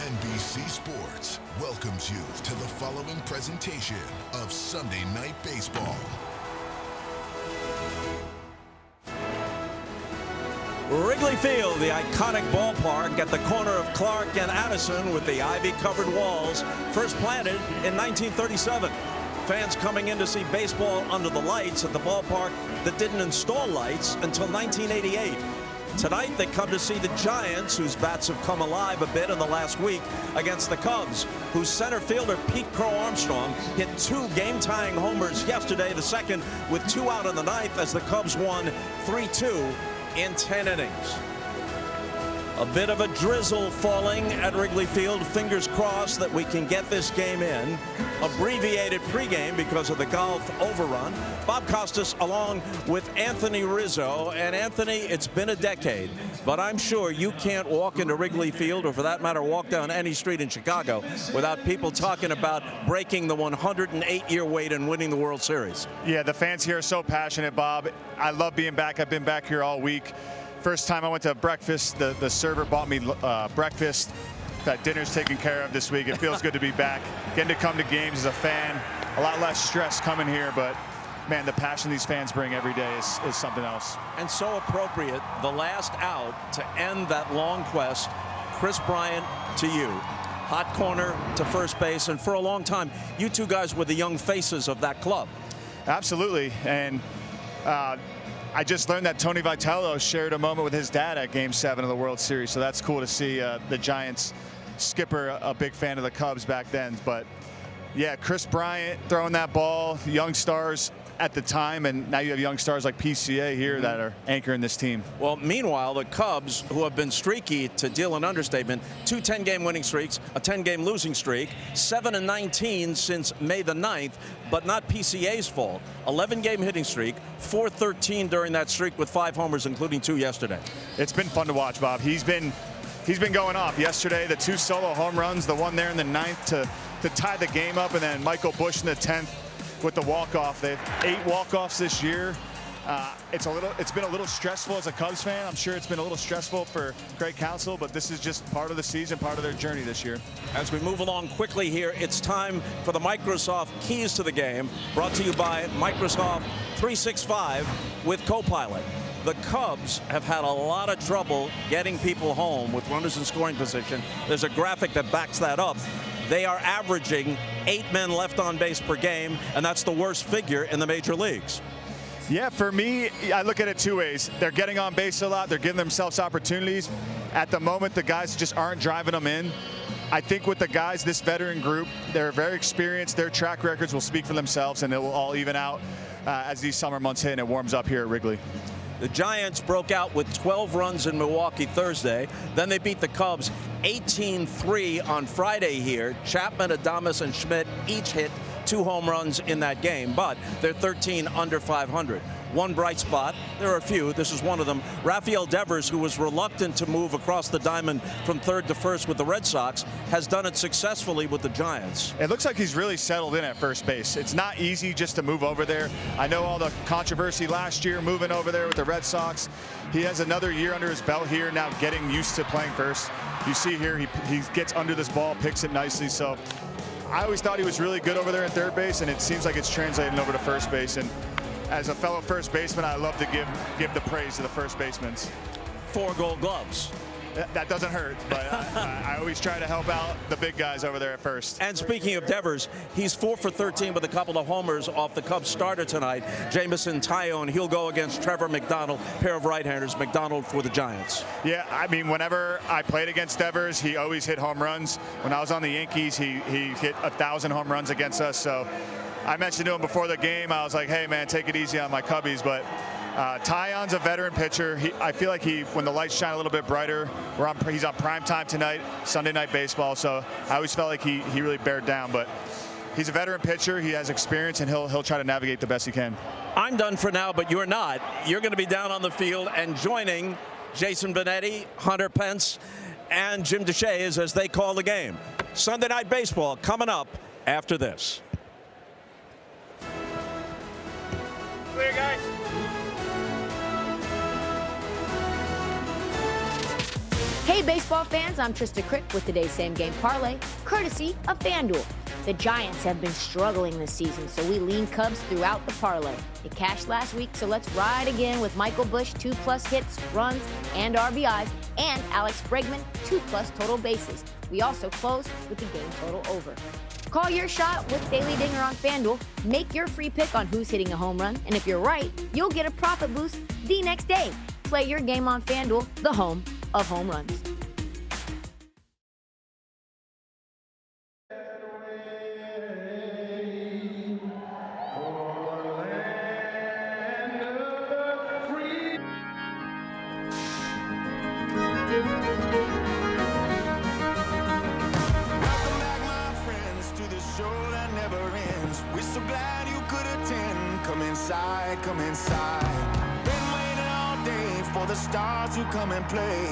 NBC Sports welcomes you to the following presentation of Sunday Night Baseball. Wrigley Field, the iconic ballpark at the corner of Clark and Addison with the ivy-covered walls, first planted in 1937. Fans coming in to see baseball under the lights at the ballpark that didn't install lights until 1988. Tonight they come to see the Giants, whose bats have come alive a bit in the last week, against the Cubs, whose center fielder Pete Crow Armstrong hit 2 game-tying homers yesterday, the second with 2 out in the ninth as the Cubs won 3-2 in 10 innings. A bit of a drizzle falling at Wrigley Field. Fingers crossed that we can get this game in. Abbreviated pregame because of the golf overrun. Bob Costas along with Anthony Rizzo. And Anthony, it's been a decade, but I'm sure you can't walk into Wrigley Field, or for that matter, walk down any street in Chicago without people talking about breaking the 108-year wait and winning the World Series. Yeah, the fans here are so passionate, Bob. I love being back. I've been back here all week. First time I went to breakfast, the server bought me breakfast. That dinner's taken care of this week. It feels good to be back. Getting to come to games as a fan. A lot less stress coming here, but man, the passion these fans bring every day is something else. And so appropriate, the last out to end that long quest. Chris Bryant to you. Hot corner to first base, and for a long time, you two guys were the young faces of that club. Absolutely, and I just learned that Tony Vitello shared a moment with his dad at Game 7 of the World Series, so that's cool to see the Giants skipper, a big fan of the Cubs back then. But yeah, Chris Bryant throwing that ball, young stars at the time, and now you have young stars like PCA here that are anchoring this team. Well, meanwhile, the Cubs, who have been streaky, to deal an understatement, 2 10-game winning streaks, a 10-game losing streak, 7-19 since May the 9th, but not PCA's fault. 11-game hitting streak, 4-13 during that streak with 5 homers, including 2 yesterday. It's been fun to watch, Bob. He's been going off. Yesterday, the 2 solo home runs, the one there in the 9th to tie the game up, and then Michael Busch in the 10th with the walk-off. They have 8 walk-offs this year. It's been a little stressful as a Cubs fan. I'm sure it's been a little stressful for Craig Counsell, but this is just part of the season, part of their journey this year. As we move along quickly here, it's time for the Microsoft Keys to the Game, brought to you by Microsoft 365 with Copilot. The Cubs have had a lot of trouble getting people home with runners in scoring position. There's a graphic that backs that up. They are averaging 8 men left on base per game, and that's the worst figure in the major leagues. Yeah, for me, I look at it 2 ways. They're getting on base a lot. They're giving themselves opportunities. At the moment, the guys just aren't driving them in. I think with the guys, this veteran group, they're very experienced. Their track records will speak for themselves, and it will all even out as these summer months hit and it warms up here at Wrigley. The Giants broke out with 12 runs in Milwaukee Thursday. Then they beat the Cubs 18-3 on Friday here. Chapman, Adames, and Schmidt each hit 2 home runs in that game, but they're 13 under 500. One bright spot, there are a few, this is one of them. Rafael Devers, who was reluctant to move across the diamond from third to first with the Red Sox, has done it successfully with the Giants. It looks like he's really settled in at first base. It's not easy just to move over there. I know all the controversy last year moving over there with the Red Sox. He has another year under his belt here, now getting used to playing first. You see here, he gets under this ball, picks it nicely. So I always thought he was really good over there at third base, and it seems like it's translating over to first base. And as a fellow first baseman, I love to give the praise to the first basemen. 4 Gold Gloves. That doesn't hurt, but I always try to help out the big guys over there at first. And speaking of Devers, he's 4 for 13 with a couple of homers off the Cubs starter tonight, Jamison Tyone. He'll go against Trevor McDonald, pair of right-handers. McDonald for the Giants. Yeah, I mean, whenever I played against Devers, he always hit home runs. When I was on the Yankees, he hit 1,000 home runs against us. So I mentioned to him before the game, I was like, hey, man, take it easy on my Cubbies. But Tyone's a veteran pitcher. I feel like when the lights shine a little bit brighter, he's on prime time tonight, Sunday Night Baseball. So I always felt like he really bared down. But he's a veteran pitcher. He has experience, and he'll try to navigate the best he can. I'm done for now, but you're not. You're going to be down on the field and joining Jason Benetti, Hunter Pence, and Jim Deshaies as they call the game. Sunday Night Baseball coming up after this. Clear, guys. Hey Hey baseball fans, I'm Trista Crick with today's Same Game Parlay, courtesy of FanDuel. The Giants have been struggling this season, so we lean Cubs throughout the parlay. It cashed last week, so let's ride again with Michael Busch, 2+ hits, runs, and RBIs, and Alex Bregman, 2+ total bases. We also closed with the game total over. Call your shot with Daily Dinger on FanDuel. Make your free pick on who's hitting a home run, and if you're right, you'll get a profit boost the next day. Play your game on FanDuel, the home of home runs. Come inside. Been waiting all day for the stars to come and play.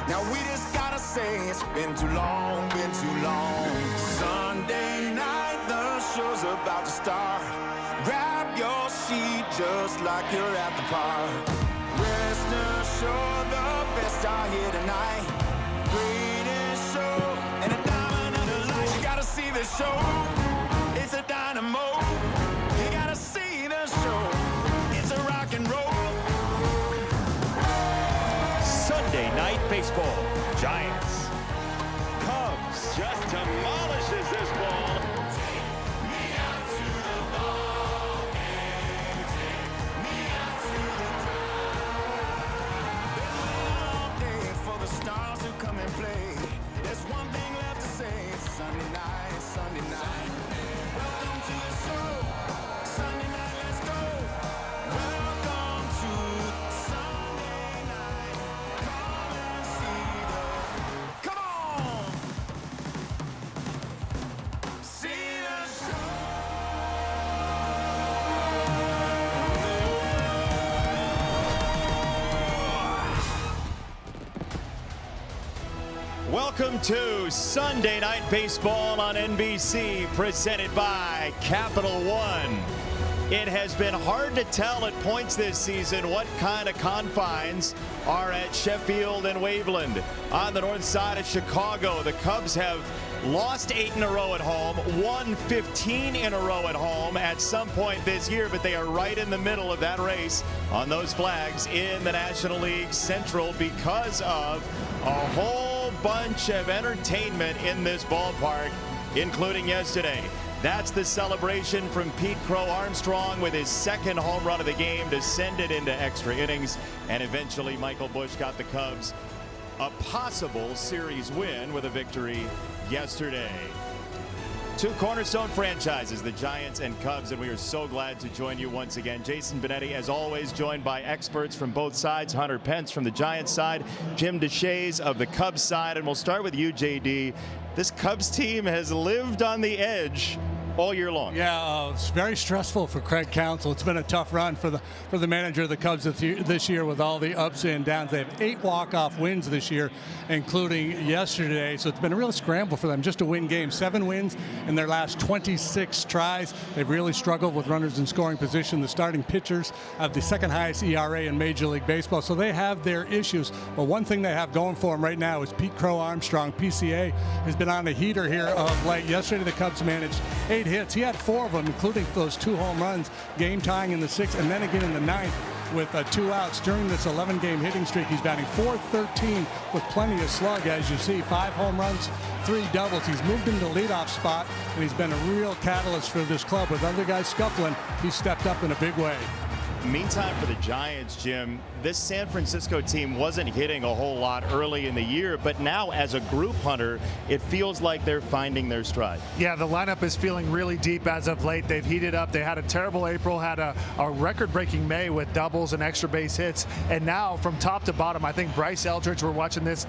Now we just gotta say it's been too long, been too long. Sunday night, the show's about to start. Grab your seat just like you're at the park. Rest assured the best are here tonight. Greatest show and a diamond under the light. You gotta see the show. It's a dynamo. You gotta see the show. Rock and roll. Sunday night baseball. Giants. Cubs just demolishes this ball. Take me out to the ball game. Take me out to the crowd. Been waiting all day for the stars to come and play. There's one thing left to say. It's Sunday night, Sunday night. Welcome to the show. Sunday night, let's go. Welcome to Sunday night. Come and see the. Come on. See the show. Welcome to Sunday Night Baseball on NBC, presented by Capital One. It has been hard to tell at points this season what kind of confines are at Sheffield and Waveland. On the north side of Chicago, the Cubs have lost 8 in a row at home, won 15 in a row at home at some point this year, but they are right in the middle of that race on those flags in the National League Central because of a whole bunch of entertainment in this ballpark, including yesterday. That's the celebration from Pete Crow Armstrong with his second home run of the game to send it into extra innings. And eventually Michael Busch got the Cubs a possible series win with a victory yesterday. Two cornerstone franchises, the Giants and Cubs, and we are so glad to join you once again. Jason Benetti, as always, joined by experts from both sides. Hunter Pence from the Giants side, Jim DeShays of the Cubs side. And we'll start with you, JD. This Cubs team has lived on the edge all year long. Yeah, it's very stressful for Craig Counsell. It's been a tough run for the manager of the Cubs this year with all the ups and downs. They have 8 walk-off wins this year, including yesterday. So it's been a real scramble for them just to win games. 7 wins in their last 26 tries. They've really struggled with runners in scoring position. The starting pitchers have the second highest ERA in Major League Baseball. So they have their issues. But one thing they have going for them right now is Pete Crow Armstrong. PCA has been on the heater here of late. Yesterday the Cubs managed 8 hits. He had 4 of them, including those 2 home runs, game tying in the 6th, and then again in the 9th with 2 outs. During this 11-game hitting streak, he's batting .413 with plenty of slug, as you see. 5 home runs, 3 doubles. He's moved into the leadoff spot, and he's been a real catalyst for this club. With other guys scuffling, he's stepped up in a big way. Meantime, for the Giants, Jim, this San Francisco team wasn't hitting a whole lot early in the year, but now as a group, Hunter, it feels like they're finding their stride. Yeah, the lineup is feeling really deep as of late. They've heated up. They had a terrible April, had a record-breaking May with doubles and extra base hits. And now, from top to bottom, I think Bryce Eldridge, we're watching this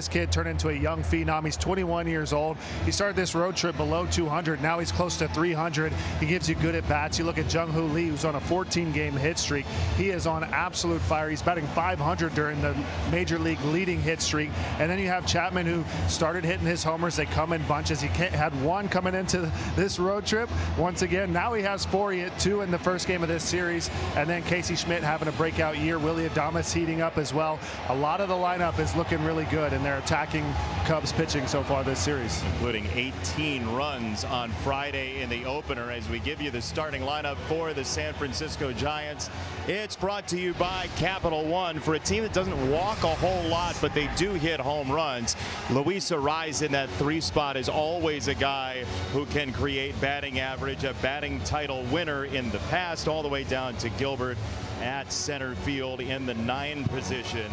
kid turn into a young phenom. He's 21 years old. He started this road trip below 200. Now he's close to 300. He gives you good at-bats. You look at Jung Hoo Lee, who's on a 14-game hit streak. He is on absolute fire. He's batting .500 during the major league leading hit streak. And then you have Chapman, who started hitting his homers. They come in bunches. He had one coming into this road trip. Once again, now he has 4. He hit 2 in the first game of this series. And then Casey Schmidt having a breakout year. Willie Adames heating up as well. A lot of the lineup is looking really good, and they're attacking Cubs pitching so far this series. Including 18 runs on Friday in the opener. As we give you the starting lineup for the San Francisco Giants, it's brought to you by Capital One. For a team that doesn't walk a whole lot, but they do hit home runs, Luis Arraez in that 3 spot is always a guy who can create batting average, a batting title winner in the past, all the way down to Gilbert at center field in the 9 position.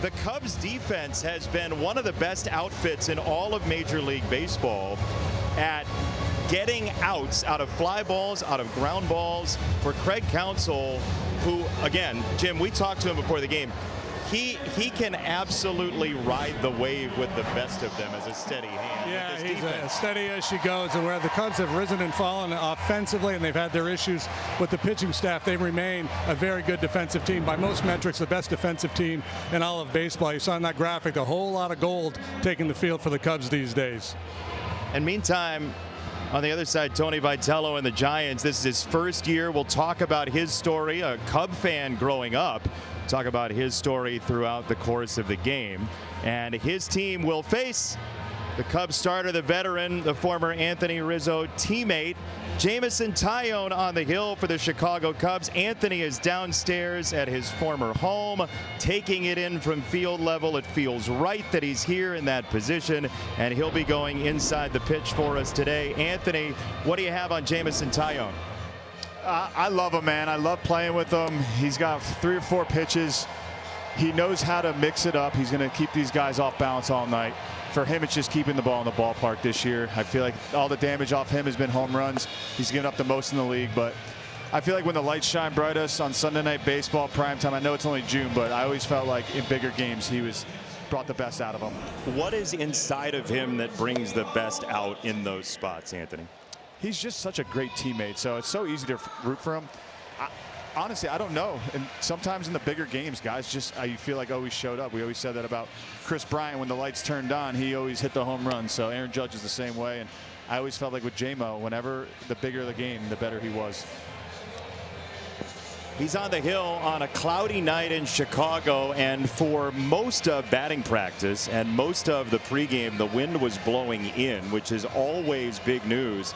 The Cubs defense has been one of the best outfits in all of Major League Baseball at getting outs out of fly balls, out of ground balls. For Craig Counsell, who, again, Jim, we talked to him before the game. He can absolutely ride the wave with the best of them as a steady hand. Yeah, he's as steady as she goes. And where the Cubs have risen and fallen offensively, and they've had their issues with the pitching staff, they remain a very good defensive team. By most metrics, the best defensive team in all of baseball. You saw in that graphic a whole lot of gold taking the field for the Cubs these days. And meantime, on the other side, Tony Vitello and the Giants, this is his first year. We'll talk about his story, a Cub fan growing up. Talk about his story throughout the course of the game. And his team will face the Cubs starter, the veteran, the former Anthony Rizzo teammate, Jameson Taillon, on the hill for the Chicago Cubs. Anthony is downstairs at his former home, taking it in from field level. It feels right that he's here in that position, and he'll be going inside the pitch for us today. Anthony, what do you have on Jameson Taillon? I love him, man. I love playing with him. He's got 3 or 4 pitches. He knows how to mix it up. He's going to keep these guys off balance all night. For him, it's just keeping the ball in the ballpark this year. I feel like all the damage off him has been home runs. He's given up the most in the league, but I feel like when the lights shine brightest on Sunday Night Baseball primetime, I know it's only June, but I always felt like in bigger games he brought the best out of them. What is inside of him that brings the best out in those spots, Anthony? He's just such a great teammate, so it's so easy to root for him. Honestly, I don't know. And sometimes in the bigger games, guys just, I feel like always showed up. We always said that about Chris Bryant. When the lights turned on, he always hit the home run. So Aaron Judge is the same way. And I always felt like with J-Mo, whenever the bigger the game, the better he was. He's on the hill on a cloudy night in Chicago, and for most of batting practice and most of the pregame, the wind was blowing in, which is always big news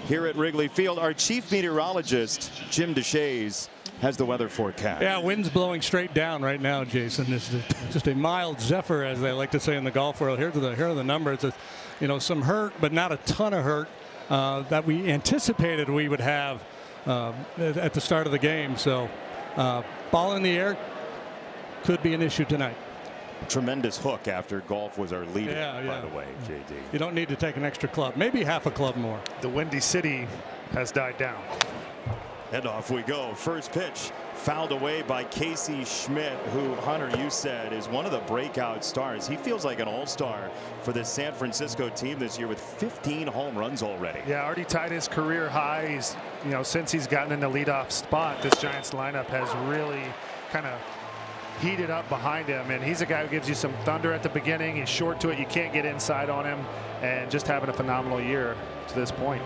here at Wrigley Field. Our chief meteorologist, Jim DeShays, has the weather forecast. Yeah, wind's blowing straight down right now, Jason. It's just a mild zephyr, as they like to say in the golf world. Here are the numbers. It's, you know, some hurt, but not a ton of hurt that we anticipated we would have at the start of the game. So ball in the air could be an issue tonight. Tremendous hook after golf was our leader, by the way, JD. You don't need to take an extra club, maybe half a club more. The Windy City has died down. And off we go. First pitch fouled away by Casey Schmidt, who, Hunter, you said is one of the breakout stars. He feels like an all-star for this San Francisco team this year with 15 home runs already. Yeah, already tied his career high. He's, you know, since he's gotten in the leadoff spot, this Giants lineup has really kind of heated up behind him, and he's a guy who gives you some thunder at the beginning. He's short to it. You can't get inside on him, and just having a phenomenal year to this point.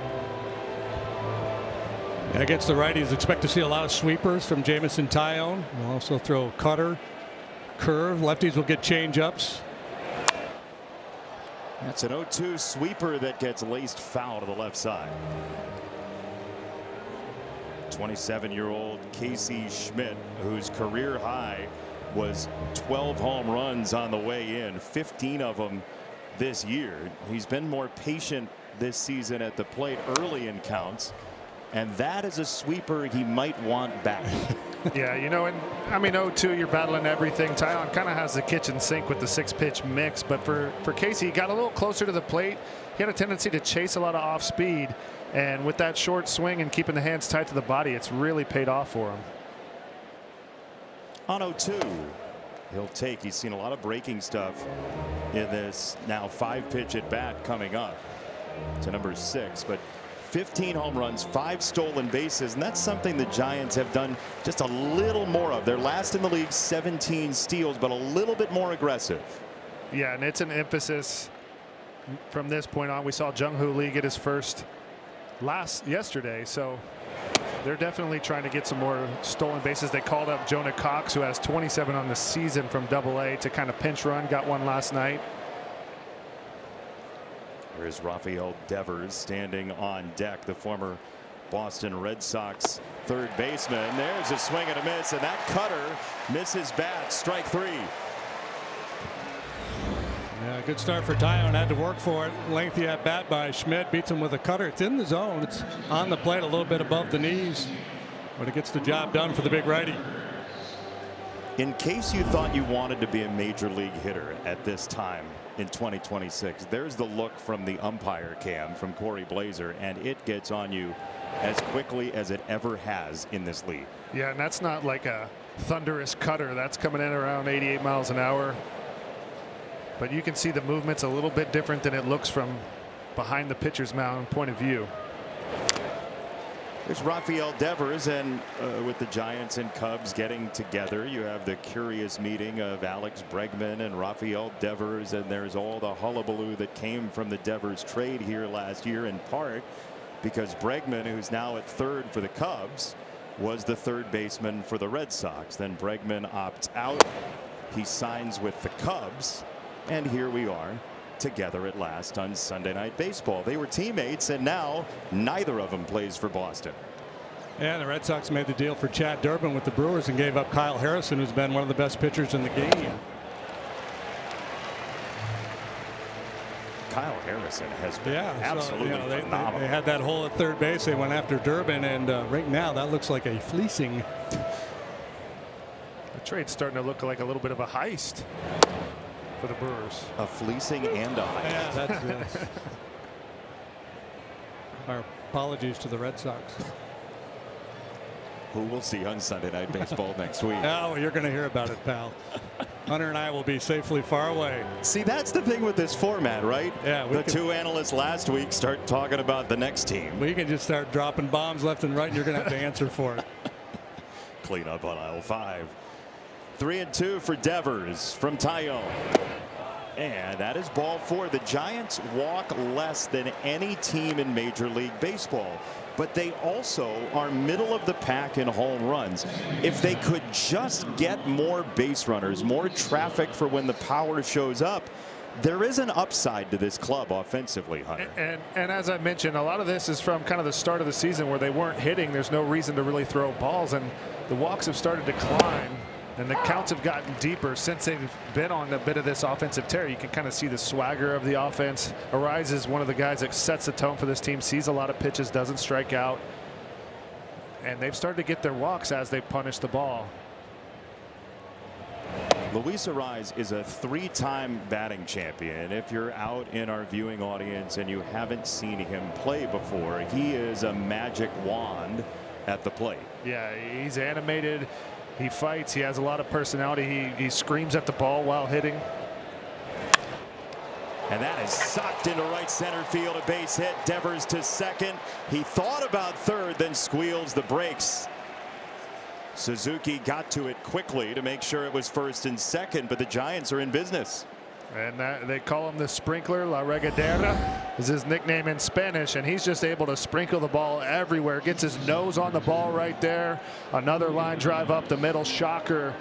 Against the righties, expect to see a lot of sweepers from Jameson Taillon. We'll also throw cutter, curve. Lefties will get change-ups. That's an 0-2 sweeper that gets laced foul to the left side. 27-year-old Casey Schmidt, whose career high was 12 home runs on the way in, 15 of them this year. He's been more patient this season at the plate early in counts, and that is a sweeper he might want back. Yeah, you know, and I mean, 0-2, you're battling everything. Taillon kind of has the kitchen sink with the 6-pitch mix, but for Casey, he got a little closer to the plate. He had a tendency to chase a lot of off speed, and with that short swing and keeping the hands tight to the body, it's really paid off for him. On 0-2, he'll take. He's seen a lot of breaking stuff in this now 5-pitch at bat coming up to number 6, but 15 home runs, 5 stolen bases, and that's something the Giants have done just a little more of. They're last in the league, 17 steals, but a little bit more aggressive. Yeah, and it's an emphasis from this point on. We saw Jung-Hoo Lee get his first yesterday, so they're definitely trying to get some more stolen bases. They called up Jonah Cox, who has 27 on the season from Double-A, to kind of pinch run. Got one last night. Here's Rafael Devers standing on deck, the former Boston Red Sox third baseman. There's a swing and a miss, and that cutter misses bat. Strike 3. Yeah, good start for Taillon. Had to work for it. Lengthy at bat by Schmidt. Beats him with a cutter. It's in the zone. It's on the plate, a little bit above the knees, but it gets the job done for the big righty. In case you thought you wanted to be a major league hitter at this time in 2026, there's the look from the umpire cam from Corey Blazer, and it gets on you as quickly as it ever has in this league. Yeah, and that's not like a thunderous cutter. That's coming in around 88 miles an hour. But you can see the movement's a little bit different than it looks from behind the pitcher's mound point of view. There's Rafael Devers, and with the Giants and Cubs getting together, you have the curious meeting of Alex Bregman and Rafael Devers, and there's all the hullabaloo that came from the Devers trade here last year, in part because Bregman, who's now at third for the Cubs, was the third baseman for the Red Sox. Then Bregman opts out. He signs with the Cubs. And here we are together at last on Sunday Night Baseball. They were teammates, and now neither of them plays for Boston. Yeah, the Red Sox made the deal for Chad Durbin with the Brewers and gave up Kyle Harrison, who's been one of the best pitchers in the game. Kyle Harrison has been absolutely phenomenal. They had that hole at third base. They went after Durbin, and right now that looks like a fleecing. The trade's starting to look like a little bit of a heist for the Brewers. A fleecing and a heist. Yeah, that's it. Our apologies to the Red Sox. Who we'll see on Sunday Night Baseball next week. Oh, you're going to hear about it, pal. Hunter and I will be safely far away. See, that's the thing with this format, right? Yeah. The two analysts last week start talking about the next team. We can just start dropping bombs left and right, and you're going to have to answer for it. Clean up on aisle 5. 3-2 for Devers from Taillon. And that is ball 4. The Giants walk less than any team in Major League Baseball, but they also are middle of the pack in home runs. If they could just get more base runners, more traffic for when the power shows up, there is an upside to this club offensively, Hunter. And as I mentioned, a lot of this is from kind of the start of the season where they weren't hitting. There's no reason to really throw balls, and the walks have started to climb. And the counts have gotten deeper since they've been on a bit of this offensive tear. You can kind of see the swagger of the offense. Arise is one of the guys that sets the tone for this team, sees a lot of pitches, doesn't strike out. And they've started to get their walks as they punish the ball. Luis Arise is a 3-time batting champion. If you're out in our viewing audience and you haven't seen him play before, he is a magic wand at the plate. Yeah, he's animated. He fights. He has a lot of personality. He screams at the ball while hitting. And that is sucked into right center field. A base hit. Devers to second. He thought about third, then squeals the brakes. Suzuki got to it quickly to make sure it was first and second, but the Giants are in business. And they call him the sprinkler. La Regadera is his nickname in Spanish, and he's just able to sprinkle the ball everywhere. Gets his nose on the ball right there. Another line drive up the middle, shocker.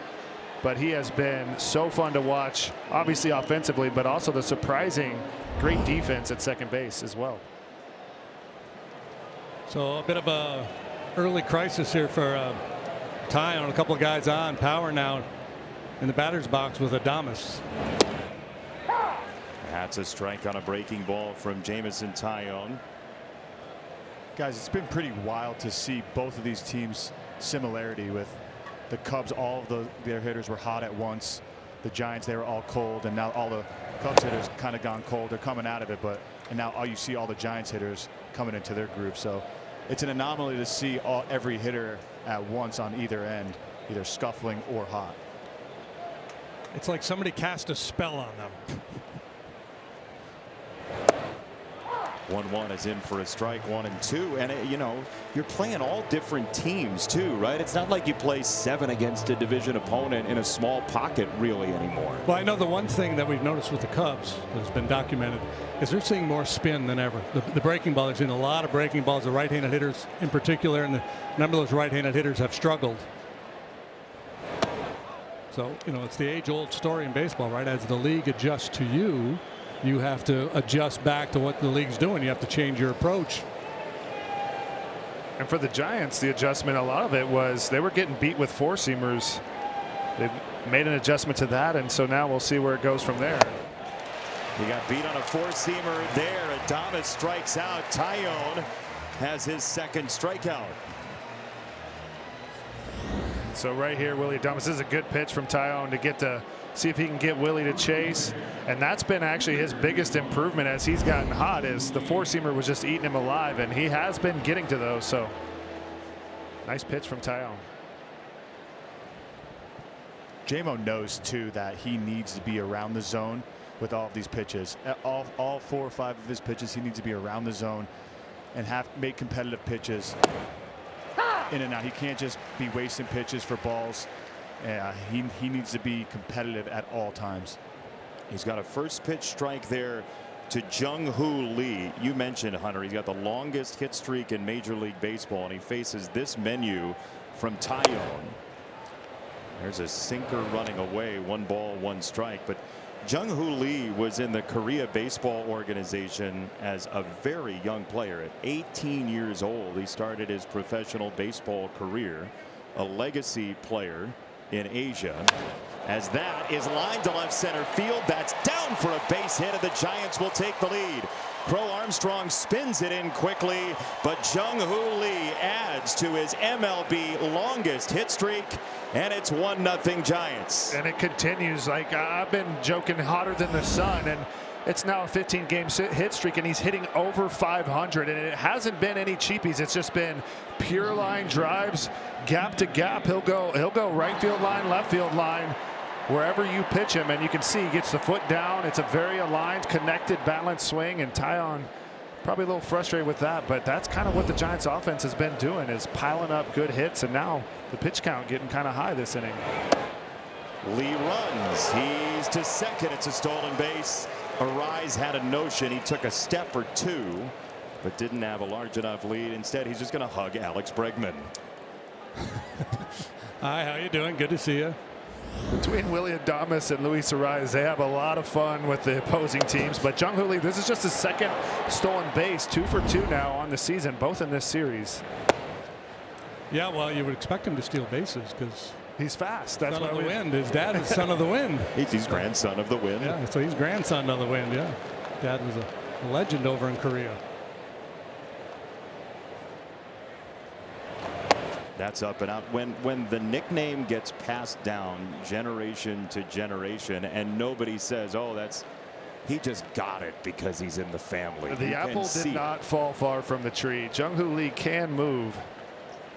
But he has been so fun to watch, obviously offensively, but also the surprising great defense at second base as well. So a bit of a early crisis here for Taillon. A couple of guys on. Power now in the batter's box with Adames. That's a strike on a breaking ball from Jameson Taillon. Guys, it's been pretty wild to see both of these teams' similarity. With the Cubs, all of their hitters were hot at once. The Giants, they were all cold, and now all the Cubs hitters kind of gone cold. They're coming out of it, and now all you see all the Giants hitters coming into their groove. So it's an anomaly to see every hitter at once on either end, either scuffling or hot. It's like somebody cast a spell on them. 1-1 is in for a strike, 1-2. And, you know, you're playing all different teams, too, right? It's not like you play 7 against a division opponent in a small pocket, really, anymore. Well, I know the one thing that we've noticed with the Cubs that has been documented is they're seeing more spin than ever. The breaking ball, they've seen a lot of breaking balls, the right-handed hitters in particular, and a number of those right-handed hitters have struggled. So, you know, it's the age-old story in baseball, right? As the league adjusts to you, you have to adjust back to what the league's doing. You have to change your approach. And for the Giants, the adjustment, a lot of it was they were getting beat with four-seamers. They've made an adjustment to that, and so now we'll see where it goes from there. He got beat on a four-seamer there. Adames strikes out. Tyone has his second strikeout. So right here, Willie Adames, this is a good pitch from Tyone to get to see if he can get Willie to chase. And that's been actually his biggest improvement as he's gotten hot, is the four-seamer was just eating him alive, and he has been getting to those. So nice pitch from Tyone. J-Mo knows too that he needs to be around the zone with all of these pitches. All 4 or 5 of his pitches, he needs to be around the zone and make competitive pitches in and out. He can't just be wasting pitches for balls. He needs to be competitive at all times. He's got a first pitch strike there to Jung-Hoo Lee. You mentioned, Hunter, he's got the longest hit streak in Major League Baseball, and he faces this menu from Tyone. There's a sinker running away, 1 ball, 1 strike. But Jung-Hoo Lee was in the Korea Baseball Organization as a very young player. At 18 years old, he started his professional baseball career, a legacy player in Asia. As that is lined to left center field, that's down for a base hit, and the Giants will take the lead. Crow Armstrong spins it in quickly, but Jung-Hoo Lee adds to his MLB longest hit streak, and it's 1-0 Giants. And it continues. Like I've been joking, hotter than the sun, and it's now a 15-game hit streak, and he's hitting over 500, and it hasn't been any cheapies. It's just been pure line drives, gap to gap. He'll go right field line, left field line, wherever you pitch him, and you can see he gets the foot down. It's a very aligned, connected, balanced swing, and Tyone probably a little frustrated with that, but that's kind of what the Giants offense has been doing, is piling up good hits, and now the pitch count getting kind of high this inning. Lee runs. He's to second. It's a stolen base. Arise had a notion. He took a step or 2, but didn't have a large enough lead. Instead, he's just going to hug Alex Bregman. Hi, how you doing? Good to see you. Between Willie Adames and Luis Arise, they have a lot of fun with the opposing teams. But Jung-Hoo Lee, this is just his second stolen base, 2 for 2 now on the season, both in this series. Yeah, well, you would expect him to steal bases because he's fast. That's son of the wind. His dad is son of the wind. He's grandson of the wind. Yeah, so he's grandson of the wind. Yeah, dad was a legend over in Korea. That's up and out. When the nickname gets passed down generation to generation, and nobody says, "Oh, he just got it because he's in the family." The apple did not fall far from the tree. Jung-Hoo Lee can move,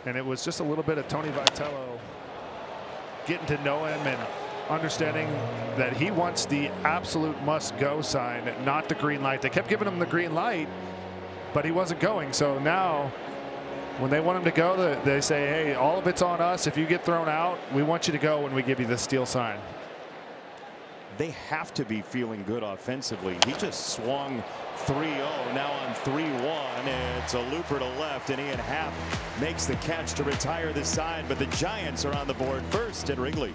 and it was just a little bit of Tony Vitello getting to know him and understanding that he wants the absolute must-go sign, not the green light. They kept giving him the green light, but he wasn't going. So now, when they want him to go, they say, hey, all of it's on us. If you get thrown out, we want you to go when we give you the steal sign. They have to be feeling good offensively. He just swung 3-0, now on 3-1. It's a looper to left, and Ian Happ makes the catch to retire the side, but the Giants are on the board first at Wrigley.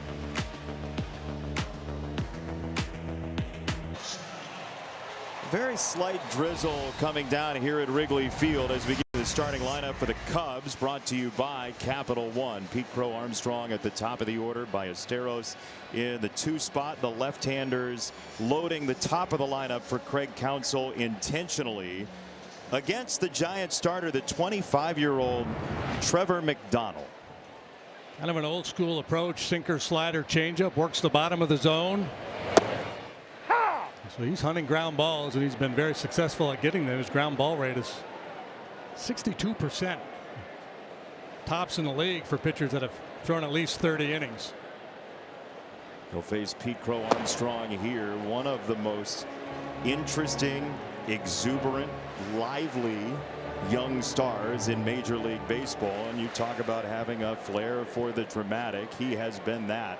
Very slight drizzle coming down here at Wrigley Field as we get the starting lineup for the Cubs, brought to you by Capital One. Pete Crow Armstrong at the top of the order, Ballesteros in the 2 spot. The left-handers loading the top of the lineup for Craig Counsell intentionally against the Giants starter, the 25-year-old Trevor McDonald. Kind of an old school approach, sinker, slider, changeup, works the bottom of the zone. So he's hunting ground balls, and he's been very successful at getting them. His ground ball rate is 62%. Tops in the league for pitchers that have thrown at least 30 innings. He'll face Pete Crow Armstrong here. One of the most interesting exuberant, lively young stars in Major League Baseball, and you talk about having a flair for the dramatic. He has been that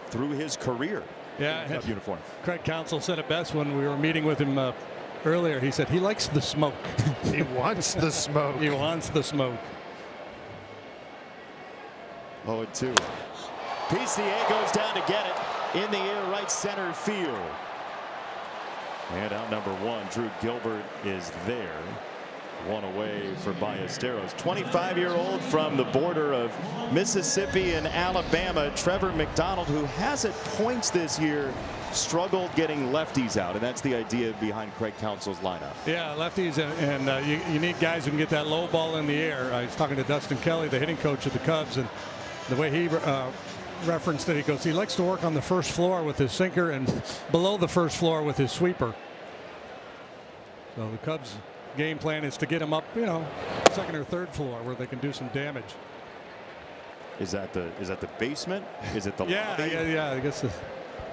through his career. Yeah, in uniform. Craig Counsell said it best when we were meeting with him earlier. He said he likes the smoke. He wants the smoke. He wants the smoke. 0-2. PCA goes down to get it in the air, right center field. And out number 1, Drew Gilbert is there. One away for Ballesteros. 25-year-old from the border of Mississippi and Alabama, Trevor McDonald, who has at points this year struggled getting lefties out, and that's the idea behind Craig Counsell's lineup. Yeah, lefties, and you need guys who can get that low ball in the air. I was talking to Dustin Kelly, the hitting coach of the Cubs, and the way he referenced it, he goes, he likes to work on the first floor with his sinker and below the first floor with his sweeper. So the Cubs' game plan is to get him up, second or third floor where they can do some damage. Is that the basement? Is it the lobby? Yeah. I guess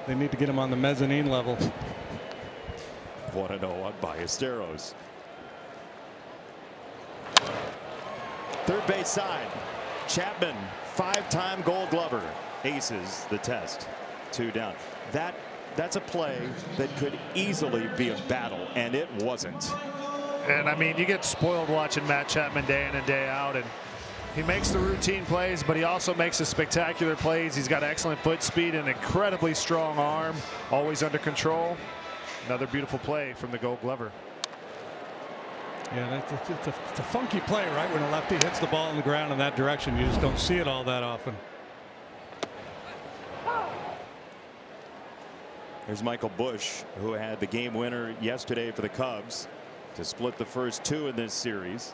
they need to get him on the mezzanine level. 1-0 on Ballesteros. Third base side. Chapman, 5-time Gold Glover, aces the test. 2 down. That's a play that could easily be a battle, and it wasn't. And I mean, you get spoiled watching Matt Chapman day in and day out, and he makes the routine plays, but he also makes the spectacular plays. He's got excellent foot speed and incredibly strong arm, always under control. Another beautiful play from the Gold Glover. Yeah, it's a funky play, right? When a lefty hits the ball on the ground in that direction, you just don't see it all that often. Here's Michael Busch, who had the game winner yesterday for the Cubs to split the first 2 in this series.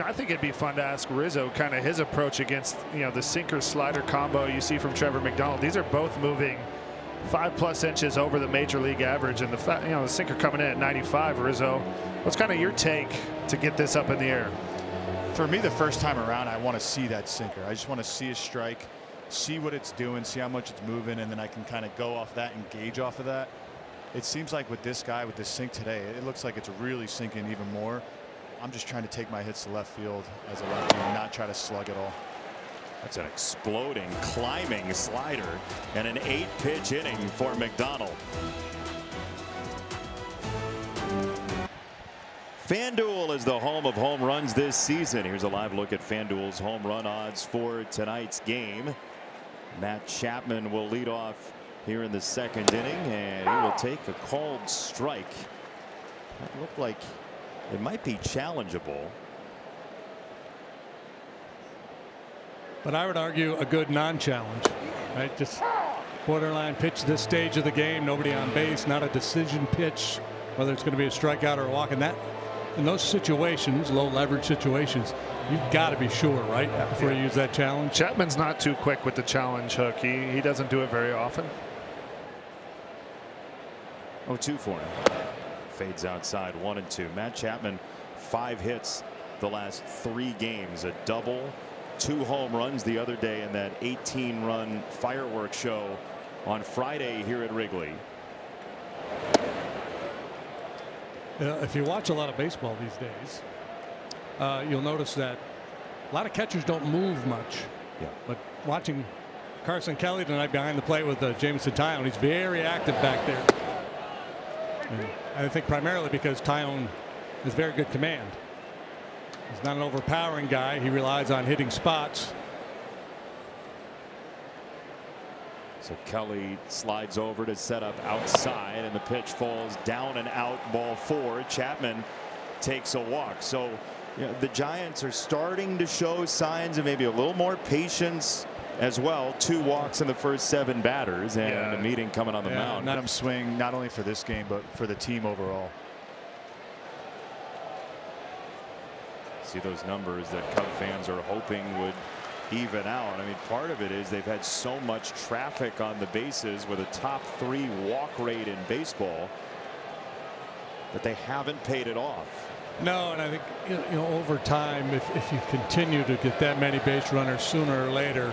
I think it'd be fun to ask Rizzo kind of his approach against the sinker slider combo you see from Trevor McDonald. These are both moving 5+ inches over the major league average, and the sinker coming in at 95. Rizzo, what's kind of your take to get this up in the air? For me, the first time around, I want to see that sinker. I just want to see a strike, see what it's doing, see how much it's moving, and then I can kind of go off that and gauge off of that. It seems like with this guy, with this sink today, it looks like it's really sinking even more. I'm just trying to take my hits to left field as a lefty and not try to slug it all. That's an exploding, climbing slider and an 8-pitch inning for McDonald. FanDuel is the home of home runs this season. Here's a live look at FanDuel's home run odds for tonight's game. Matt Chapman will lead off here in the 2nd inning, and he will take a called strike. That looked like it might be challengeable. But I would argue a good non-challenge, right? Just borderline pitch this stage of the game, nobody on base, not a decision pitch, whether it's going to be a strikeout or a walk. And that, in those situations, low leverage situations, you've got to be sure, right, before you use that challenge. Chapman's not too quick with the challenge hook. He doesn't do it very often. 0-2 for him. Fades outside, 1-2. Matt Chapman, 5 hits the last 3 games, a double, 2 home runs the other day in that 18-run fireworks show on Friday here at Wrigley. If you watch a lot of baseball these days, you'll notice that a lot of catchers don't move much. Yeah. But watching Carson Kelly tonight behind the plate with Jameson Taillon, he's very active back there. And I think primarily because Taillon has very good command. He's not an overpowering guy. He relies on hitting spots. So Kelly slides over to set up outside, and the pitch falls down and out, ball 4. Chapman takes a walk. So the Giants are starting to show signs of maybe a little more patience as well. 2 walks in the first 7 batters, and a meeting coming on the mound. Let him swing not only for this game but for the team overall. See those numbers that Cub fans are hoping would even out. I mean, part of it is they've had so much traffic on the bases with a top 3 walk rate in baseball that they haven't paid it off. No, and I think over time, if you continue to get that many base runners sooner or later,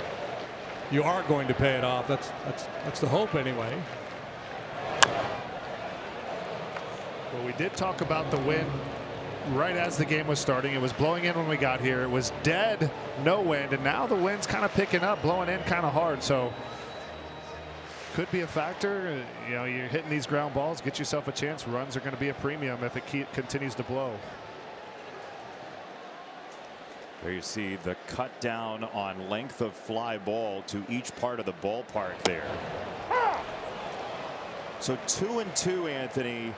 you are going to pay it off. That's the hope anyway. Well, we did talk about the wind right as the game was starting. It was blowing in when we got here. It was dead, no wind, and now the wind's kind of picking up, blowing in kind of hard. So could be a factor. You know, you're hitting these ground balls, get yourself a chance. Runs are going to be a premium if it continues to blow. There you see the cut down on length of fly ball to each part of the ballpark there. So 2-2, Anthony.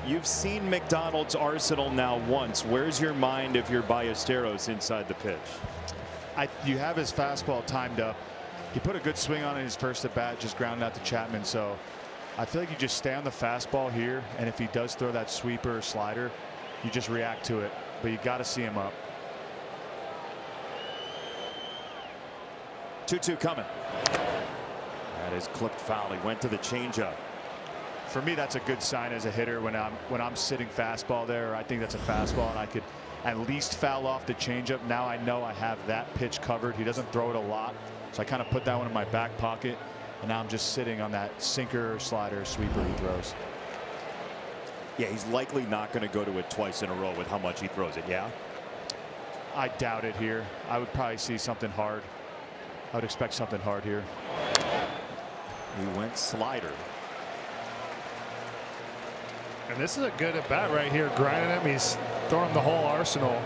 You've seen McDonald's arsenal now once. Where's your mind if you're Ballesteros inside the pitch? You have his fastball timed up. He put a good swing on it his first at bat, just grounded out to Chapman. So I feel like you just stay on the fastball here, and if he does throw that sweeper or slider, you just react to it. But you got to see him up. 2-2 coming. That is clipped foul. He went to the changeup. For me, that's a good sign as a hitter when I'm sitting fastball there. I think that's a fastball, and I could at least foul off the changeup. Now I know I have that pitch covered. He doesn't throw it a lot, so I kind of put that one in my back pocket, and now I'm just sitting on that sinker, slider, sweeper he throws. Yeah, he's likely not going to go to it twice in a row with how much he throws it. Yeah, I doubt it here. I would probably see something hard. I would expect something hard here. He went slider. And this is a good at bat right here, grinding him. He's throwing the whole arsenal.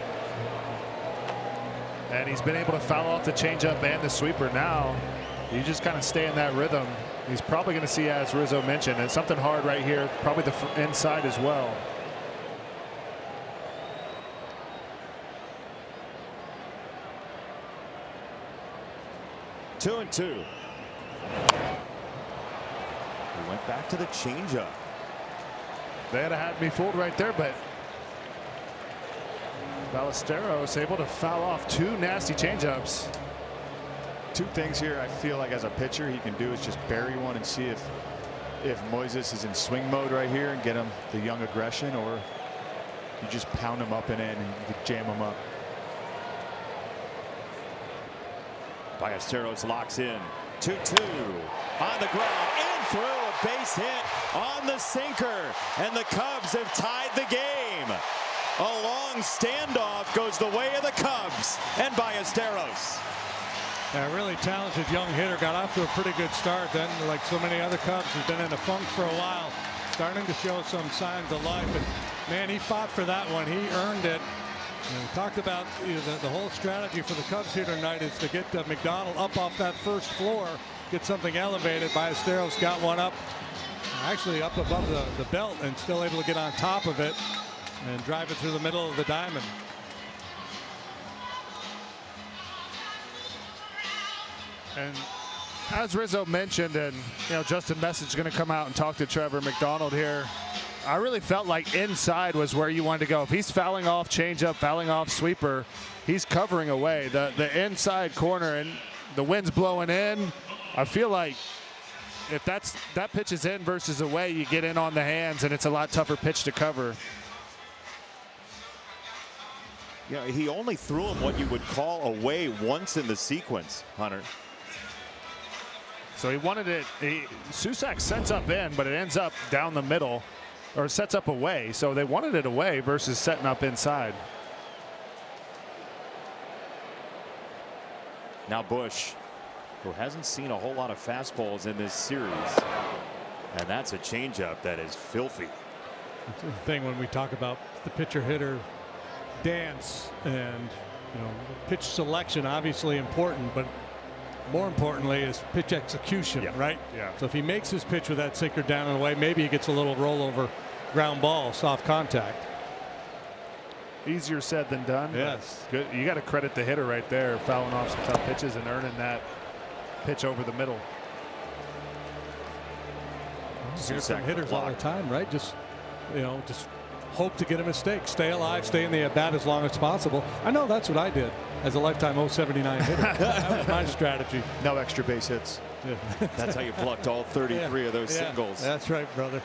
And he's been able to foul off the changeup and the sweeper. Now you just kind of stay in that rhythm. He's probably going to see, as Rizzo mentioned, and something hard right here, probably the inside as well. Two and two. He went back to the changeup. They'd have had me fooled right there, but Ballesteros able to foul off two nasty changeups. Two things here I feel like as a pitcher he can do is just bury one and see if Moises is in swing mode right here and get him the young aggression, or you just pound him up and in and you can jam him up. Ballesteros locks in. 2-2 on the ground and through, a base hit on the sinker, and the Cubs have tied the game. A long standoff goes the way of the Cubs and Ballesteros. A really talented young hitter, got off to a pretty good start. Then, like so many other Cubs, has been in a funk for a while, starting to show some signs of life. And man, he fought for that one. He earned it. And we talked about the whole strategy for the Cubs here tonight is to get McDonald up off that first floor, get something elevated. Ballesteros got one up, actually up above the belt, and still able to get on top of it and drive it through the middle of the diamond. And as Rizzo mentioned, and Justin Message is going to come out and talk to Trevor McDonald here. I really felt like inside was where you wanted to go. If he's fouling off changeup, fouling off sweeper, he's covering away the inside corner, and the wind's blowing in. I feel like if that pitch is in versus away, you get in on the hands, and it's a lot tougher pitch to cover. Yeah, he only threw him what you would call away once in the sequence, Hunter. So he wanted it. Susac sets up in, but it ends up down the middle, or sets up away. So they wanted it away versus setting up inside. Now Bush, who hasn't seen a whole lot of fastballs in this series, and that's a changeup that is filthy. It's the thing when we talk about the pitcher hitter dance, and pitch selection, obviously important, but more importantly is pitch execution, right? Yeah. So if he makes his pitch with that sinker down and away, maybe he gets a little rollover ground ball, soft contact. Easier said than done. Yes. Good. You got to credit the hitter right there, fouling off some tough pitches and earning that pitch over the middle. Hear from hitters all the time, right? Just hope to get a mistake, stay alive, stay in the at bat as long as possible. I know that's what I did as a lifetime 079 hitter. That was my strategy. No extra base hits. Yeah. That's how you plucked all 33 of those singles. That's right, brother.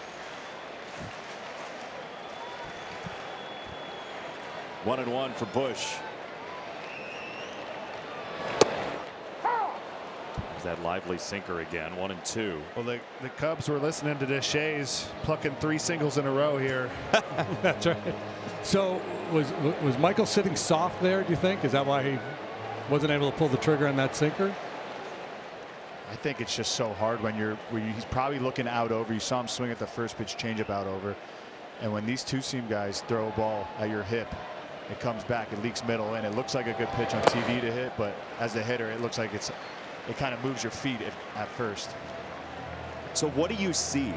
1-1 for Bush. There's that lively sinker again, 1-2. Well, the Cubs were listening to the Shays plucking 3 singles in a row here. That's right. So was Michael sitting soft there, do you think? Is that why he wasn't able to pull the trigger on that sinker? I think it's just so hard when he's probably looking out over. You saw him swing at the first pitch changeup out over. And when these two-seam guys throw a ball at your hip, it comes back, it leaks middle in. It looks like a good pitch on TV to hit, but as the hitter, it looks like it kind of moves your feet at first. So what do you see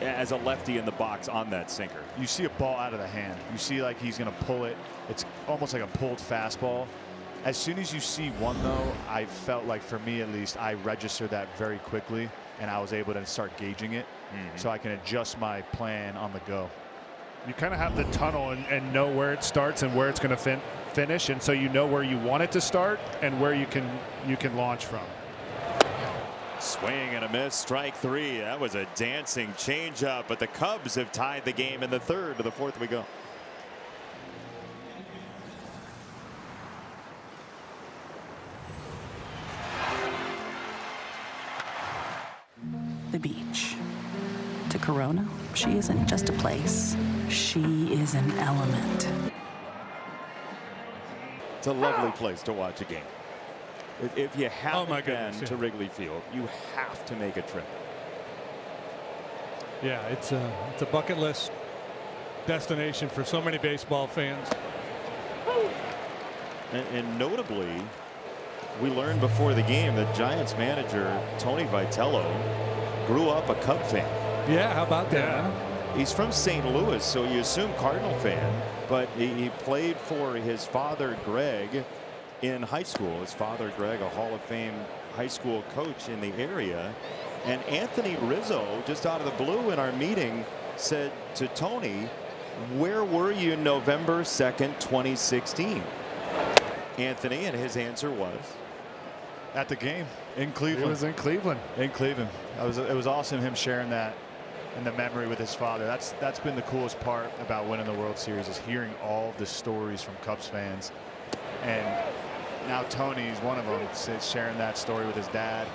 as a lefty in the box on that sinker? You see a ball out of the hand. You see like he's going to pull it. It's almost like a pulled fastball. As soon as you see one, though, I felt like, for me at least, I registered that very quickly, and I was able to start gauging it, so I can adjust my plan on the go. You kind of have the tunnel and know where it starts and where it's going to finish, and so you know where you want it to start and where you can launch from. Swing and a miss, strike 3. That was a dancing changeup, but the Cubs have tied the game in the 3rd. To the 4th we go. The beach. To Corona, she isn't just a place. She is an element. It's a lovely place to watch a game. If you haven't been to Wrigley Field, you have to make a trip. Yeah, it's a bucket list destination for so many baseball fans. And notably, we learned before the game that Giants manager Tony Vitello grew up a Cub fan. Yeah, how about that? He's from St. Louis, so you assume Cardinal fan, but he played for his father, Greg, in high school. His father, Greg, a Hall of Fame high school coach in the area. And Anthony Rizzo, just out of the blue in our meeting, said to Tony, "Where were you November 2nd, 2016? Anthony, and his answer was? At the game in Cleveland. It was in Cleveland. In Cleveland. It was awesome him sharing that and the memory with his father. That's been the coolest part about winning the World Series, is hearing all the stories from Cubs fans. And now Tony's one of them, sharing that story with his dad,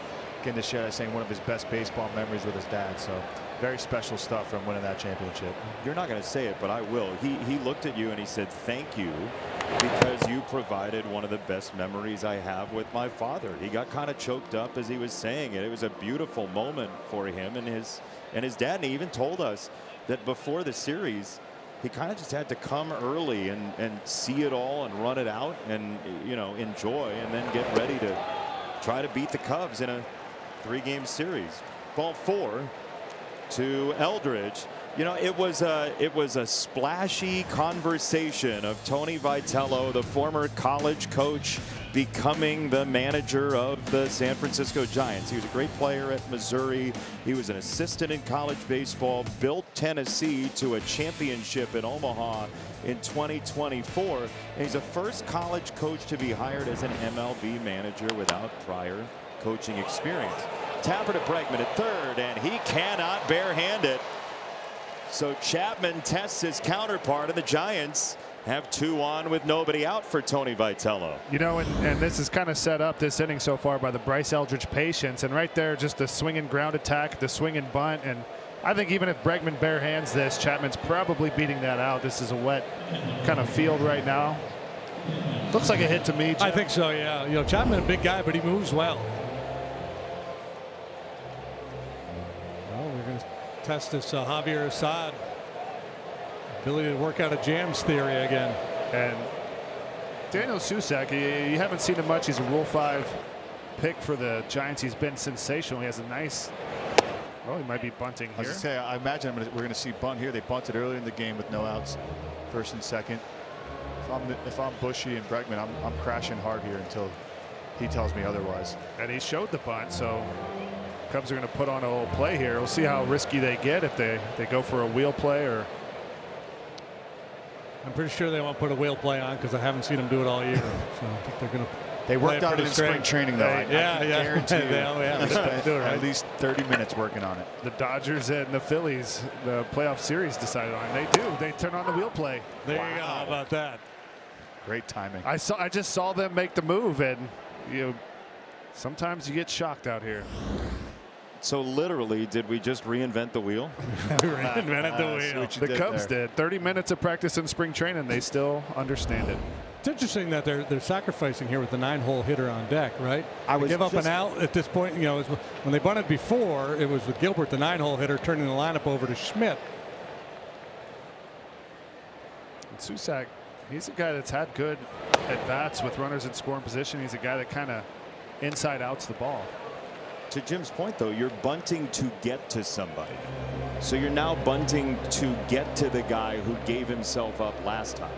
getting to share, saying one of his best baseball memories with his dad. So very special stuff from winning that championship. You're not going to say it, but I will. He looked at you and he said, "Thank you, because you provided one of the best memories I have with my father." He got kind of choked up as he was saying it. It was a beautiful moment for him and his dad. And he even told us that before the series, he kind of just had to come early and see it all and run it out and, you know, enjoy, and then get ready to try to beat the Cubs in a 3-game series. Ball 4 to Eldridge. You know, it was a splashy conversation of Tony Vitello, the former college coach, becoming the manager of the San Francisco Giants. He was a great player at Missouri. He was an assistant in college baseball, built Tennessee to a championship in Omaha in 2024. And he's the first college coach to be hired as an MLB manager without prior coaching experience. Tapper to Bregman at third, and he cannot barehand it. So Chapman tests his counterpart, and the Giants have 2 on with nobody out for Tony Vitello. You know, and this is kind of set up, this inning so far, by the Bryce Eldridge patience. And right there, just the swing and ground attack, the swing and bunt. And I think even if Bregman barehands this, Chapman's probably beating that out. This is a wet kind of field right now. Looks like a hit to me, Jeff. I think so, yeah. You know, Chapman a big guy, but he moves well. Well, we're going to test this Javier Assad ability to work out a jams theory again. And Daniel Susac, you haven't seen him much. He's a Rule 5 pick for the Giants. He's been sensational. He has a nice. Oh, he might be bunting here. I was going to say, I imagine we're going to see bunt here. They bunted earlier in the game with no outs, first and second. If I'm Bushy and Bregman, I'm crashing hard here until he tells me otherwise. And he showed the bunt, so Cubs are going to put on a little play here. We'll see how risky they get, if they go for a wheel play or. I'm pretty sure they won't put a wheel play on, because I haven't seen them do it all year. So I think they're going to. They worked on it in spring training, though. I guarantee you, they spent at least 30 minutes working on it. The Dodgers and the Phillies, the playoff series decided on. They do. They turn on the wheel play. There you go. How about that? Great timing. I just saw them make the move, and Sometimes you get shocked out here. So literally, did we just reinvent the wheel? Reinvented the wheel. The Cubs did. 30 minutes of practice in spring training. They still understand it. It's interesting that they're sacrificing here with the 9-hole hitter on deck, right? I was give up just- an out at this point. You know, it was, when they bunted before, it was with Gilbert, the 9-hole hitter, turning the lineup over to Schmidt. And Susac, he's a guy that's had good at bats with runners in scoring position. He's a guy that kind of inside outs the ball. To Jim's point, though, you're bunting to get to somebody. So you're now bunting to get to the guy who gave himself up last time.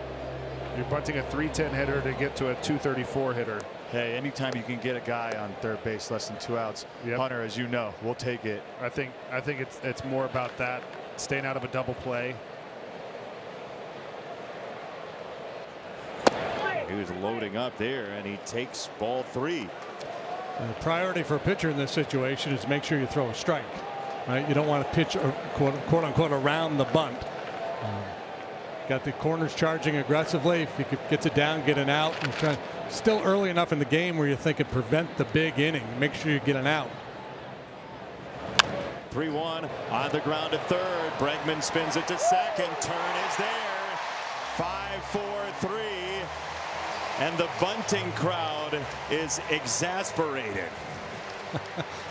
You're bunting a 310 hitter to get to a 234 hitter. Hey, anytime you can get a guy on third base less than 2 outs, Yep. Hunter, as you know, we'll take it. I think it's more about that, staying out of a double play. He was loading up there, and he takes ball 3. The priority for a pitcher in this situation is make sure you throw a strike. Right? You don't want to pitch quote unquote around the bunt. Got the corners charging aggressively. If he gets it down, get an out. And still early enough in the game where you're thinking prevent the big inning. Make sure you get an out. 3-1 on the ground to third. Bregman spins it to second. Turn is there. 5-4-3. And the bunting crowd is exasperated.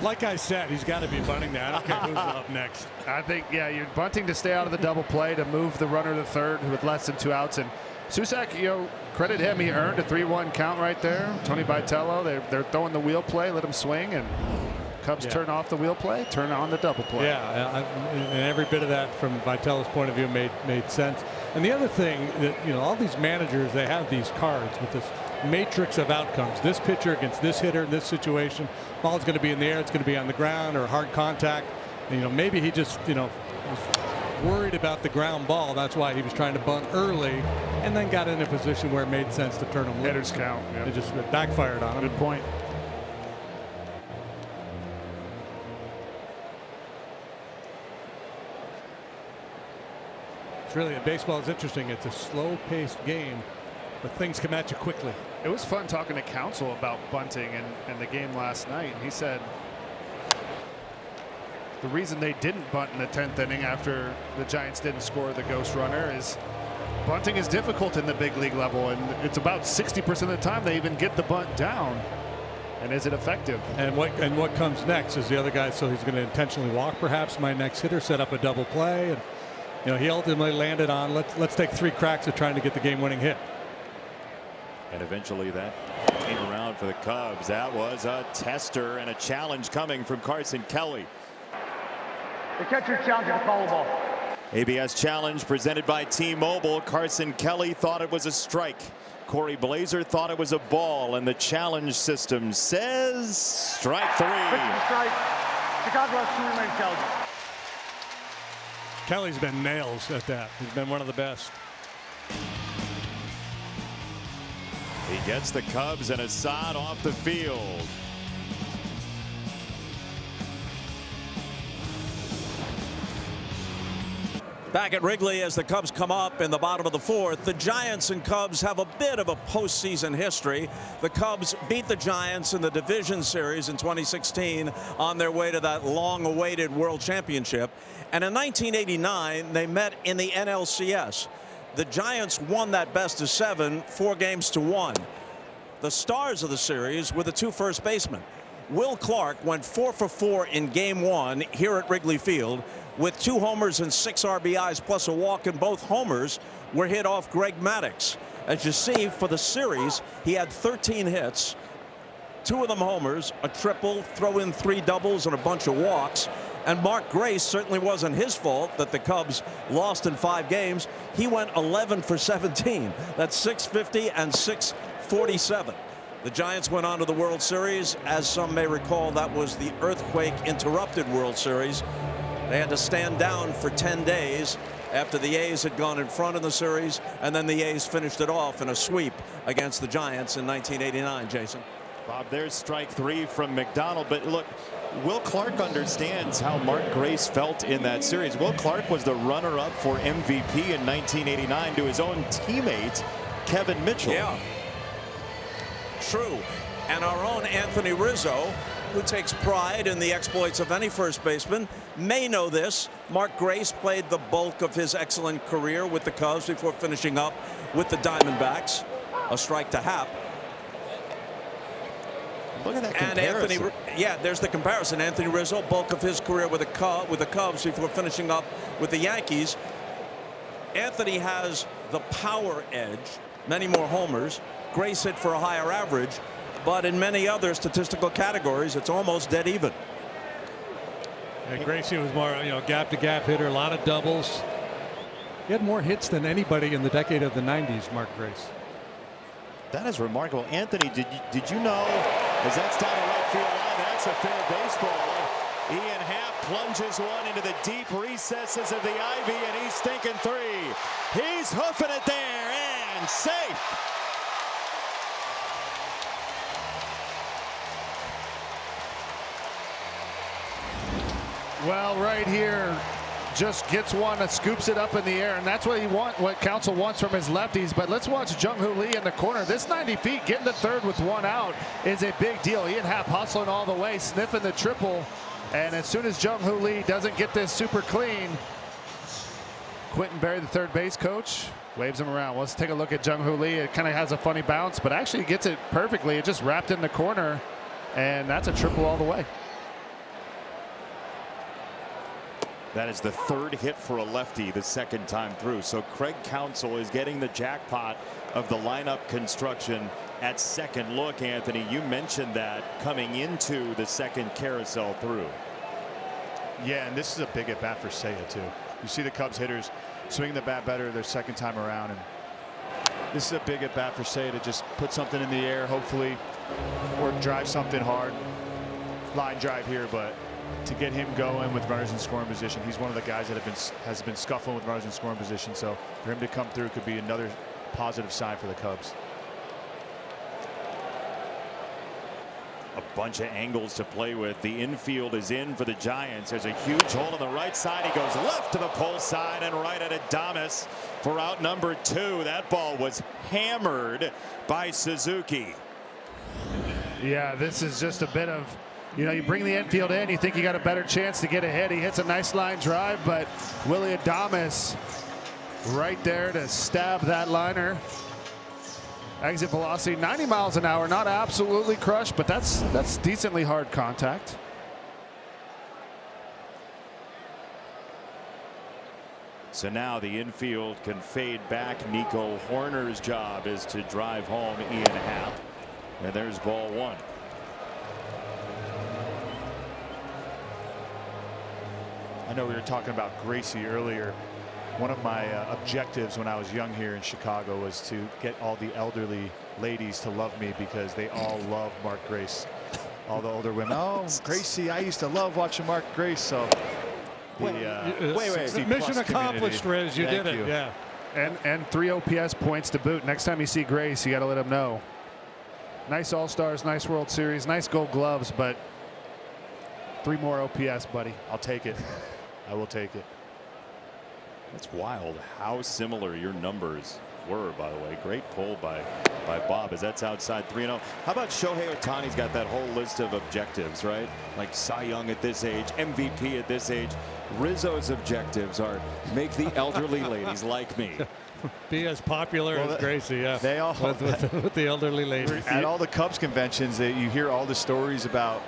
Like I said, he's got to be bunting now. I don't care who's up next. I think, yeah, you're bunting to stay out of the double play, to move the runner to third with less than 2 outs. And Susac, you know, credit him. He earned a 3-1 count right there. Tony Vitello, they're throwing the wheel play, let him swing, and Cubs turn off the wheel play, turn on the double play. Yeah, and every bit of that from Vitello's point of view made sense. And the other thing that, you know, all these managers, they have these cards with this matrix of outcomes. This pitcher against this hitter in this situation, ball's going to be in the air, it's going to be on the ground or hard contact. And, you know, maybe he just, you know, was worried about the ground ball. That's why he was trying to bunt early, and then got in a position where it made sense to turn him loose. Hitters count. Yeah. It just backfired on him. Good point. It's really, baseball is interesting. It's a slow-paced game, but things come at you quickly. It was fun talking to Counsell about bunting and the game last night. And he said the reason they didn't bunt in the 10th inning after the Giants didn't score the ghost runner is bunting is difficult in the big league level, and it's about 60% of the time they even get the bunt down. And is it effective? And what comes next is the other guy, so he's going to intentionally walk perhaps my next hitter, set up a double play, and you know, he ultimately landed on let's take 3 cracks at trying to get the game-winning hit. And eventually that came around for the Cubs. That was a tester and a challenge coming from Carson Kelly. The catcher challenging to call the ball. ABS challenge presented by T-Mobile. Carson Kelly thought it was a strike. Corey Blazer thought it was a ball, and the challenge system says strike 3. Strike. Chicago has 2 remaining challenges. Kelly's been nails at that. He's been one of the best. He gets the Cubs and Assad off the field. Back at Wrigley as the Cubs come up in the bottom of the 4th. The Giants and Cubs have a bit of a postseason history. The Cubs beat the Giants in the division series in 2016 on their way to that long-awaited World Championship. And in 1989, they met in the NLCS. The Giants won that best-of-7, 4-1. The stars of the series were the 2 first basemen. Will Clark went 4 for 4 in Game 1 here at Wrigley Field, with 2 homers and 6 RBIs plus a walk, and both homers were hit off Greg Maddux. As you see, for the series, he had 13 hits, 2 of them homers, a triple, throw in 3 doubles and a bunch of walks. And Mark Grace certainly wasn't his fault that the Cubs lost in 5 games. He went 11 for 17. That's 650 and 647. The Giants went on to the World Series. As some may recall, that was the earthquake-interrupted World Series. They had to stand down for 10 days after the A's had gone in front in the series, and then the A's finished it off in a sweep against the Giants in 1989, Jason. Bob, there's strike 3 from McDonald. But look, Will Clark understands how Mark Grace felt in that series. Will Clark was the runner-up for MVP in 1989 to his own teammate, Kevin Mitchell. Yeah. True. And our own Anthony Rizzo, who takes pride in the exploits of any first baseman, may know this. Mark Grace played the bulk of his excellent career with the Cubs before finishing up with the Diamondbacks. A strike to Happ. Look at that and comparison. There's the comparison. Anthony Rizzo, bulk of his career with the Cubs before finishing up with the Yankees. Anthony has the power edge, many more homers. Grace hit for a higher average, but in many other statistical categories, it's almost dead even. Yeah, Gracie was more, gap-to-gap hitter, a lot of doubles. He had more hits than anybody in the decade of the 90s, Mark Grace. That is remarkable. Anthony, did you know, as that's down the right field line, that's a fair baseball. Ian Happ plunges one into the deep recesses of the ivy, and he's thinking three. He's hoofing it there, and safe. Well, right here, just gets one and scoops it up in the air, and that's what Counsell wants from his lefties. But let's watch Jung-Hoo Lee in the corner. This 90 feet, getting the third with one out is a big deal. Ian Happ hustling all the way, sniffing the triple, and as soon as Jung-Hoo Lee doesn't get this super clean, Quentin Berry, the third base coach, waves him around. Let's take a look at Jung-Hoo Lee. It kind of has a funny bounce, but actually gets it perfectly. It just wrapped in the corner, and that's a triple all the way. That is the third hit for a lefty the second time through. So Craig Counsell is getting the jackpot of the lineup construction at second look. Anthony, you mentioned that coming into the second carousel through. Yeah, and this is a big at bat for Seiya too. You see the Cubs hitters swing the bat better their second time around, and this is a big at bat for Seiya to just put something in the air, hopefully, or drive something hard. Line drive here, but to get him going with runners in scoring position, he's one of the guys that has been scuffling with runners in scoring position. So for him to come through could be another positive sign for the Cubs. A bunch of angles to play with. The infield is in for the Giants. There's a huge hole on the right side. He goes left to the pole side and right at Adames for out number 2. That ball was hammered by Suzuki. Yeah, this is just a bit of, you bring the infield in, you think you got a better chance to get ahead. He hits a nice line drive, but Willy Adames right there to stab that liner. Exit velocity 90 miles an hour, not absolutely crushed, but that's decently hard contact. So now the infield can fade back. Nico Horner's job is to drive home Ian Happ. And there's ball one. I know we were talking about Gracie earlier. One of my objectives when I was young here in Chicago was to get all the elderly ladies to love me, because they all love Mark Grace. All the older women, oh, Gracie, I used to love watching Mark Grace. So wait. Mission accomplished, Riz. You did it. Yeah. And 3 OPS points to boot. Next time you see Grace, you got to let him know. Nice All-Stars, nice World Series, nice Gold Gloves, but 3 more OPS, buddy. I'll take it. I will take it. That's wild how similar your numbers were, by the way. Great pull by Bob, as that's outside 3-0. How about Shohei Ohtani's got that whole list of objectives, right? Like Cy Young at this age, MVP at this age. Rizzo's objectives are make the elderly ladies like me. Be as popular as Gracie, yeah. They all with the elderly ladies. At all the Cubs conventions, you hear all the stories about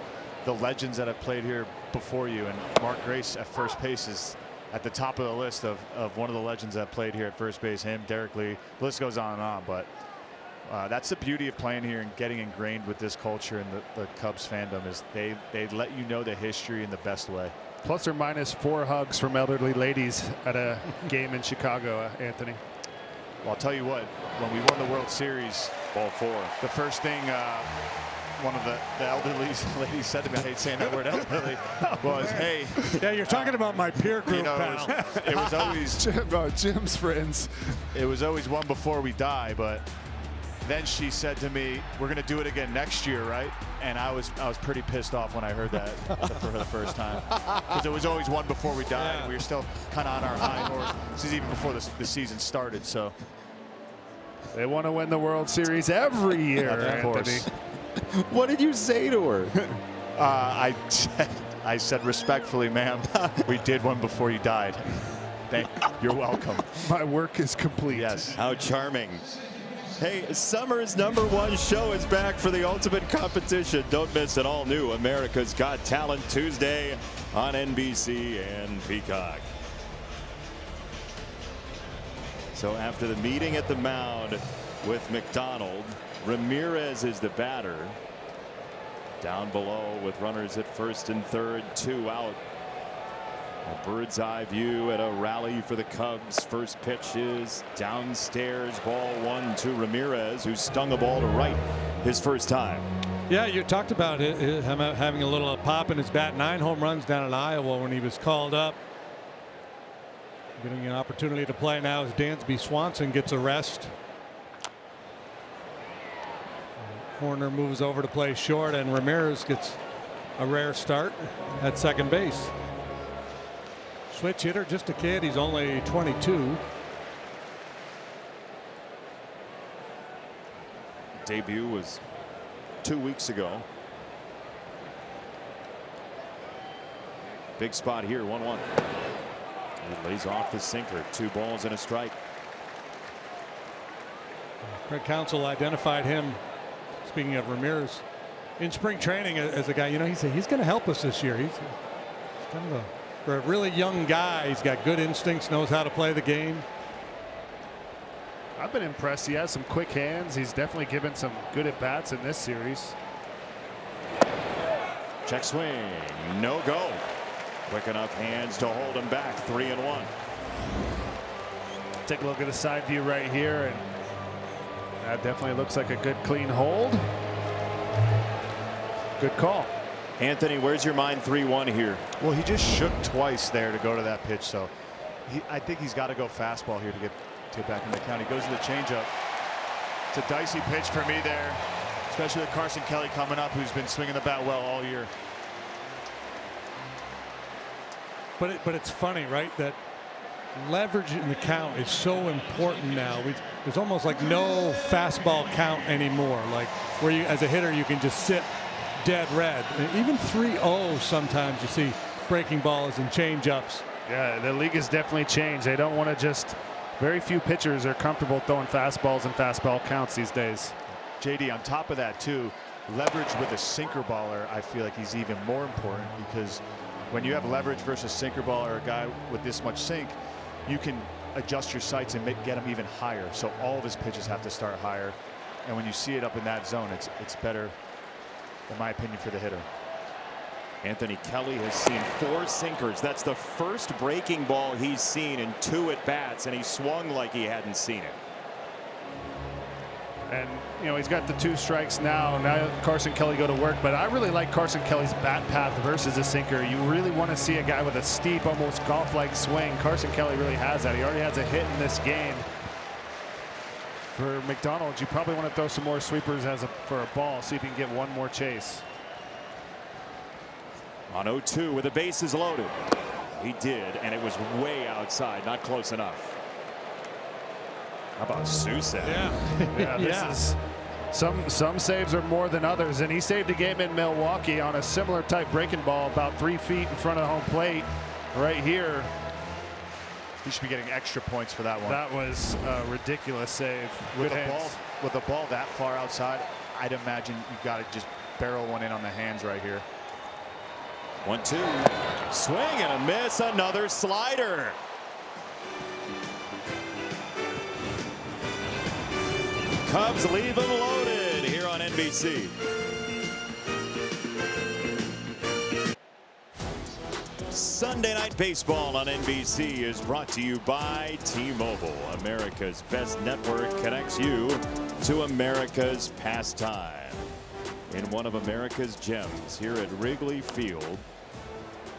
the legends that have played here before you, and Mark Grace at first base is at the top of the list of one of the legends that played here at first base. Him, Derek Lee, the list goes on and on. But that's the beauty of playing here and getting ingrained with this culture and the Cubs fandom, is they let you know the history in the best way. Plus or minus 4 hugs from elderly ladies at a game in Chicago, Anthony. Well, I'll tell you what, when we won the World Series, ball 4, the first thing one of the elderly ladies said to me, I hate saying that word elderly, was, hey. Yeah, you're talking about my peer group, pal. It was always Jim's friends. It was always one before we die, but then she said to me, we're going to do it again next year, right? And I was pretty pissed off when I heard that for the first time, because it was always one before we died. Yeah. And we were still kind of on our high horse. This is even before the season started. So they want to win the World Series every year, of Anthony. course. What did you say to her? I said respectfully, ma'am, we did one before you died. You're welcome. My work is complete. Yes. How charming. Hey, summer's #1 show is back for the ultimate competition. Don't miss an all-new America's Got Talent Tuesday on NBC and Peacock. So after the meeting at the mound with McDonald, Ramirez is the batter. Down below with runners at first and third, 2 out. A bird's eye view at a rally for the Cubs. First pitch is downstairs, ball 1 to Ramirez, who stung a ball to right his first time. Yeah, you talked about him having a little pop in his bat. 9 home runs down in Iowa when he was called up. Getting an opportunity to play now as Dansby Swanson gets a rest. Corner moves over to play short, and Ramirez gets a rare start at second base. Switch hitter, just a kid. He's only 22. Debut was 2 weeks ago. Big spot here, 1-1. He lays off the sinker. 2 balls and a strike. Craig Counsell identified him, speaking of Ramirez, in spring training as a guy, you know, he said he's going to help us this year. He's kind of for a really young guy. He's got good instincts, knows how to play the game. I've been impressed. He has some quick hands. He's definitely given some good at bats in this series. Check swing, no go. Quick enough hands to hold him back. 3-1. Take a look at the side view right here, and that definitely looks like a good clean hold. Good call. Anthony, where's your mind? 3-1 here. Well, he just shook twice there to go to that pitch, so I think he's got to go fastball here to get back in the count. He goes to the changeup. It's a dicey pitch for me there, especially with Carson Kelly coming up, who's been swinging the bat well all year. But it's funny, right, that leverage in the count is so important now. There's almost like no fastball count anymore, like where you, as a hitter, you can just sit dead red. And even 3-0 sometimes you see breaking balls and change-ups. Yeah, the league has definitely changed. They don't want to just, very few pitchers are comfortable throwing fastballs and fastball counts these days. JD, on top of that too, leverage with a sinker baller, I feel like he's even more important, because when you have leverage versus sinker ball or a guy with this much sink, you can adjust your sights and get him even higher. So all of his pitches have to start higher, and when you see it up in that zone, it's better, in my opinion, for the hitter. Anthony Kelly has seen 4 sinkers. That's the first breaking ball he's seen in 2 at bats, and he swung like he hadn't seen it. And you know, he's got the 2 strikes now. Now Carson Kelly go to work, but I really like Carson Kelly's bat path versus a sinker. You really want to see a guy with a steep, almost golf-like swing. Carson Kelly really has that. He already has a hit in this game. For McDonald, you probably want to throw some more sweepers for a ball, see if you can get one more chase. On 0-2 with the bases loaded. He did, and it was way outside, not close enough. How about Sousa? Yeah, this is some saves are more than others, and he saved a game in Milwaukee on a similar type breaking ball about 3 feet in front of home plate right here. He should be getting extra points for that one. That was a ridiculous save. With a ball that far outside, I'd imagine you've got to just barrel one in on the hands right here. 1-2. Swing and a miss. Another slider. Cubs leave him loaded here on NBC. Sunday Night Baseball on NBC is brought to you by T-Mobile. America's best network connects you to America's pastime. In one of America's gems here at Wrigley Field.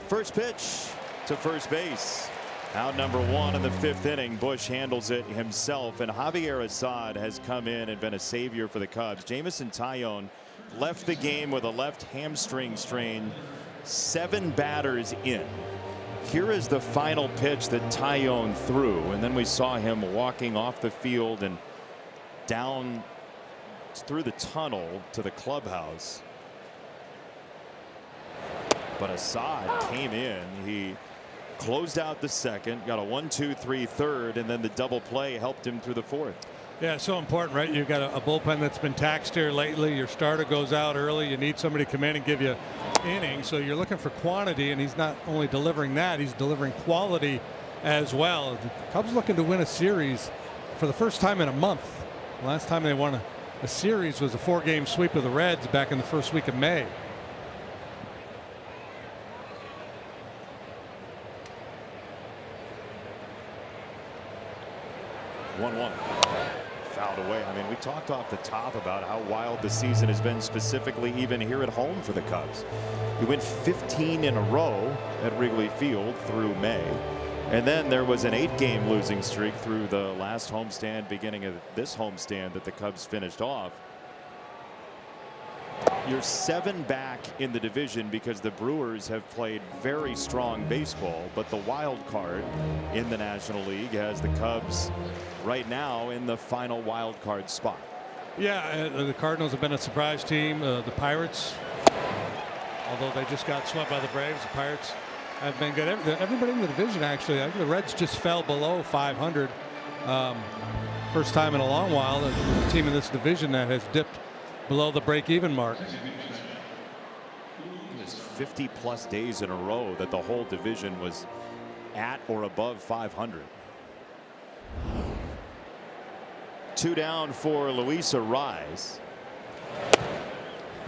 First pitch to first base. Out number 1 in the 5th inning. Bush handles it himself, and Javier Assad has come in and been a savior for the Cubs. Jamison Tyone left the game with a left hamstring strain 7 batters in. Here is the final pitch that Tyone threw, and then we saw him walking off the field and down It's through the tunnel to the clubhouse. But Assad came in. He closed out the second, got a 1-2-3 third, and then the double play helped him through the fourth. Yeah, so important, right? You've got a bullpen that's been taxed here lately. Your starter goes out early. You need somebody to come in and give you innings. So you're looking for quantity, and he's not only delivering that, he's delivering quality as well. The Cubs looking to win a series for the first time in a month. The last time they won a series was a 4-game sweep of the Reds back in the first week of May. Fouled away. I mean, we talked off the top about how wild the season has been, specifically even here at home for the Cubs. You win 15 in a row at Wrigley Field through May. And then there was an 8-game losing streak through the last homestand, beginning of this homestand that the Cubs finished off. You're 7 back in the division because the Brewers have played very strong baseball, but the wild card in the National League has the Cubs right now in the final wild card spot. Yeah, the Cardinals have been a surprise team. The Pirates, although they just got swept by the Braves, the Pirates have been good. Everybody in the division, actually. I think the Reds just fell below 500. First time in a long while, a team in this division that has dipped below the break-even mark. There's 50+ days in a row that the whole division was at or above 500. 2 down for Luis Arraez.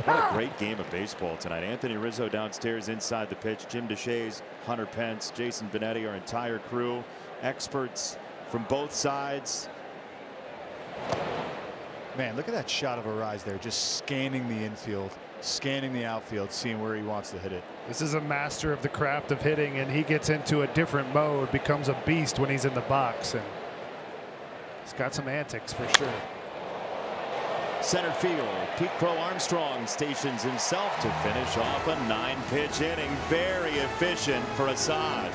What a great game of baseball tonight. Anthony Rizzo downstairs inside the pitch. Jim DeShays, Hunter Pence, Jason Benetti, our entire crew, experts from both sides. Man, look at that shot of Arraez there, just scanning the infield, scanning the outfield, seeing where he wants to hit it. This is a master of the craft of hitting, and he gets into a different mode, becomes a beast when he's in the box, and he's got some antics for sure. Center field, Pete Crow Armstrong stations himself to finish off a 9-pitch inning. Very efficient for Assad.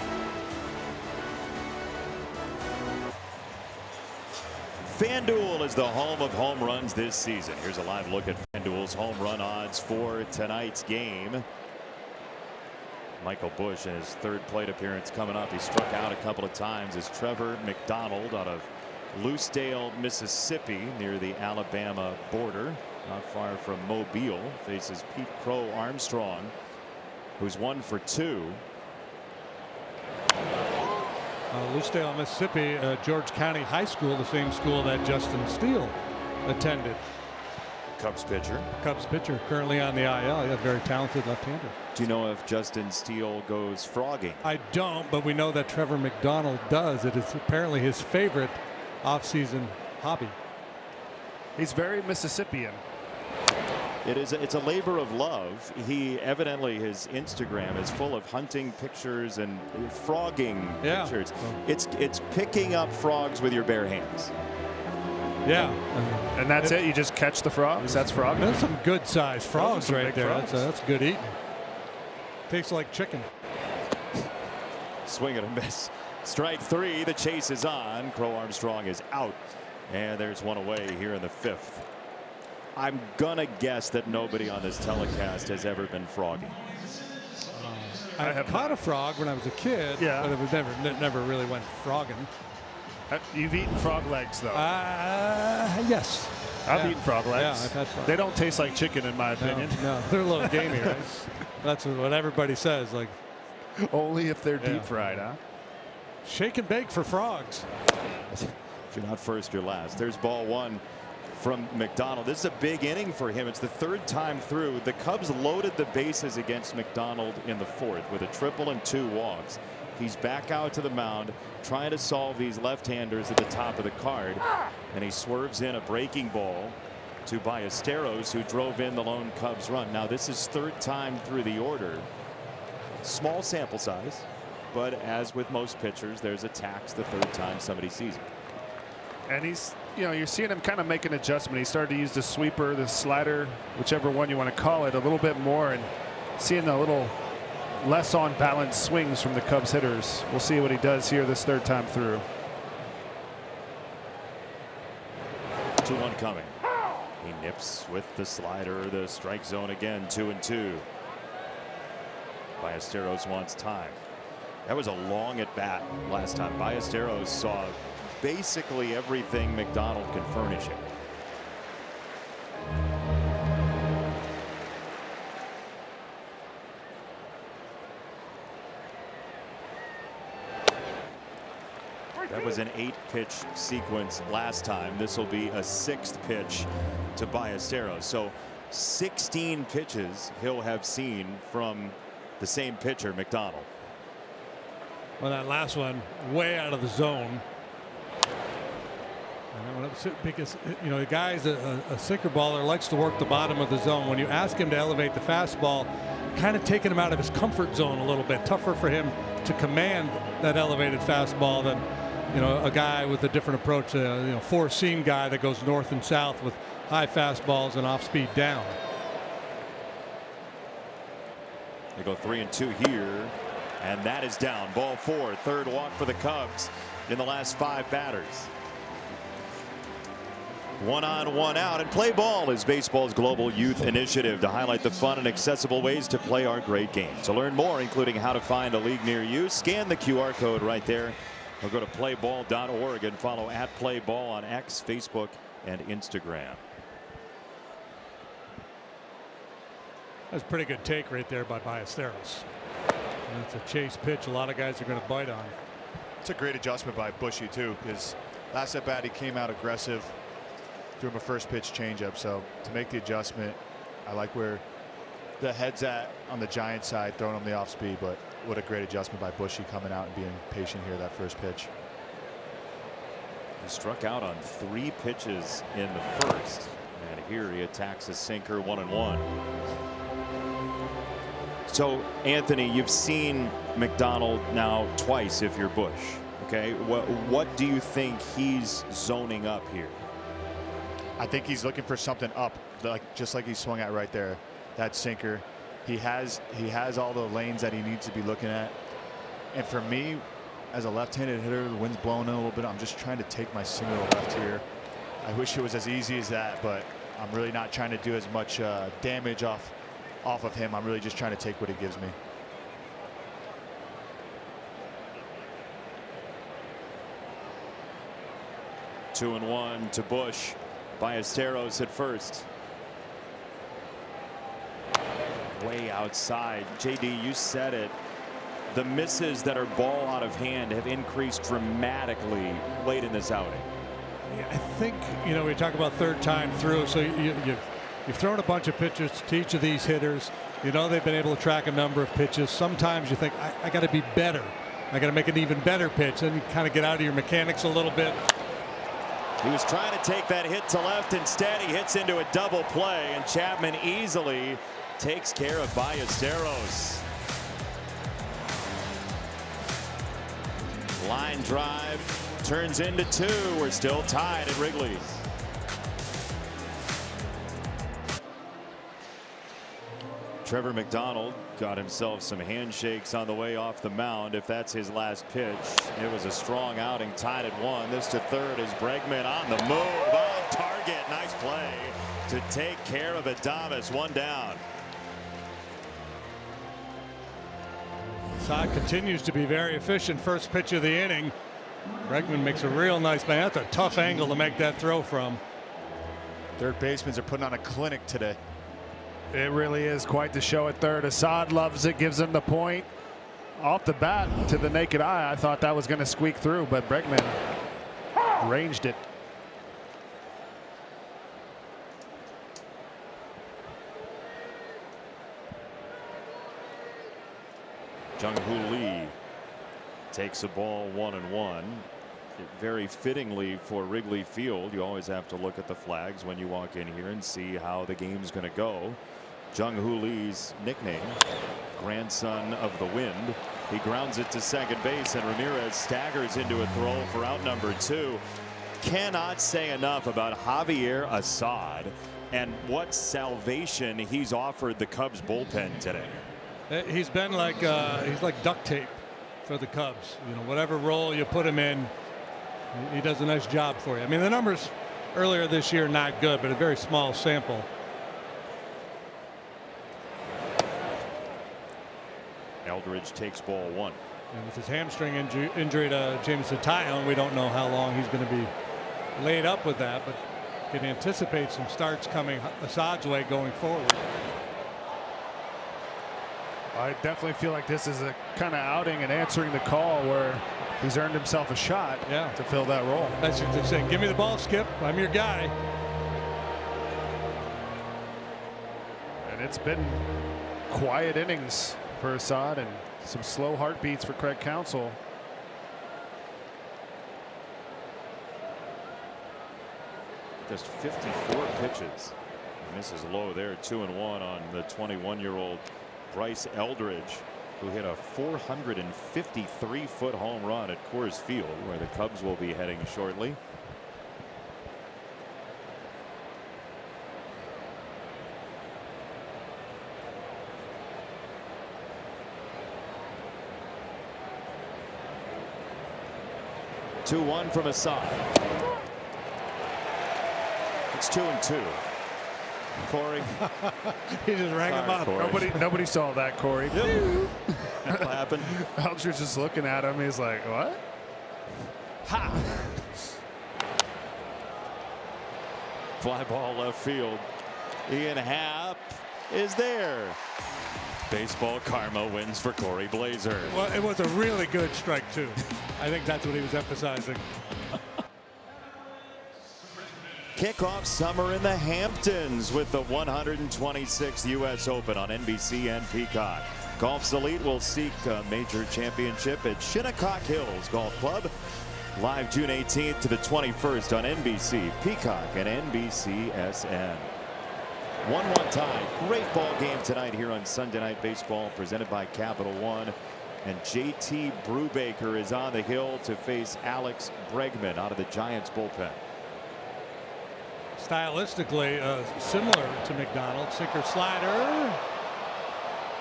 FanDuel is the home of home runs this season. Here's a live look at FanDuel's home run odds for tonight's game. Michael Busch in his 3rd plate appearance coming up. He struck out a couple of times as Trevor McDonald out of Loosedale, Mississippi, near the Alabama border, not far from Mobile, faces Pete Crow Armstrong, who's 1 for 2. Loosedale, Mississippi, George County High School, the same school that Justin Steele attended. Cubs pitcher. Cubs pitcher, currently on the IL. Yeah, very talented left-hander. Do you know if Justin Steele goes frogging? I don't, but we know that Trevor McDonald does. It is apparently his favorite off-season hobby. He's very Mississippian. It's a labor of love. He evidently, his Instagram is full of hunting pictures and frogging pictures. It's picking up frogs with your bare hands. Yeah, and that's it. You just catch the frogs. That's frogging. That's some good sized frogs right there. Frogs. That's good eating. Tastes like chicken. Swing and a miss. Strike 3. The chase is on. Crow Armstrong is out, and there's one away here in the 5th. I'm gonna guess that nobody on this telecast has ever been frogging. I have caught a frog when I was a kid, but it was never really went frogging. You've eaten frog legs, though. Yes. I've eaten frog legs. Yeah, I've had frog. They don't taste like chicken, in my opinion. No, they're a little gamey, right? That's what everybody says. Like, only if they're deep fried, huh? Shake and bake for frogs. If you're not first, you're last. There's ball 1 from McDonald. This is a big inning for him. It's the 3rd time through. The Cubs loaded the bases against McDonald in the 4th with a triple and 2 walks. He's back out to the mound trying to solve these left-handers at the top of the card, and he swerves in a breaking ball to Ballesteros, who drove in the lone Cubs run. Now this is 3rd time through the order. Small sample size, but as with most pitchers, there's a tax the 3rd time somebody sees him. And he's, you're seeing him kind of make an adjustment. He started to use the sweeper, the slider, whichever one you want to call it, a little bit more, and seeing a little less on balance swings from the Cubs hitters. We'll see what he does here this 3rd time through. 2-1 coming. He nips with the slider, the strike zone again, 2-2. Ballesteros wants time. That was a long at bat last time. Ballesteros saw basically everything McDonald can furnish him. That was an 8-pitch sequence last time. This will be a 6th pitch to Ballesteros. So 16 pitches he'll have seen from the same pitcher, McDonald. Well, that last one way out of the zone. Because, you know, the guy's a sinker baller, likes to work the bottom of the zone. When you ask him to elevate the fastball, kind of taking him out of his comfort zone a little bit. Tougher for him to command that elevated fastball than, you know, a guy with a different approach, you know, 4-seam guy that goes north and south with high fastballs and off speed down. They go 3-2 here, and that is down. Ball 4, third walk for the Cubs in the last 5 batters. 1 on, 1 out, and Play Ball is baseball's global youth initiative to highlight the fun and accessible ways to play our great game. To learn more, including how to find a league near you, scan the QR code right there, or go to playball.org and follow @playball on X, Facebook, and Instagram. That's a pretty good take right there by Ballesteros. That's a chase pitch a lot of guys are going to bite on. It's a great adjustment by Bushy too, because last at bat he came out aggressive, threw him a first pitch changeup. So to make the adjustment, I like where the head's at on the Giant side, throwing him the off speed. But what a great adjustment by Bushy coming out and being patient here that first pitch. He struck out on 3 pitches in the first, and here he attacks a sinker, 1-1. So, Anthony, you've seen McDonald now twice if you're Bush. Okay, what do you think he's zoning up here? I think he's looking for something up, just like he swung at right there. That sinker. He has all the lanes that he needs to be looking at. And for me, as a left-handed hitter, the wind's blowing in a little bit. I'm just trying to take my single left here. I wish it was as easy as that, but I'm really not trying to do as much damage off of him. I'm really just trying to take what he gives me. Two and 1 to Bush. Ballesteros at first. Way outside. JD, you said it. The misses that are ball out of hand have increased dramatically late in this outing. Yeah, I think, you know, we talk about third time through, so you've thrown a bunch of pitches to each of these hitters. You know, they've been able to track a number of pitches. Sometimes you think, I got to be better. I got to make an even better pitch. Then you kind of get out of your mechanics a little bit. He was trying to take that hit to left. Instead, he hits into a double play, and Chapman easily takes care of Ballesteros. Line drive turns into 2. We're still tied at Wrigley's. Trevor McDonald got himself some handshakes on the way off the mound. If that's his last pitch, it was a strong outing, tied at 1. This to third is Bregman on the move, on target. Nice play to take care of Adames. 1 down. Saad continues to be very efficient. First pitch of the inning. Bregman makes a real nice man. That's a tough angle to make that throw from. Third basemen are putting on a clinic today. It really is quite the show at third. Assad loves it, gives him the point. Off the bat to the naked eye, I thought that was going to squeak through, but Bregman ranged it. Jung-Hoo Lee takes a ball 1-1. Very fittingly for Wrigley Field, you always have to look at the flags when you walk in here and see how the game's going to go. Jung-Hoo Lee's nickname, grandson of the wind. He grounds it to second base, and Ramirez staggers into a throw for out number 2. Cannot say enough about Javier Assad and what salvation he's offered the Cubs bullpen today. He's been like he's like duct tape for the Cubs. You know, whatever role you put him in, he does a nice job for you. I mean, the numbers earlier this year, not good, but a very small sample. Eldridge takes ball 1. And with his hamstring injury to Jameson Taillon, we don't know how long he's going to be laid up with that, but can anticipate some starts coming Assad's way going forward. I definitely feel like this is a kind of outing and answering the call where he's earned himself a shot to fill that role. That's what they're saying. Give me the ball, Skip. I'm your guy. And it's been quiet innings for Assad and some slow heartbeats for Craig Counsell. Just 54 pitches. Misses low there, 2-1 on the 21-year-old Bryce Eldridge, who hit a 453-foot home run at Coors Field, where the Cubs will be heading shortly. Two-one from Assad. It's 2-2. Corey. He just rang him up. Nobody saw that, Corey. Yep. What happened? Eldridge just looking at him. He's like, what? Ha! Fly ball left field. Ian Happ is there. Baseball karma wins for Corey Blazer. Well, it was a really good strike, too. I think that's what he was emphasizing. Kickoff summer in the Hamptons with the 126th U.S. Open on NBC and Peacock. Golf's elite will seek a major championship at Shinnecock Hills Golf Club. Live June 18th to the 21st on NBC, Peacock, and NBCSN. 1-1 tie. Great ball game tonight here on Sunday Night Baseball, presented by Capital One. And JT Brubaker is on the hill to face Alex Bregman out of the Giants bullpen. Stylistically similar to McDonald. Sinker slider.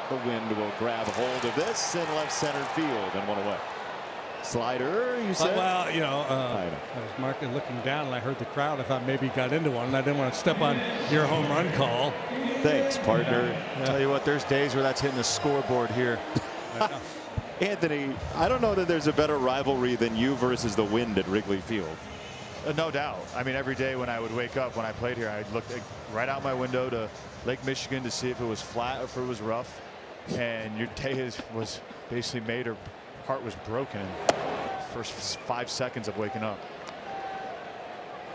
The wind will grab hold of this in left center field and one away. Slider, you said? Well, you know, I was marking, looking down, and I heard the crowd. I thought maybe he got into one, and I didn't want to step on your home run call. Thanks, partner. Tell you what, there's days where that's hitting the scoreboard here. Anthony, I don't know that there's a better rivalry than you versus the wind at Wrigley Field. No doubt. I mean, every day when I would wake up, when I played here, I'd look right out my window to Lake Michigan to see if it was flat or if it was rough. And your day was basically made or heart was broken in the first 5 seconds of waking up.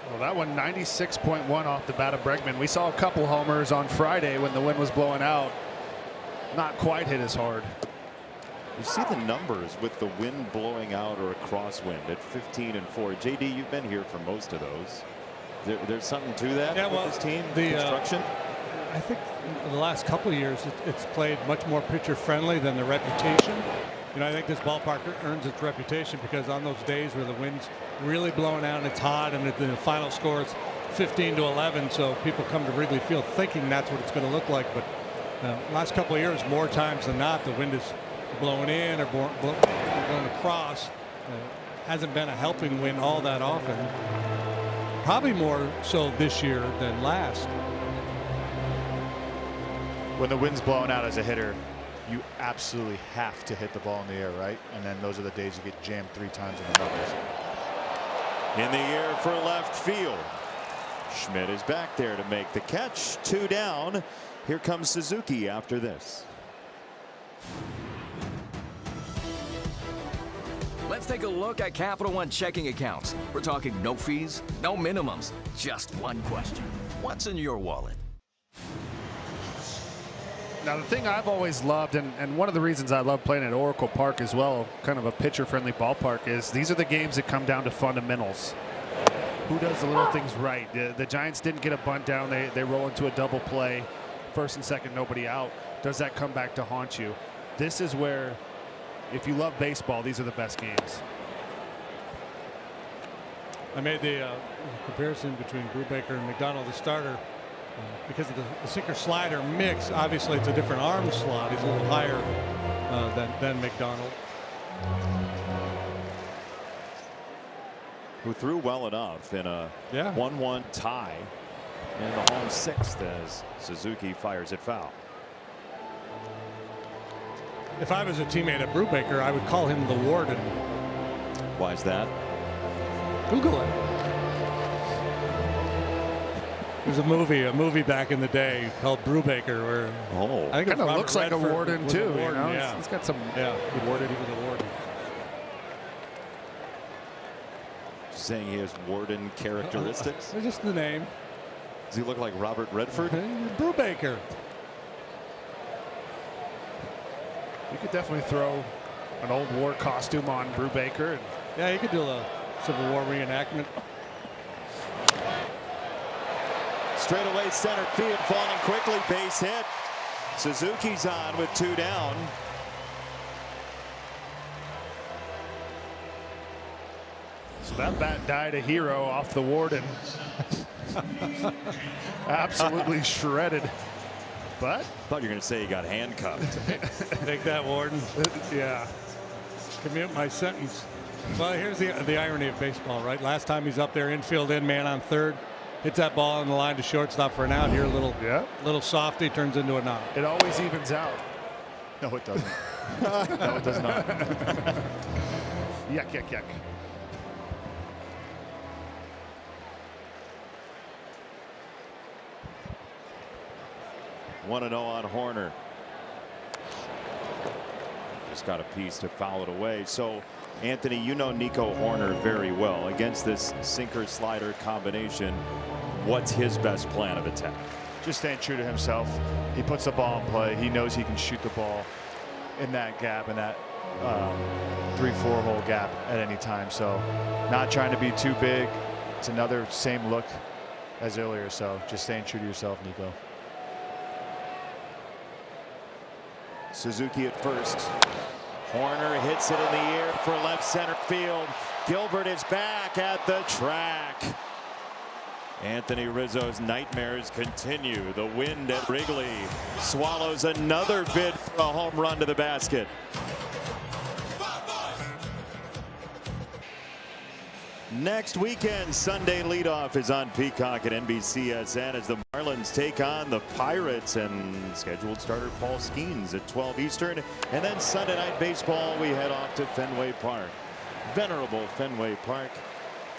Well, that one 96.1 off the bat of Bregman. We saw a couple homers on Friday when the wind was blowing out. Not quite hit as hard. You see the numbers with the wind blowing out or a crosswind at 15 and 4. JD, you've been here for most of those. There's something to that with this team construction. I think in the last couple of years it's played much more pitcher friendly than the reputation. You know, I think this ballpark earns its reputation because on those days where the wind's really blowing out and it's hot and the final score is 15-11, so people come to Wrigley Field thinking that's what it's going to look like. But last couple of years, more times than not, the wind is blowing in or blowing across. Hasn't been a helping wind all that often. Probably more so this year than last. When the wind's blowing out as a hitter, you absolutely have to hit the ball in the air, right? And then those are the days you get jammed 3 times in the numbers. In the air for left field. Schmidt is back there to make the catch. 2 down. Here comes Suzuki after this. Let's take a look at Capital One checking accounts. We're talking no fees, no minimums, just one question. What's in your wallet? Now, the thing I've always loved, and one of the reasons I love playing at Oracle Park as well, kind of a pitcher-friendly ballpark, is these are the games that come down to fundamentals. Who does the little things right? The Giants didn't get a bunt down. They roll into a double play. First and second, nobody out. Does that come back to haunt you? This is where, if you love baseball, these are the best games. I made the comparison between Brubaker and McDonald, the starter, because of the sinker slider mix. Obviously, it's a different arm slot. He's a little higher than McDonald. who threw well enough in a 1-1 tie in the home sixth as Suzuki fires it foul. If I was a teammate at Brubaker, I would call him the Warden. Why is that? Google it. There's a movie back in the day called Brubaker where I think kind of looks like a warden too. Warden, you know? Yeah. He's got some warden. He was a warden. Saying he has warden characteristics. It's just the name. Does he look like Robert Redford? Brubaker. You could definitely throw an old war costume on Brubaker. And yeah, you could do a Civil War reenactment. Straightaway center field, falling quickly, base hit. Suzuki's on with 2 down. So that bat died a hero off the Warden. Absolutely shredded. But thought you were going to say he got handcuffed. Take that, Warden. Yeah. Commute my sentence. Well, here's the irony of baseball, right? Last time he's up there, infield in, man on third, hits that ball on the line to shortstop for an out. Here, a little softy turns into a knock. It always evens out. No, it doesn't. No, it does not. Yuck, yuck, yuck. One 1-0 on Horner. Just got a piece to foul it away. So, Anthony, you know Nico Horner very well. Against this sinker-slider combination, what's his best plan of attack? Just staying true to himself. He puts the ball in play. He knows he can shoot the ball in that gap, in that 3-4 hole gap at any time. So, not trying to be too big. It's another same look as earlier. So, just staying true to yourself, Nico. Suzuki at first. Horner hits it in the air for left center field. Gilbert is back at the track. Anthony Rizzo's nightmares continue. The wind at Wrigley swallows another bid for a home run to the basket. Next weekend, Sunday leadoff is on Peacock at NBCSN as the Marlins take on the Pirates, and scheduled starter Paul Skeens at 12 Eastern. And then Sunday night baseball, we head off to Fenway Park. Venerable Fenway Park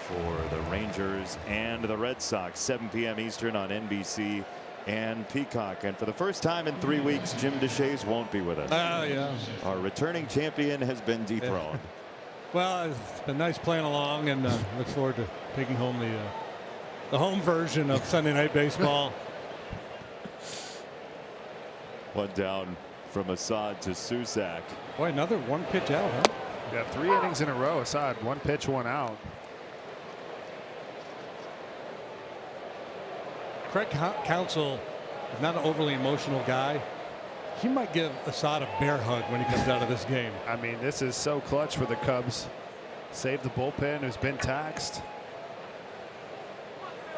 for the Rangers and the Red Sox, 7 p.m. Eastern on NBC and Peacock. And for the first time in 3 weeks, Jim DeShays won't be with us. Oh, yeah. Our returning champion has been dethroned. Well, it's been nice playing along, and look forward to taking home the home version of Sunday Night Baseball. One down from Assad to Susac. Boy, another one pitch out, huh? Yeah, 3 innings in a row. Assad, 1 pitch, 1 out. Craig Counsell is not an overly emotional guy. He might give Assad a bear hug when he comes out of this game. I mean, this is so clutch for the Cubs. Save the bullpen, who's been taxed.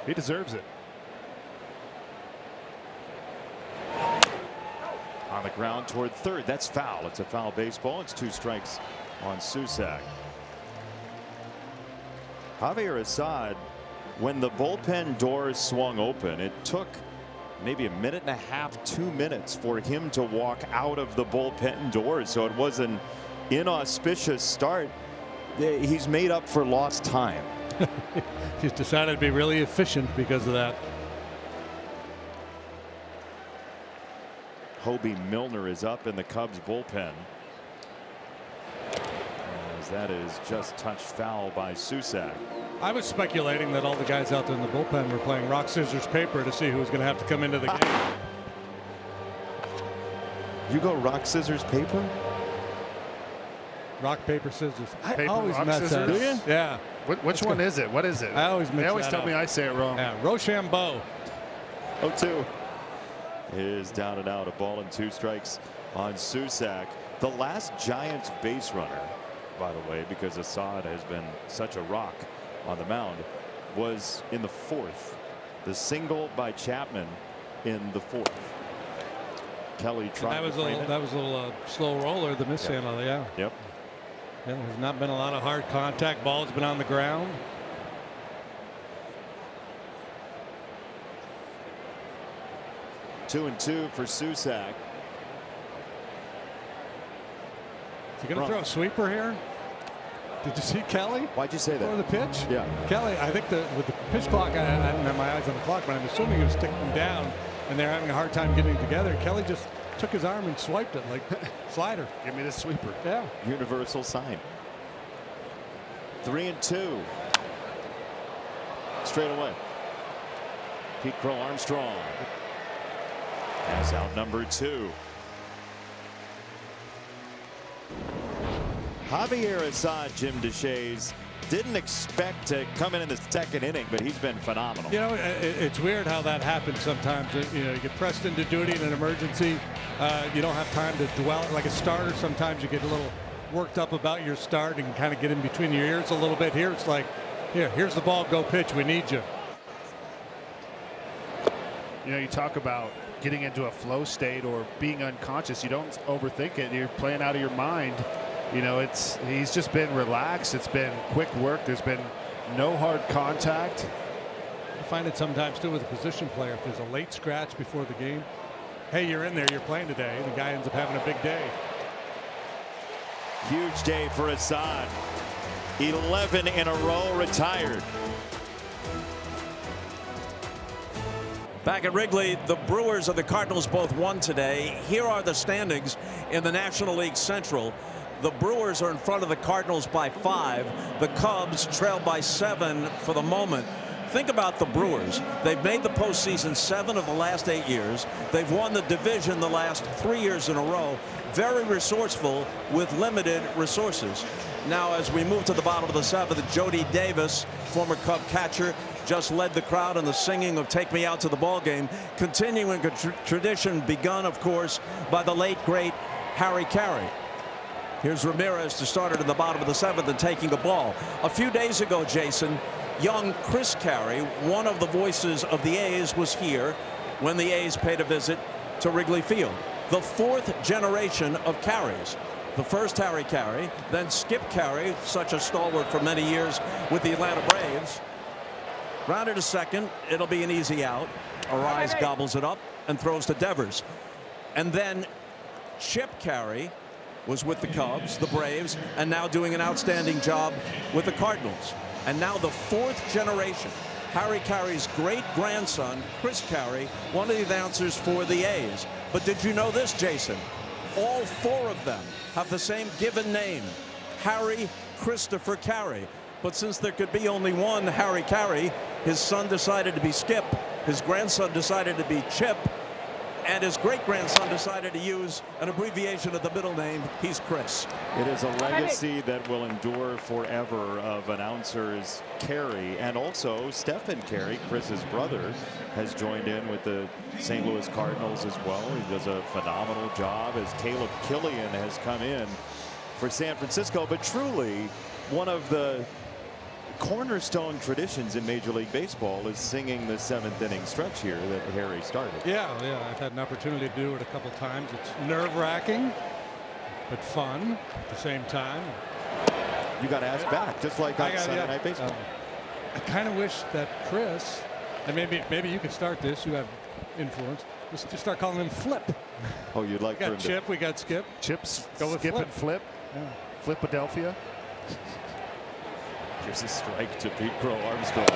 He deserves it. On the ground toward third. That's foul. It's a foul baseball. It's 2 strikes on Susac. Javier Assad, when the bullpen doors swung open, it took maybe a minute and a half, 2 minutes for him to walk out of the bullpen doors. So it was an inauspicious start. He's made up for lost time. He's decided to be really efficient because of that. Hobie Milner is up in the Cubs bullpen, as that is just touched foul by Susac. I was speculating that all the guys out there in the bullpen were playing rock, scissors, paper to see who was going to have to come into the game. You go rock, scissors, paper? Rock, paper, scissors. Paper, I always rock, mess scissors? that. Do you? Yeah. Which one is it? What is it? I always mix They always that tell up. me I say it wrong. Yeah, Rochambeau. 0-2 is down and out. A ball and 2 strikes on Susac. The last Giants base runner, by the way, because Assad has been such a rock on the mound, was in the 4th. The single by Chapman in the 4th. Kelly tried That was to a frame little, it. that was a little slow roller, the mishandle. Yeah. Yep. Yeah, there's not been a lot of hard contact. Ball's been on the ground. 2-2 for Susac. Is he going to throw a sweeper here? Did you see Kelly? Why'd you say that? Before the pitch? Yeah. Kelly, I think with the pitch clock, I didn't have my eyes on the clock, but I'm assuming he was sticking them down, and they're having a hard time getting together. Kelly just took his arm and swiped it like slider. Give me the sweeper. Yeah. Universal sign. 3-2. Straight away. Pete Crow Armstrong. Pass out number 2. Javier Assad, Jim DeShays, didn't expect to come in the second inning, but he's been phenomenal. You know, it's weird how that happens sometimes. You know, you get pressed into duty in an emergency. You don't have time to dwell. Like a starter, sometimes you get a little worked up about your start and kind of get in between your ears a little bit. Here it's like, here's the ball, go pitch, we need you. You know, you talk about getting into a flow state or being unconscious. You don't overthink it. You're playing out of your mind. You know, he's just been relaxed. It's been quick work. There's been no hard contact. I find it sometimes too with a position player. If there's a late scratch before the game, hey, you're in there, you're playing today. The guy ends up having a big day. Huge day for Assad. 11 in a row retired. Back at Wrigley, the Brewers and the Cardinals both won today. Here are the standings in the National League Central. The Brewers are in front of the Cardinals by 5. The Cubs trail by 7 for the moment. Think about the Brewers. They've made the postseason 7 of the last 8 years. They've won the division the last 3 years in a row. Very resourceful with limited resources. Now, as we move to the bottom of the 7th, Jody Davis, former Cub catcher, just led the crowd in the singing of "Take Me Out to the Ball Game," continuing a tradition begun, of course, by the late, great Harry Carey. Here's Ramirez to start it in the bottom of the 7th and taking a ball. A few days ago, Jason, young Chris Carey, one of the voices of the A's, was here when the A's paid a visit to Wrigley Field. The 4th generation of Careys. The first Harry Carey, then Skip Carey, such a stalwart for many years with the Atlanta Braves. Grounded to second, it'll be an easy out. Arise gobbles it up and throws to Devers. And then Chip Carey was with the Cubs, the Braves, and now doing an outstanding job with the Cardinals. And now the 4th generation, Harry Carey's great-grandson, Chris Carey, one of the announcers for the A's. But did you know this, Jason? All 4 of them have the same given name, Harry Christopher Carey. But since there could be only one Harry Carey, his son decided to be Skip, his grandson decided to be Chip, and his great-grandson decided to use an abbreviation of the middle name. He's Chris. It is a legacy that will endure forever of announcers Carey, and also Stephen Carey, Chris's brother, has joined in with the St. Louis Cardinals as well. He does a phenomenal job as Caleb Killian has come in for San Francisco. But truly, one of the cornerstone traditions in Major League Baseball is singing the 7th inning stretch here that Harry started. Yeah, I've had an opportunity to do it a couple times. It's nerve-wracking, but fun at the same time. You got asked back, just like on Sunday Night Baseball. I kind of wish that Chris, and maybe you could start this. You have influence. Let's just start calling him Flip. Oh, you'd like we for got him Chip, we got Skip. Chips, go with Skip Flip. and Flip. Yeah. Flipadelphia. Here's a strike to Pete Crow Armstrong.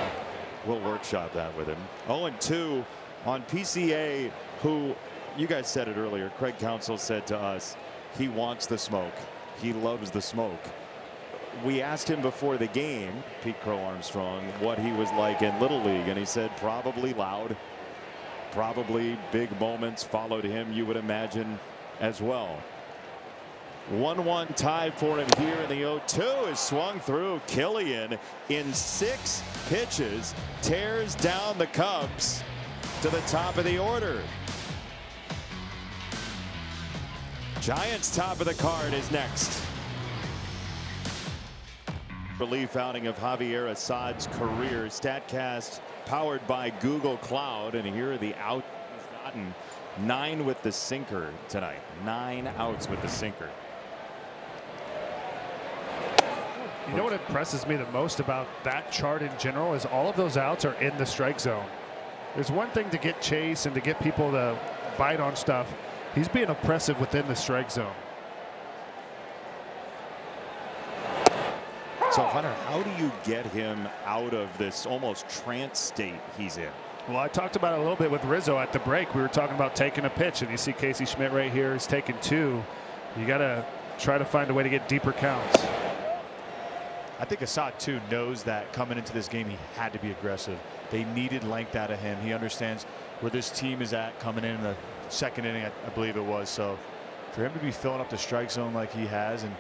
We'll workshop that with him. 0-2 on PCA, who, you guys said it earlier, Craig Counsell said to us, he wants the smoke. He loves the smoke. We asked him before the game, Pete Crow Armstrong, what he was like in Little League, and he said probably loud, probably big moments followed him, you would imagine, as well. 1-1 tie for him here in the 0-2 is swung through. Killian in 6 pitches tears down the Cubs to the top of the order. Giants top of the card is next. Relief outing of Javier Assad's career. StatCast powered by Google Cloud, and here are the outs he's gotten. 9 with the sinker tonight. 9 outs with the sinker. You know what impresses me the most about that chart in general is all of those outs are in the strike zone. There's one thing to get chase and to get people to bite on stuff. He's being oppressive within the strike zone. So Hunter, how do you get him out of this almost trance state he's in? Well, I talked about it a little bit with Rizzo at the break. We were talking about taking a pitch, and you see Casey Schmidt right here is taking 2. You got to try to find a way to get deeper counts. I think Assad too knows that coming into this game he had to be aggressive. They needed length out of him. He understands where this team is at coming in the second inning, I believe it was. So for him to be filling up the strike zone like he has, and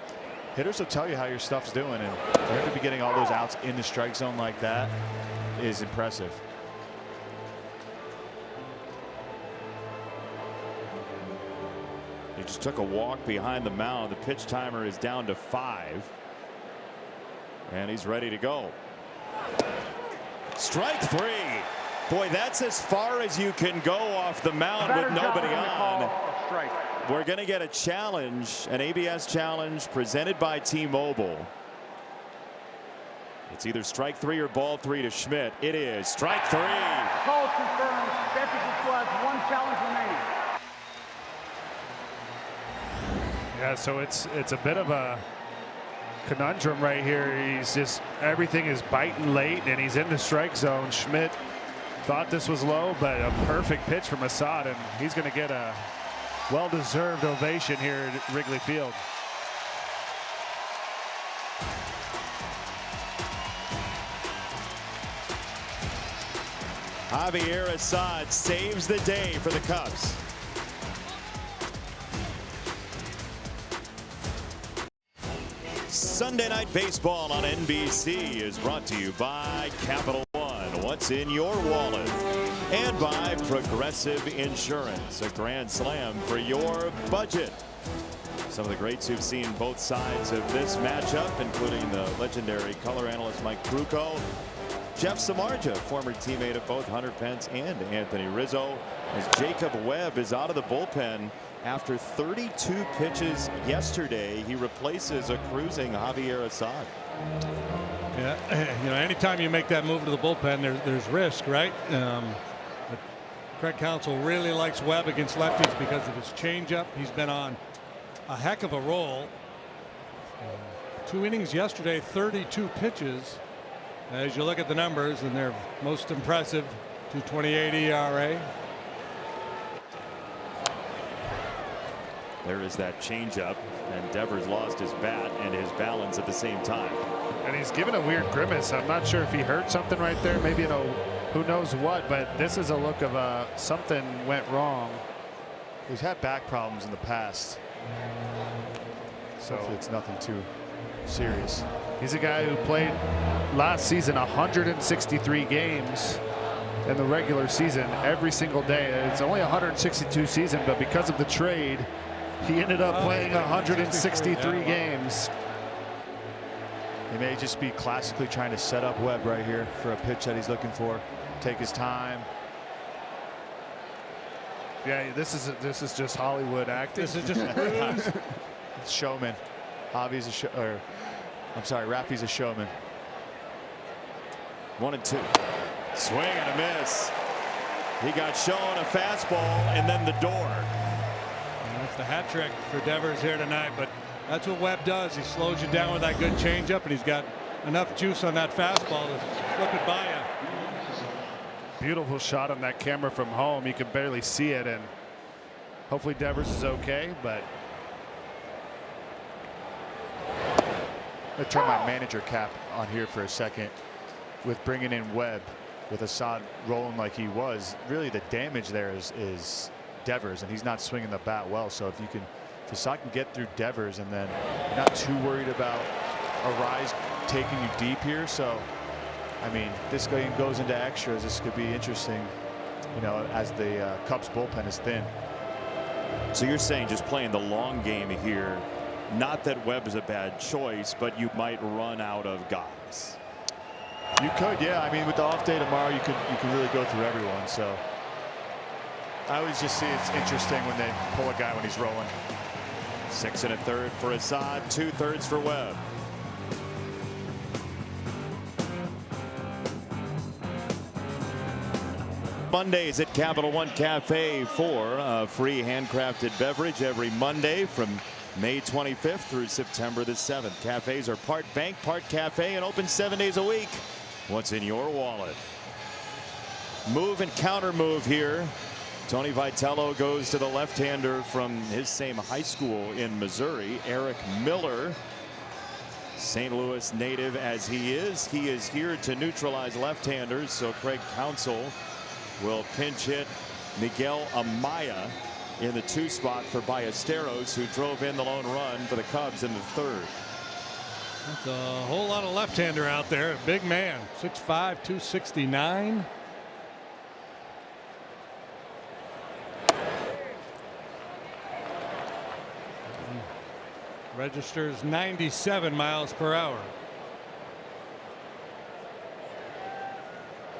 hitters will tell you how your stuff's doing, and for him to be getting all those outs in the strike zone like that is impressive. He just took a walk behind the mound. The pitch timer is down to 5. And he's ready to go. Strike 3. Boy, that's as far as you can go off the mound with nobody on. We're going to get a challenge, an ABS challenge presented by T-Mobile. It's either strike 3 or ball 3 to Schmidt. It is strike 3. Call confirmed. Texas still has 1 challenge remaining. Yeah, so it's a bit of a conundrum right here. He's just, everything is biting late, and he's in the strike zone. Schmidt thought this was low, but a perfect pitch from Assad, and he's going to get a well-deserved ovation here at Wrigley Field. Javier Assad saves the day for the Cubs. Sunday Night Baseball on NBC is brought to you by Capital One. What's in your wallet? And by Progressive Insurance, a grand slam for your budget. Some of the greats who've seen both sides of this matchup, including the legendary color analyst Mike Krukow, Jeff Samardzija, former teammate of both Hunter Pence and Anthony Rizzo, as Jacob Webb is out of the bullpen after 32 pitches yesterday. He replaces a cruising Javier Assad. Yeah, you know, anytime you make that move to the bullpen, there's risk, right? But Craig Counsell really likes Webb against lefties because of his changeup. He's been on a heck of a roll. 2 innings yesterday, 32 pitches. As you look at the numbers, and they're most impressive, 2.28 ERA. There is that changeup, and Devers lost his bat and his balance at the same time. And he's given a weird grimace. I'm not sure if he heard something right there, maybe who knows what, but this is a look of something went wrong. He's had back problems in the past, so hopefully it's nothing too serious. He's a guy who played last season 163 games in the regular season every single day. It's only 162 season, but because of the trade, he ended up playing 163 games. He may just be classically trying to set up Webb right here for a pitch that he's looking for. Take his time. Yeah, this is just Hollywood acting. This is just a cruise. It's showman. Javi's a show, or I'm sorry, Rafi's a showman. 1-2. Swing and a miss. He got shown a fastball and then the door. And that's the hat trick for Devers here tonight, but that's what Webb does. He slows you down with that good changeup, and he's got enough juice on that fastball to flip it by you. Beautiful shot on that camera from home. You can barely see it, and hopefully Devers is okay, but I'm going to turn my manager cap on here for a second. With bringing in Webb, with Assad rolling like he was, really the damage there is Devers, and he's not swinging the bat well. So if Assad can get through Devers, and then you're not too worried about Arise taking you deep here. So I mean, this game goes into extras. This could be interesting, you know, as the Cubs bullpen is thin. So you're saying just playing the long game here, not that Webb is a bad choice, but you might run out of guys. You could, yeah. I mean, with the off day tomorrow, you could really go through everyone. So I always just see it's interesting when they pull a guy when he's rolling. 6 1/3 for Assad, 2/3 for Webb. Mondays at Capital One Cafe for a free handcrafted beverage every Monday from May 25th through September the 7th. Cafes are part bank, part cafe, and open 7 days a week. What's in your wallet? Move and counter move here. Tony Vitello goes to the left-hander from his same high school in Missouri, Eric Miller. St. Louis native as he is here to neutralize left-handers, so Craig Counsell will pinch hit Miguel Amaya in the 2 spot for Ballesteros, who drove in the lone run for the Cubs in the 3rd. That's a whole lot of left-hander out there. A big man, 6'5", 269. Registers 97 miles per hour.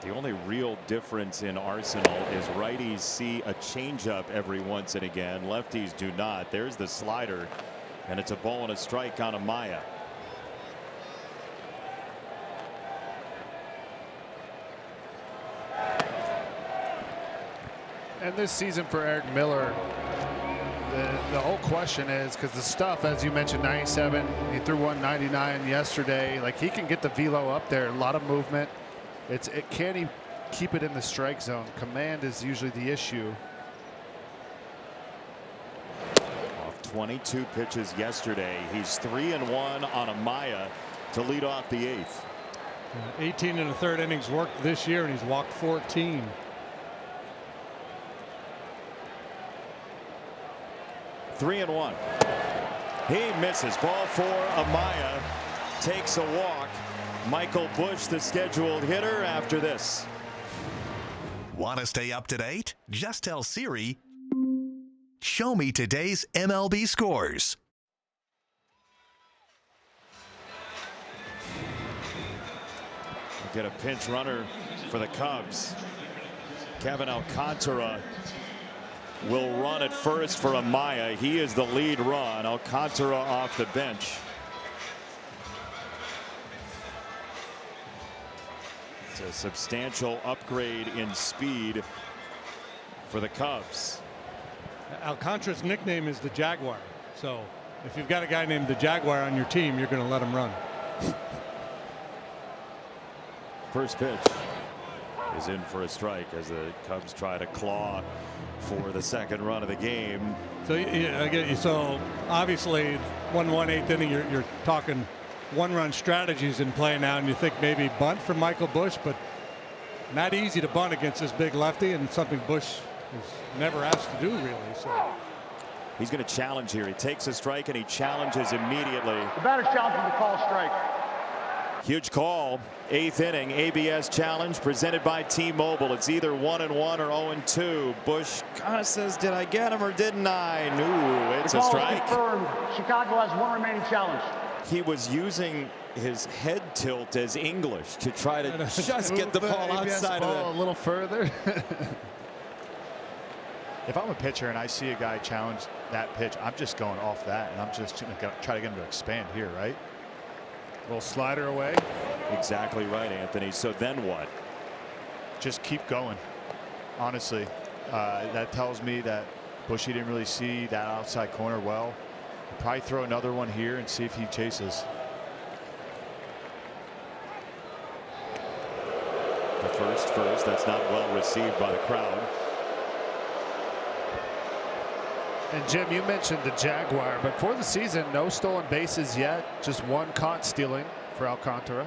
The only real difference in Arsenal is righties see a changeup every once and again. Lefties do not. There's the slider, and it's a ball and a strike on Amaya. And this season for Eric Miller, the whole question is, because the stuff, as you mentioned, 97, he threw 199 yesterday. Like, he can get the velo up there, a lot of movement. Can he keep it in the strike zone? Command is usually the issue. Off 22 pitches yesterday, he's 3-1 on Amaya to lead off the 8th. 18 1/3 innings worked this year, and he's walked 14. Three and 1. He misses. Ball 4. Amaya takes a walk. Michael Busch, the scheduled hitter, after this. Want to stay up to date? Just tell Siri, show me today's MLB scores. We'll get a pinch runner for the Cubs. Kevin Alcantara will run at first for Amaya. He is the lead run. Alcantara off the bench. It's a substantial upgrade in speed for the Cubs. Alcantara's nickname is the Jaguar. So if you've got a guy named the Jaguar on your team, you're going to let him run. First pitch is in for a strike as the Cubs try to claw for the 2nd run of the game. So obviously 1/8 inning, you're talking 1-run strategies in play now, and you think maybe bunt for Michael Busch, but not easy to bunt against this big lefty, and something Busch has never asked to do really. So he's going to challenge here. He takes a strike and he challenges immediately. The batter's challenging to call a strike. Huge call. 8th inning ABS challenge presented by T-Mobile. It's either 1-1 or 0-2. Busch kind of says, did I get him or didn't I? No, it's a strike. Confirmed. Chicago has 1 remaining challenge. He was using his head tilt as English to try to just get the ball outside of it. A little further. If I'm a pitcher and I see a guy challenge that pitch, I'm just going off that, and I'm just going to try to get him to expand here, right? A little slider away. Exactly right, Anthony. So then what? Just keep going. Honestly, that tells me that Bushy didn't really see that outside corner well. He'll probably throw another one here and see if he chases. The first. That's not well received by the crowd. And Jim, you mentioned the Jaguar, but for the season, no stolen bases yet. Just 1 caught stealing for Alcantara.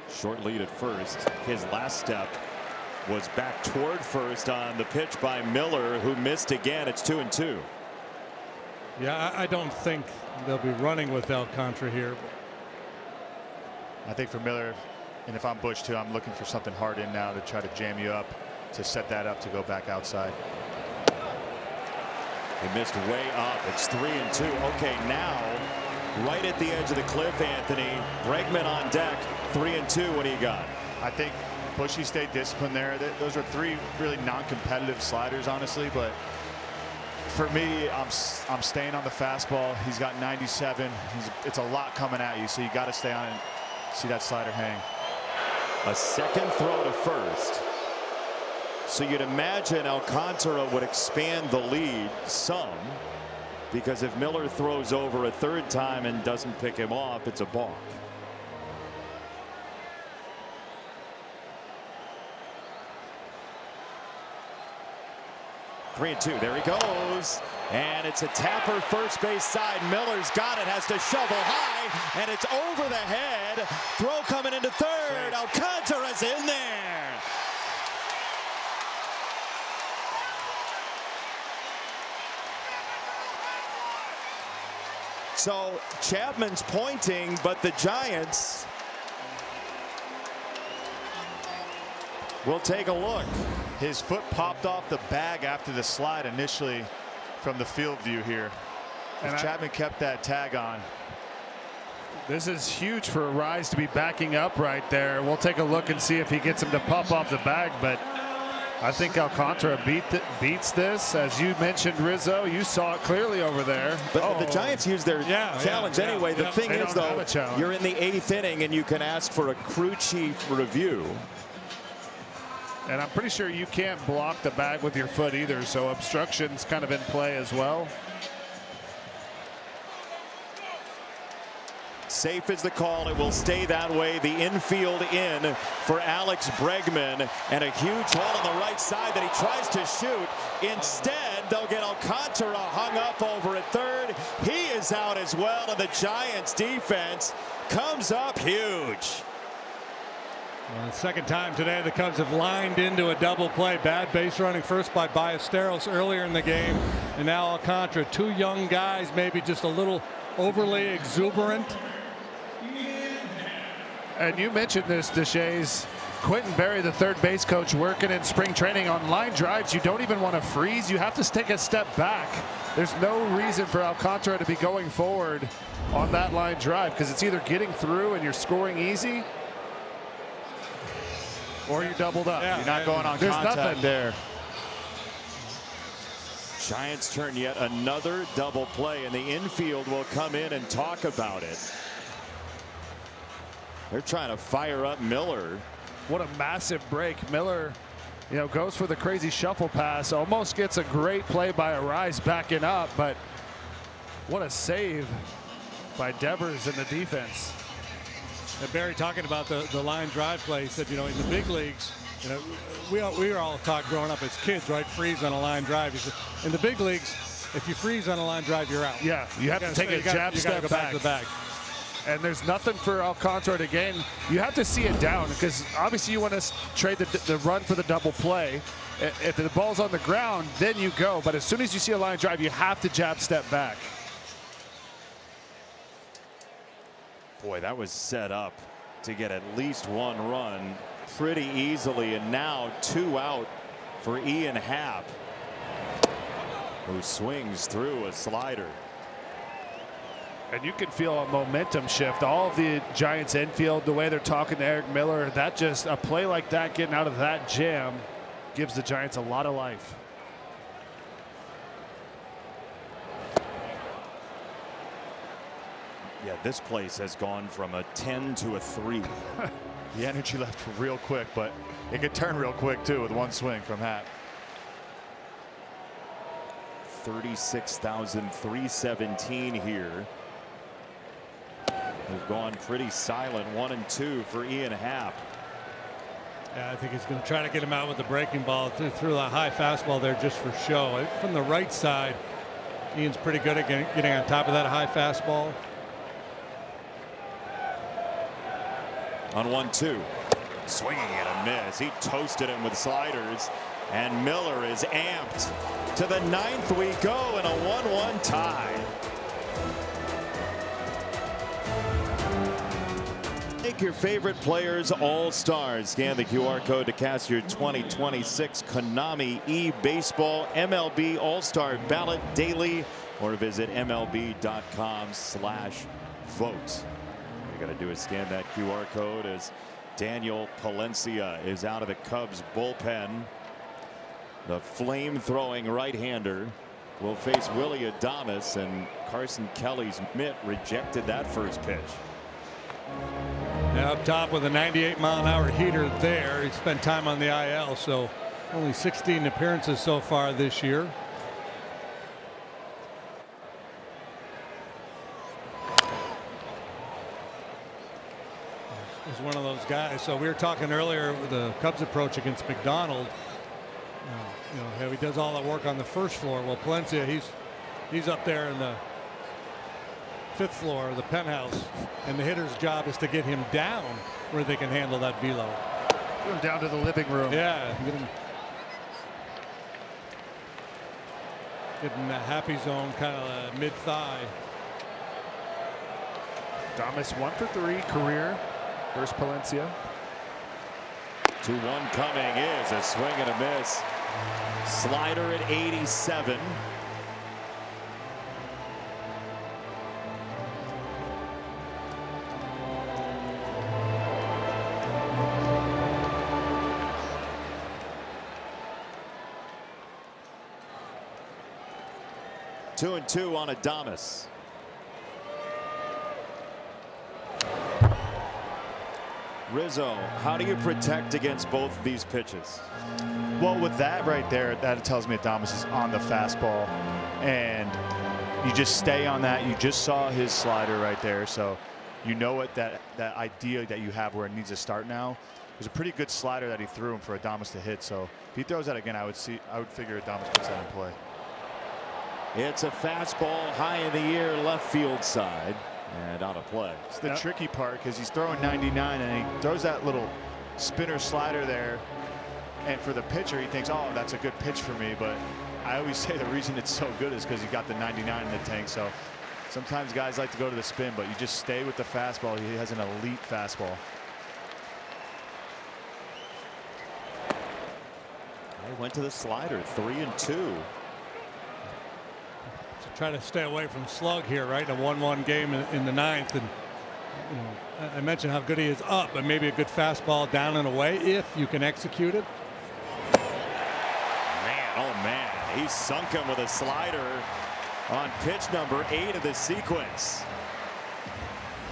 Short lead at first. His last step was back toward first on the pitch by Miller, who missed again. It's 2-2. Yeah, I don't think they'll be running with Alcantara here. I think for Miller, and if I'm Busch too, I'm looking for something hard in now to try to jam you up, to set that up to go back outside. He missed way up. It's 3-2. Okay, now right at the edge of the cliff, Anthony. Bregman on deck. 3-2. What do you got? I think Bushy stayed disciplined there. Those are 3 really non-competitive sliders, honestly. But for me, I'm staying on the fastball. He's got 97. It's a lot coming at you, so you got to stay on it. See that slider hang. A second throw to first. So you'd imagine Alcantara would expand the lead some, because if Miller throws over a third time and doesn't pick him off, it's a balk. Three and two. There he goes. And it's a tapper first base side. Miller's got it. Has to shovel high. And it's over the head. Throw coming into third. Alcantara's in there. So Chapman's pointing, but the Giants will take a look. His foot popped off the bag after the slide initially from the field view here. If Chapman kept that tag on. This is huge for Rise to be backing up right there. We'll take a look and see if he gets him to pop off the bag, but I think Alcantara beats this. As you mentioned, Rizzo, you saw it clearly over there. But the Giants use their challenge anyway. The thing is, though, you're in the 8th inning and you can ask for a crew chief review. And I'm pretty sure you can't block the bag with your foot either, so obstruction's kind of in play as well. Safe is the call. It will stay that way. The infield in for Alex Bregman, and a huge hole on the right side that he tries to shoot. Instead, they'll get Alcantara hung up over at third. He is out as well, and the Giants defense comes up huge. Well, the second time today the Cubs have lined into a double play. Bad base running first by Ballesteros earlier in the game, and now Alcantara. Two young guys, maybe just a little overly exuberant. And you mentioned this, Deshays. Quentin Berry, the third base coach, working in spring training on line drives. You don't even want to freeze. You have to take a step back. There's no reason for Alcantara to be going forward on that line drive, because it's either getting through and you're scoring easy, or you're doubled up. You're not going on contact there. Giants turn yet another double play, and the infield will come in and talk about it. They're trying to fire up Miller. What a massive break. Miller, goes for the crazy shuffle pass, almost gets a great play by Arise backing up, but what a save by Devers and the defense. And Barry talking about the line drive play, he said, in the big leagues, we were all taught growing up as kids, right? Freeze on a line drive. He said, in the big leagues, if you freeze on a line drive, you're out. Yeah, you have to take a jab step go back to the bag. And there's nothing for Alcantara to gain. You have to see it down, because obviously you want to trade the run for the double play. If the ball's on the ground, then you go. But as soon as you see a line drive, you have to jab step back. Boy, that was set up to get at least one run pretty easily, and now 2 out for Ian Happ, who swings through a slider. And you can feel a momentum shift. All of the Giants infield, the way they're talking to Eric Miller, that just a play like that, getting out of that jam, gives the Giants a lot of life. Yeah, this place has gone from a 10 to a 3. The energy left real quick, but it could turn real quick too with one swing from Happ. 36,317 here. They've gone pretty silent. 1 and 2 for Ian Happ. Yeah, I think he's going to try to get him out with the breaking ball. Threw a high fastball there just for show. From the right side, Ian's pretty good at getting on top of that high fastball. On 1-2, swinging and a miss. He toasted him with sliders, and Miller is amped. To the 9th we go in a 1-1 tie. Make your favorite players all-stars. Scan the QR code to cast your 2026 Konami eBaseball MLB All-Star Ballot daily, or visit MLB.com/vote. You got to do is scan that QR code as Daniel Palencia is out of the Cubs bullpen. The flame-throwing right-hander will face Willie Adames, and Carson Kelly's mitt rejected that first pitch. Up top with a 98-mile-an-hour heater there. He spent time on the IL, so only 16 appearances so far this year. He's one of those guys. So we were talking earlier with the Cubs approach against McDonald. You know, how he does all that work on the first floor. Well, Palencia, he's up there in the 5th floor of the penthouse, and the hitter's job is to get him down where they can handle that velo. Get him down to the living room. Yeah, get in that happy zone, kind of mid-thigh. Adames 1 for 3 career. First Palencia. 2-1 coming is a swing and a miss. Slider at 87. Two and two on Adames. Rizzo, how do you protect against both of these pitches? Well, with that right there, that tells me Adames is on the fastball, and you just stay on that. You just saw his slider right there, so you know what that idea that you have where it needs to start now. It was a pretty good slider that he threw him for Adames to hit. So if he throws that again, I would figure Adames puts that in play. It's a fastball high in the air, left field side, and out of play. It's the tricky part because he's throwing 99 and he throws that little spinner slider there. And for the pitcher, he thinks, oh, that's a good pitch for me. But I always say the reason it's so good is because he got the 99 in the tank. So sometimes guys like to go to the spin, but you just stay with the fastball. He has an elite fastball. He went to the slider, 3-2. Try to stay away from slug here, right? A 1-1 game in the 9th, and you know, I mentioned how good he is up, but maybe a good fastball down and away if you can execute it. Man, oh man, he sunk him with a slider on pitch number 8 of the sequence.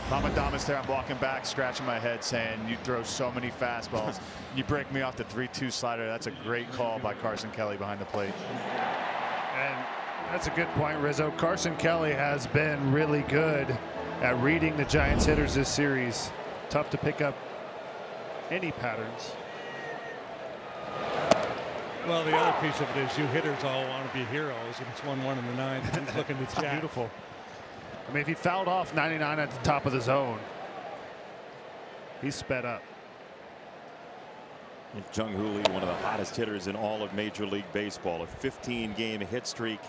If I'm Adames there, I'm walking back, scratching my head, saying, you throw so many fastballs. You break me off the 3-2 slider. That's a great call by Carson Kelly behind the plate. And that's a good point, Rizzo. Carson Kelly has been really good at reading the Giants hitters this series. Tough to pick up any patterns. Well, the other piece of it is you hitters all want to be heroes, and it's 1-1 in the 9th. He's looking to jack. Beautiful. I mean, if he fouled off 99 at the top of the zone, he's sped up. Jung Hoo Lee, one of the hottest hitters in all of Major League Baseball. A 15-game hit streak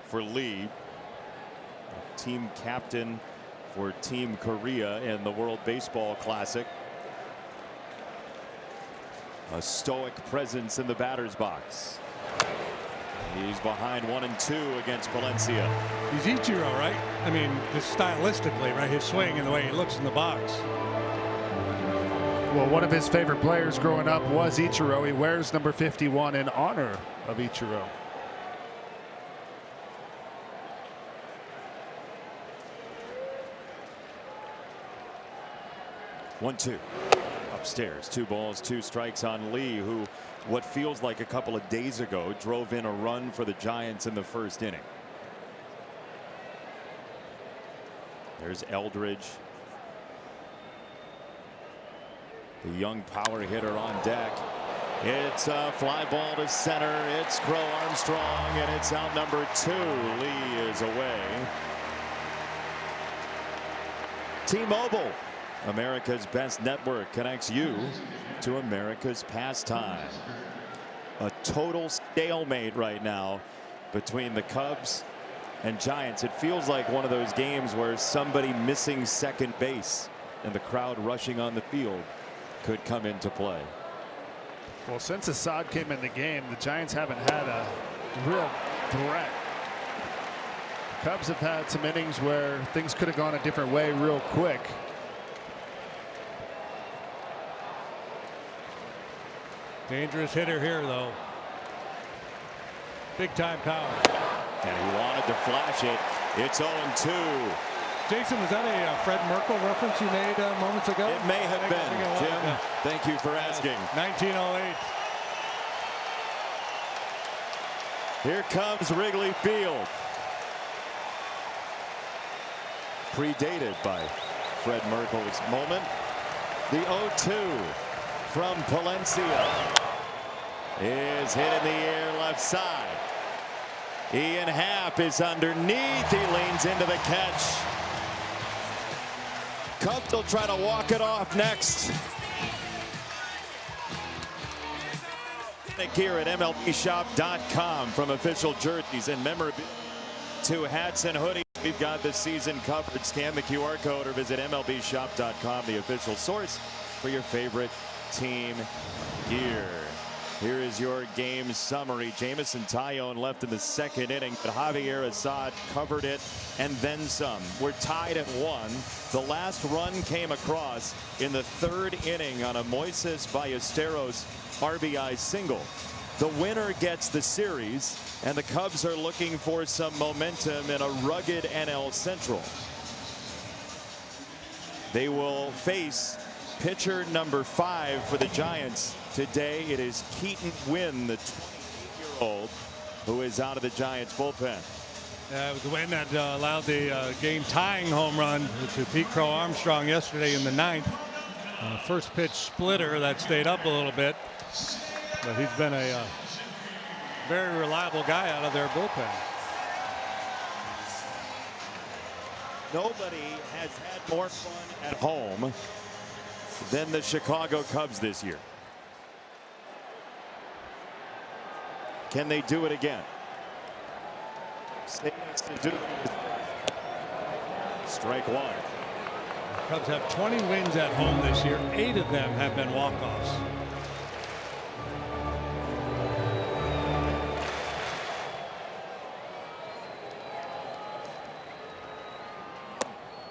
for Lee. Team captain for Team Korea in the World Baseball Classic. A stoic presence in the batter's box. He's behind 1-2 against Palencia. He's Ichiro, right? I mean, just stylistically, right? His swing and the way he looks in the box. Well, one of his favorite players growing up was Ichiro. He wears number 51 in honor of Ichiro. One-two. Upstairs, 2 balls, 2 strikes on Lee, who what feels like a couple of days ago drove in a run for the Giants in the first inning. There's Eldridge, the young power hitter on deck. It's a fly ball to center. It's Crow Armstrong, and it's out number 2. Lee is away. T-Mobile, America's best network, connects you to America's pastime. A total stalemate right now between the Cubs and Giants. It feels like one of those games where somebody missing second base and the crowd rushing on the field could come into play. Well, since Assad came in the game, the Giants haven't had a real threat. Cubs have had some innings where things could have gone a different way real quick. Dangerous hitter here, though. Big time power. And he wanted to flash it. It's 0-2. Jason, was that a Fred Merkle reference you made moments ago? It may have been, Jim. Yeah. Thank you for asking. 1908. Here comes Wrigley Field. Predated by Fred Merkle's moment. The 0-2 from Palencia is hit in the air left side. Ian Happ is underneath. He leans into the catch. Cubs will try to walk it off next. Here at MLBshop.com, from official jerseys and memorabilia to hats and hoodies, we've got the season covered. Scan the QR code or visit MLBshop.com, the official source for your favorite team gear. Here is your game summary. Jamison Tyone left in the second inning, but Javier Assad covered it and then some. We're tied at 1. The last run came across in the third inning on a Moises Ballesteros RBI single. The winner gets the series, and the Cubs are looking for some momentum in a rugged NL Central. They will face pitcher number 5 for the Giants today. It is Keaton Winn, the 28-year-old, who is out of the Giants bullpen. It was the win that allowed the game-tying home run to Pete Crow Armstrong yesterday in the 9th. First pitch splitter that stayed up a little bit, but he's been a very reliable guy out of their bullpen. Nobody has had more fun at home than the Chicago Cubs this year. Can they do it again? Strike one. Cubs have 20 wins at home this year. 8 of them have been walk-offs.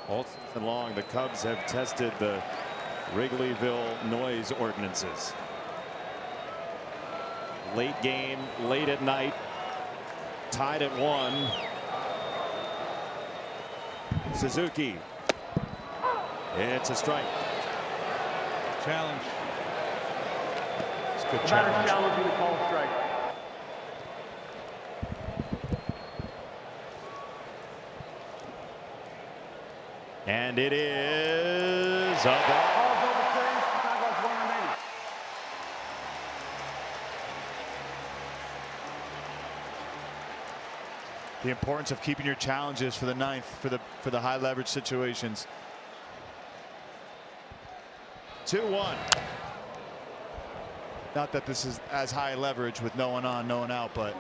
All season long, the Cubs have tested the Wrigleyville noise ordinances. Late game, late at night, tied at 1. Suzuki. It's a strike. Challenge. It's a good challenge. Challenge to call strike. And it is a ball. The importance of keeping your challenges for the 9th for the high leverage situations. 2-1. Not that this is as high leverage with no one on, no one out, but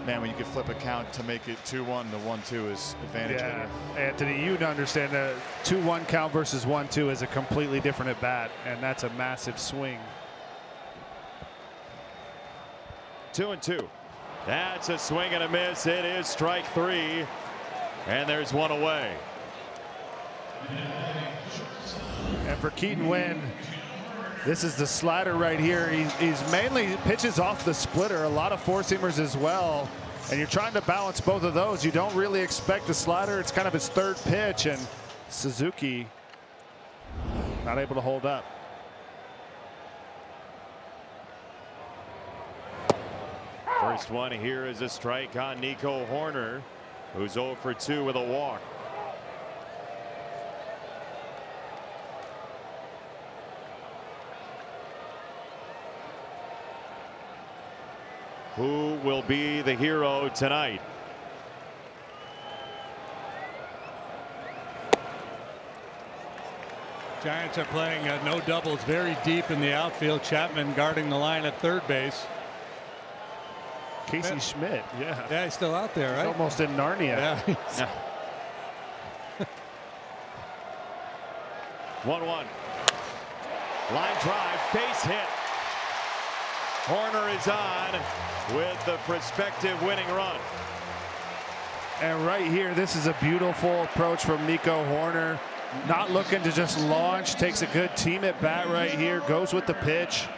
man, when you can flip a count to make it 2-1 to 1-2 is advantage. Yeah, Anthony, you'd understand that 2-1 count versus 1-2 is a completely different at bat, and that's a massive swing. 2-2. That's a swing and a miss. It is strike 3, and there's one away. And for Keaton Winn, this is the slider right here. He's mainly pitches off the splitter, a lot of four-seamers as well. And you're trying to balance both of those. You don't really expect the slider. It's kind of his third pitch, and Suzuki not able to hold up. First one here is a strike on Nico Horner, who's 0 for 2 with a walk. Who will be the hero tonight? Giants are playing no doubles very deep in the outfield. Chapman guarding the line at third base. Casey Schmidt, yeah. Yeah, he's still out there, right? He's almost in Narnia. Yeah. 1-1. Line drive, base hit. Horner is on with the prospective winning run. And right here, this is a beautiful approach from Nico Horner. Not looking to just launch, takes a good team at bat right here, goes with the pitch.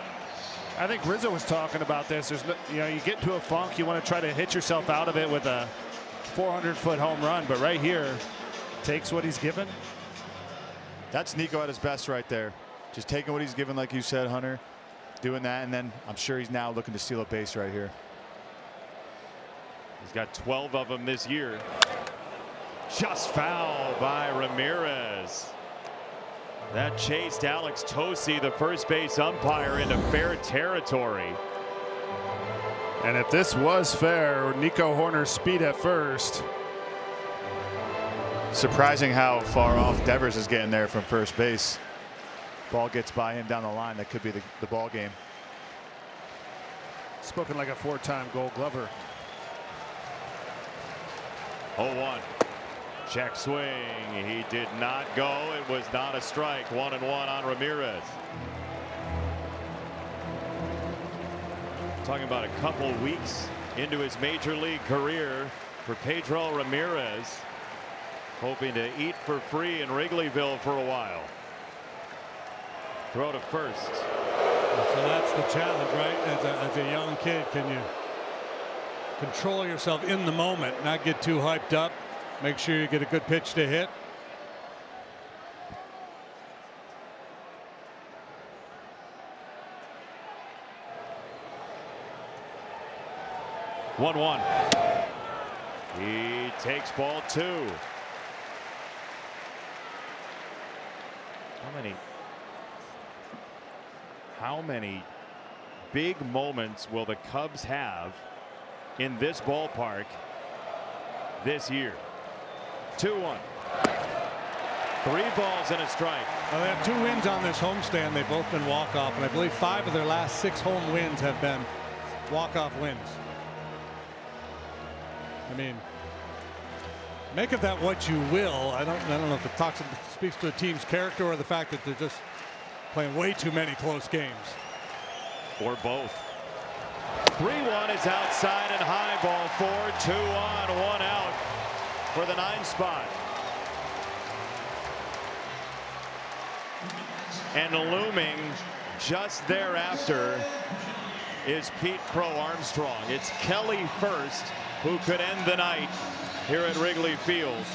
I think Rizzo was talking about this. There's no, you get into a funk, you want to try to hit yourself out of it with a 400-foot home run, but right here, takes what he's given. That's Nico at his best right there. Just taking what he's given, like you said, Hunter. Doing that, and then I'm sure he's now looking to steal a base right here. He's got 12 of them this year. Just foul by Ramirez. That chased Alex Tosi, the first base umpire, into fair territory. And if this was fair, Nico Hoerner's speed at first. Surprising how far off Devers is getting there from first base. Ball gets by him down the line. That could be the ball game. Spoken like a 4-time Gold Glover. 0-1. Check swing. He did not go. It was not a strike. 1-1 on Ramirez. Talking about a couple weeks into his major league career for Pedro Ramirez. Hoping to eat for free in Wrigleyville for a while. Throw to first. So that's the challenge, right? As a young kid, can you control yourself in the moment, not get too hyped up, make sure you get a good pitch to hit. One. He takes ball 2. How many big moments will the Cubs have in this ballpark this year? 2-1. 3 balls and a strike. Well, they have 2 wins on this homestand. They've both been walk-off, and I believe 5 of their last 6 home wins have been walk-off wins. I mean, make of that what you will. I don't know if it speaks to a team's character or the fact that they're just playing way too many close games. Or both. 3-1 is outside and high, ball 4, 2 on, 1 out for the 9 spot. And looming just thereafter is Pete Crow Armstrong. It's Kelly first who could end the night here at Wrigley Field.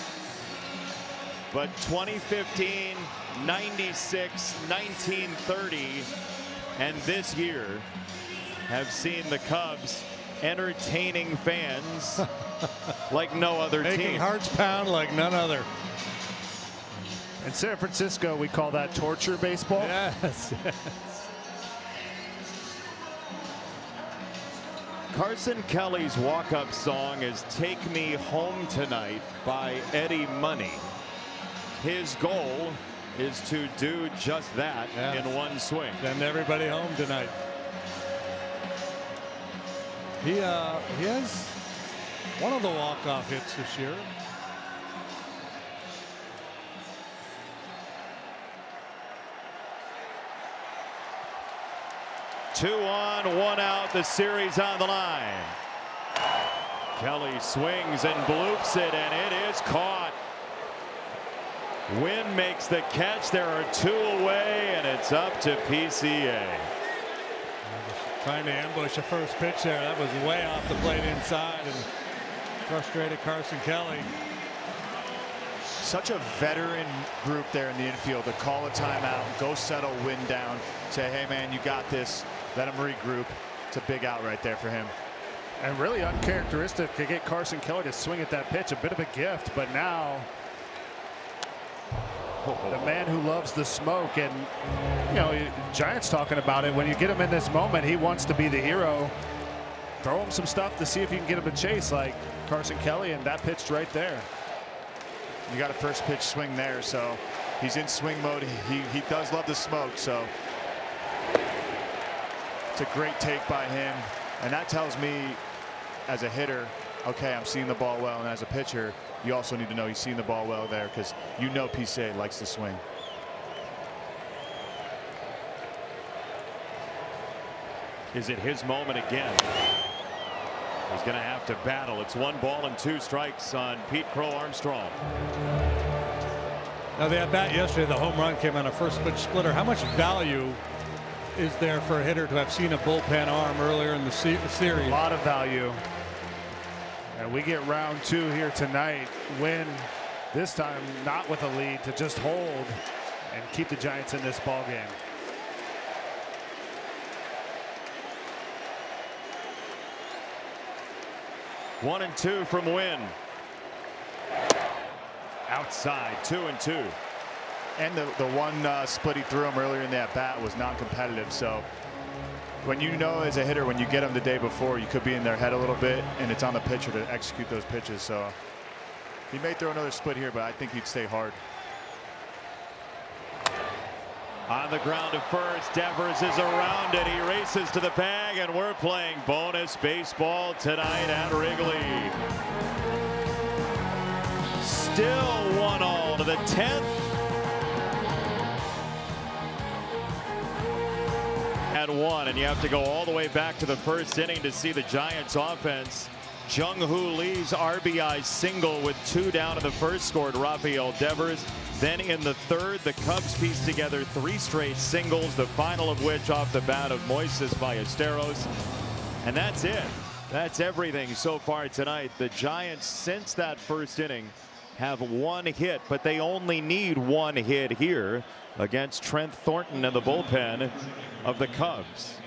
But 2015, 96, 1930, and this year have seen the Cubs entertaining fans like no other team. Making hearts pound like none other. In San Francisco, we call that torture baseball. Yes. Carson Kelly's walk-up song is "Take Me Home Tonight" by Eddie Money. His goal is to do just that in one swing. Send everybody home tonight. He has one of the walk-off hits this year. Two on, 1 out, the series on the line. Kelly swings and bloops it, and it is caught. Wynn makes the catch. There are 2 away, and it's up to PCA. Trying to ambush a first pitch there. That was way off the plate inside and frustrated Carson Kelly. Such a veteran group there in the infield to call a timeout, go settle Wynn down, say, hey man, you got this, let him regroup. It's a big out right there for him. And really uncharacteristic to get Carson Kelly to swing at that pitch. A bit of a gift, but now the man who loves the smoke, and you know, Giants talking about it, when you get him in this moment, he wants to be the hero. Throw him some stuff to see if you can get him a chase like Carson Kelly, and that pitched right there. You got a first pitch swing there, so he's in swing mode. He does love the smoke, so it's a great take by him, and that tells me as a hitter, okay, I'm seeing the ball well, and as a pitcher, you also need to know he's seeing the ball well there, because you know PCA likes to swing. Is it his moment again? He's going to have to battle. It's 1 ball and 2 strikes on Pete Crow Armstrong. Now the at bat yesterday, the home run came on a first pitch splitter. How much value is there for a hitter to have seen a bullpen arm earlier in the series? A lot of value. And we get round 2 here tonight. Wynn This time not with a lead, to just hold and keep the Giants in this ball game. One and two from Wynn. Outside, 2-2. And the one split he threw him earlier in that bat was non-competitive. So when you know as a hitter, when you get them the day before, you could be in their head a little bit, and it's on the pitcher to execute those pitches. So he may throw another split here, but I think he'd stay hard. On the ground to first, Devers is around it. He races to the bag, and we're playing bonus baseball tonight at Wrigley. Still 1-1 to the 10th. At 1, and you have to go all the way back to the first inning to see the Giants offense. Jung-Hoo Lee's RBI single with 2 down in the first scored Rafael Devers. Then in the third, the Cubs pieced together 3 straight singles, the final of which off the bat of Moises Ballesteros. And that's it. That's everything so far tonight. The Giants, since that first inning, have 1 hit, but they only need 1 hit here against Trent Thornton and the bullpen of the Cubs.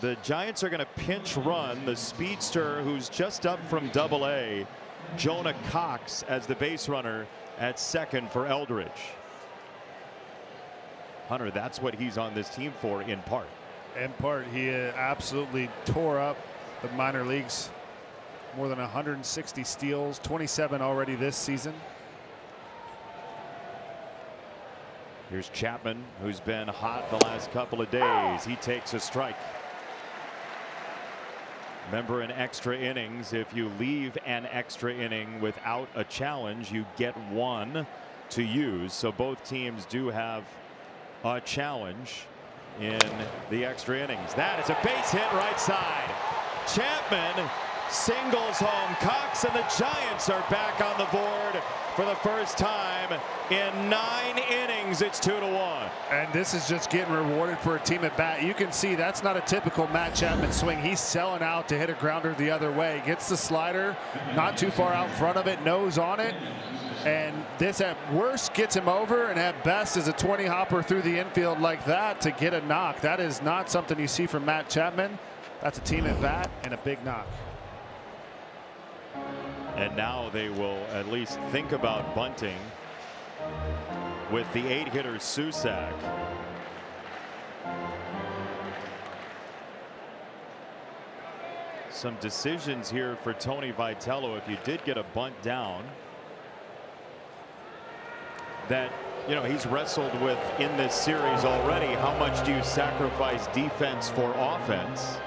The Giants are going to pinch run the speedster who's just up from Double-A, Jonah Cox, as the base runner at second for Eldridge. Hunter, that's what he's on this team for in part. In part, he absolutely tore up the minor leagues. More than 160 steals, 27 already this season. Here's Chapman, who's been hot the last couple of days. He takes a strike. Remember, in extra innings, if you leave an extra inning without a challenge, you get 1 to use. So both teams do have a challenge in the extra innings. That is a base hit right side. Chapman singles home Cox, and the Giants are back on the board for the first time in 9 innings. It's 2-1. And this is just getting rewarded for a team at bat. You can see that's not a typical Matt Chapman swing. He's selling out to hit a grounder the other way. Gets the slider not too far out in front of it, nose on it. And this at worst gets him over, and at best is a 20 hopper through the infield like that to get a knock. That is not something you see from Matt Chapman. That's a team at bat and a big knock. And now they will at least think about bunting with the 8-hitter Susac. Some decisions here for Tony Vitello. If you did get a bunt down that, you know, he's wrestled with in this series already, how much do you sacrifice defense for offense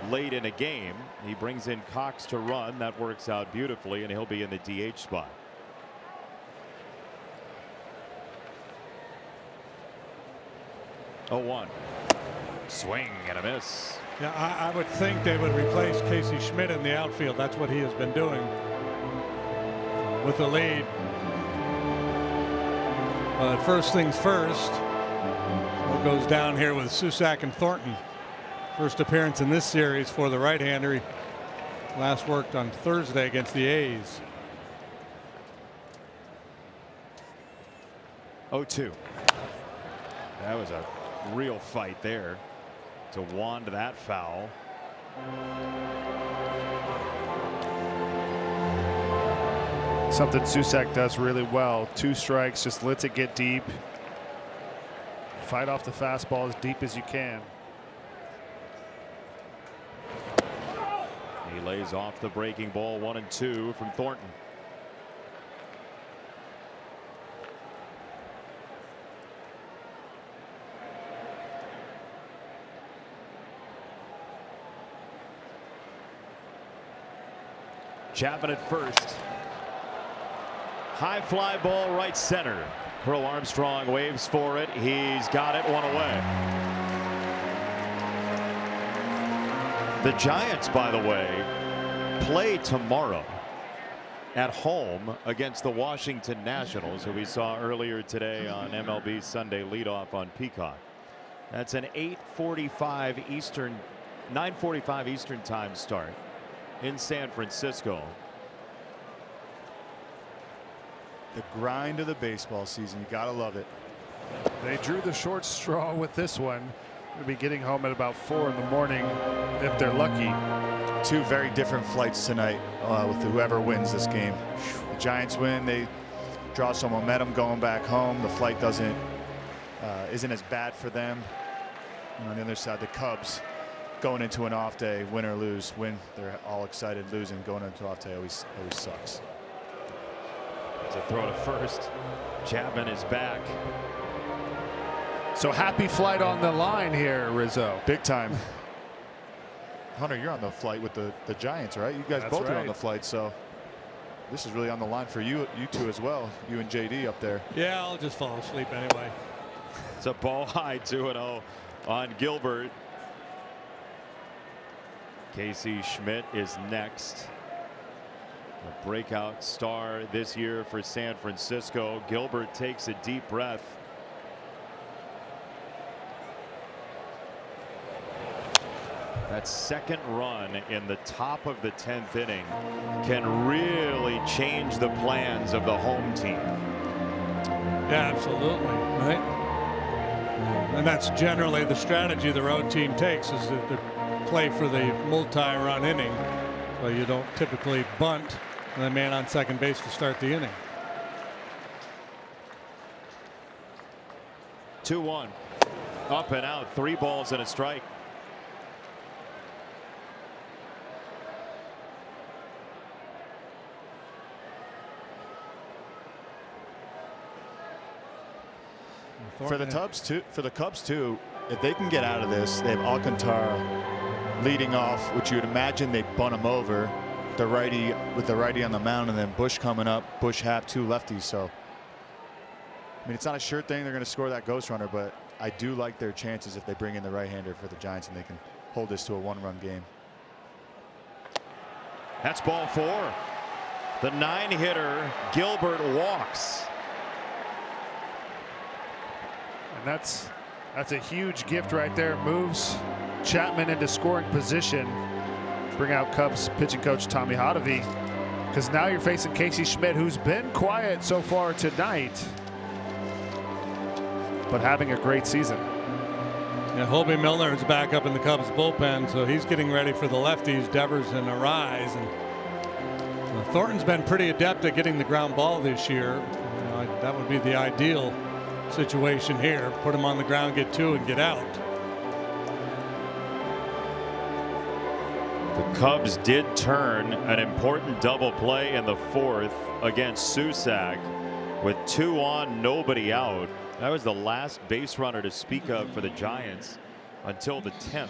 late in a game? He brings in Cox to run. That works out beautifully, and he'll be in the DH spot. Oh, 1 swing and a miss. Yeah, I would think they would replace Casey Schmidt in the outfield. That's what he has been doing with the lead. First things first, what goes down here with Susac and Thornton. First appearance in this series for the right-hander. He last worked on Thursday against the A's. 0-2. That was a real fight there to wand that foul. Something Susac does really well. 2 strikes, just lets it get deep. Fight off the fastball as deep as you can. He lays off the breaking ball. 1-2 from Thornton. Chapman at first. High fly ball right center. Crow Armstrong waves for it. He's got it, 1 away. The Giants, by the way, play tomorrow at home against the Washington Nationals, who we saw earlier today on MLB Sunday leadoff on Peacock. That's an 8:45 Eastern, 9:45 Eastern time start in San Francisco. The grind of the baseball season. You gotta love it. They drew the short straw with this one. They'll be getting home at about 4 in the morning if they're lucky. Two very different flights tonight with whoever wins this game. The Giants win. They draw some momentum going back home. The flight isn't as bad for them. And on the other side, the Cubs going into an off day, win or lose. Win, they're all excited. Losing, going into off day always sucks. It's a throw to first. Chapman is back. So happy flight on the line here, Rizzo. Big time. Hunter, you're on the flight with the Giants, right? You guys both are on the flight, so this is really on the line for you two as well. You and JD up there. Yeah, I'll just fall asleep anyway. It's a ball high 2-0 on Gilbert. Casey Schmidt is next. A breakout star this year for San Francisco. Gilbert takes a deep breath. That second run in the top of the 10th inning can really change the plans of the home team. Yeah, absolutely. Right. And that's generally the strategy the road team takes, is to play for the multi-run inning. So you don't typically bunt and the man on second base to start the inning. 2-1. Up and out. 3 balls and a strike. For the Cubs too, if they can get out of this, they have Alcantara leading off, which you would imagine they'd bunt him over. The righty with the righty on the mound, and then Bush coming up. Bush, Happ, 2 lefties. So I mean, it's not a sure thing they're going to score that ghost runner, but I do like their chances if they bring in the right-hander for the Giants and they can hold this to a 1-run game. That's ball 4. The 9-hitter Gilbert walks. And that's a huge gift right there. Moves Chapman into scoring position. Bring out Cubs pitching coach Tommy Hotovy, because now you're facing Casey Schmidt, who's been quiet so far tonight, but having a great season. Yeah, Hobie Milner is back up in the Cubs bullpen, so he's getting ready for the lefties, Devers and Arise. And Thornton's been pretty adept at getting the ground ball this year. You know, that would be the ideal situation here. Put him on the ground, get 2, and get out. The Cubs did turn an important double play in the 4th against Susac with 2 on, nobody out. That was the last base runner to speak of for the Giants until the 10th.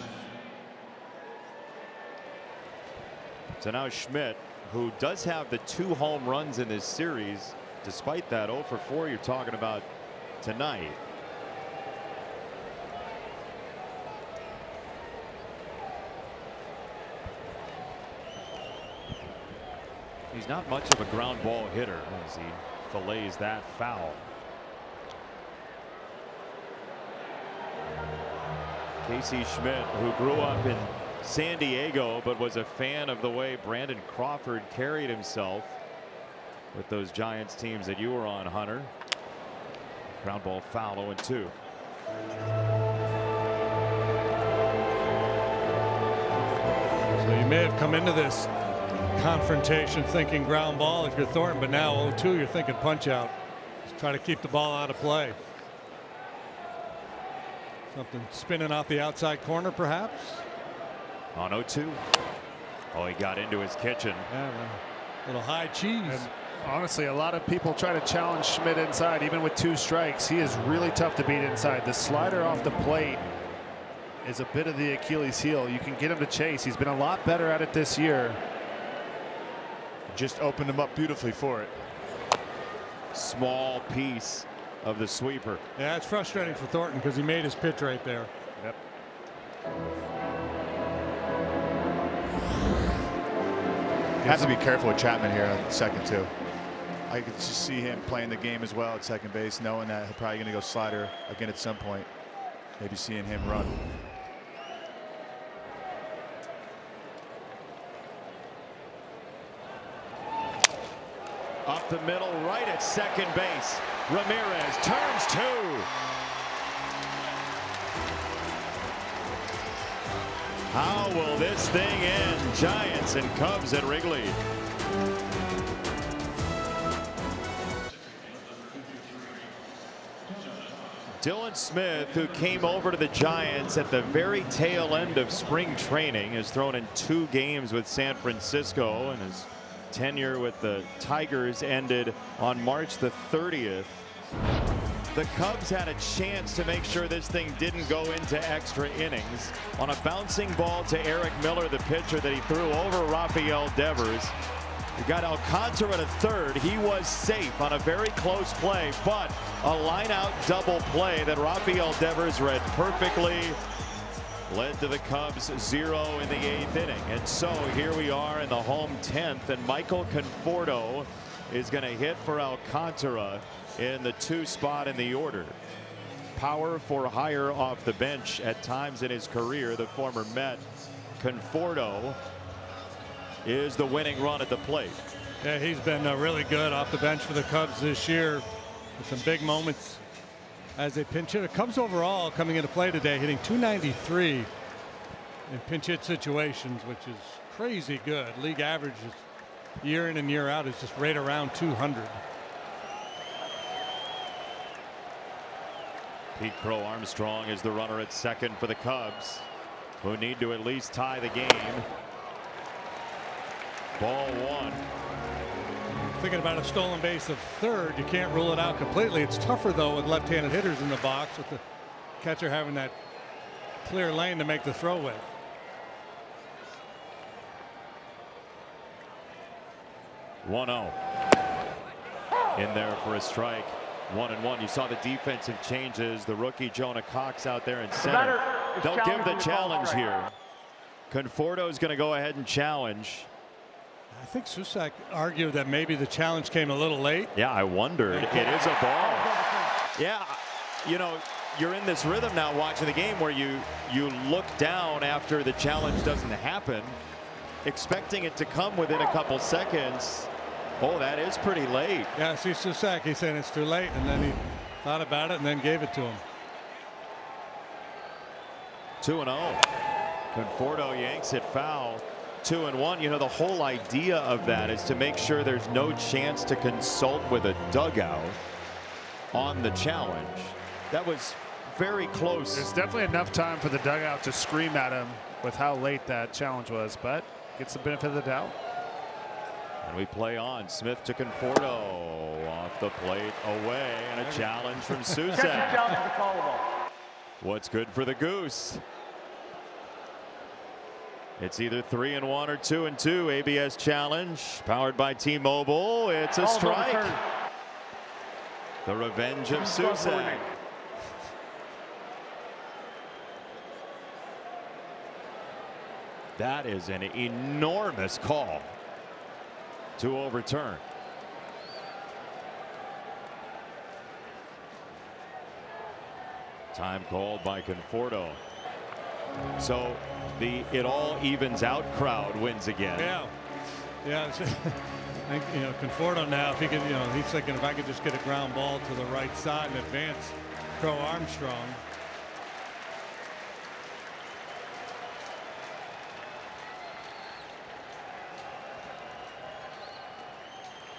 So now Schmidt, who does have the 2 home runs in this series, despite that 0 for 4 you're talking about tonight. He's not much of a ground ball hitter as he fillets that foul. Casey Schmidt, who grew up in San Diego but was a fan of the way Brandon Crawford carried himself with those Giants teams that you were on, Hunter. Ground ball foul, 0-2. So you may have come into this confrontation thinking ground ball if you're Thornton, but now 0-2 you're thinking punch out. Just try to keep the ball out of play. Something spinning off the outside corner perhaps. On 0-2. Oh, he got into his kitchen. Yeah, a little high cheese. And honestly, a lot of people try to challenge Schmidt inside, even with 2 strikes. He is really tough to beat inside. The slider off the plate is a bit of the Achilles heel. You can get him to chase. He's been a lot better at it this year. Just opened him up beautifully for it. Small piece of the sweeper. Yeah, it's frustrating for Thornton because he made his pitch right there. Yep. Has to be careful with Chapman here on second too. I could just see him playing the game as well at second base, knowing that he's probably going to go slider again at some point. Maybe seeing him run. Up up the middle, right at second base. Ramirez turns 2. How will this thing end? Giants and Cubs at Wrigley. Dylan Smith, who came over to the Giants at the very tail end of spring training, has thrown in 2 games with San Francisco, and his tenure with the Tigers ended on March the 30th. The Cubs had a chance to make sure this thing didn't go into extra innings on a bouncing ball to Eric Miller, the pitcher, that he threw over Rafael Devers. We got Alcantara at third. He was safe on a very close play, but a line-out double play that Rafael Devers read perfectly led to the Cubs 0 in the 8th inning. And so here we are in the home 10th, and Michael Conforto is going to hit for Alcantara in the 2 spot in the order. Power for hire off the bench at times in his career, the former Met. Conforto is the winning run at the plate. Yeah, he's been really good off the bench for the Cubs this year with some big moments as a pinch hitter. Cubs overall coming into play today hitting .293 in pinch hit situations, which is crazy good. League average is year in and year out is just right around 200. Pete Crow Armstrong is the runner at second for the Cubs, who need to at least tie the game. Ball 1. Thinking about a stolen base of third, you can't rule it out completely. It's tougher though with left-handed hitters in the box, with the catcher having that clear lane to make the throw with. (1-0) in there for a strike. 1-1. You saw the defensive changes. The rookie Jonah Cox out there in center. Don't give the challenge here. Conforto is going to go ahead and challenge. I think Susak argued that maybe the challenge came a little late. Yeah, I wondered. It is a ball. Yeah, you know, you're in this rhythm now watching the game where you look down after the challenge doesn't happen, expecting it to come within a couple seconds. Oh, that is pretty late. Yeah, see Susak, he said it's too late, and then he thought about it and then gave it to him. 2-0. Conforto yanks it foul. 2-1. You know, the whole idea of that is to make sure there's no chance to consult with a dugout on the challenge. That was very close. There's definitely enough time for the dugout to scream at him with how late that challenge was, but gets the benefit of the doubt. And we play on. Smith to Conforto, off the plate, away, and a challenge from Susak. What's good for the Goose? It's either 3-1 or 2-2. ABS challenge powered by T-Mobile. It's a strike. The revenge of Susak. That is an enormous call to overturn. Time called by Conforto. So the it all evens out crowd wins again. Yeah. I think, you know, Conforto now, if he could, you know, he's thinking if I could just get a ground ball to the right side and advance Crow Armstrong.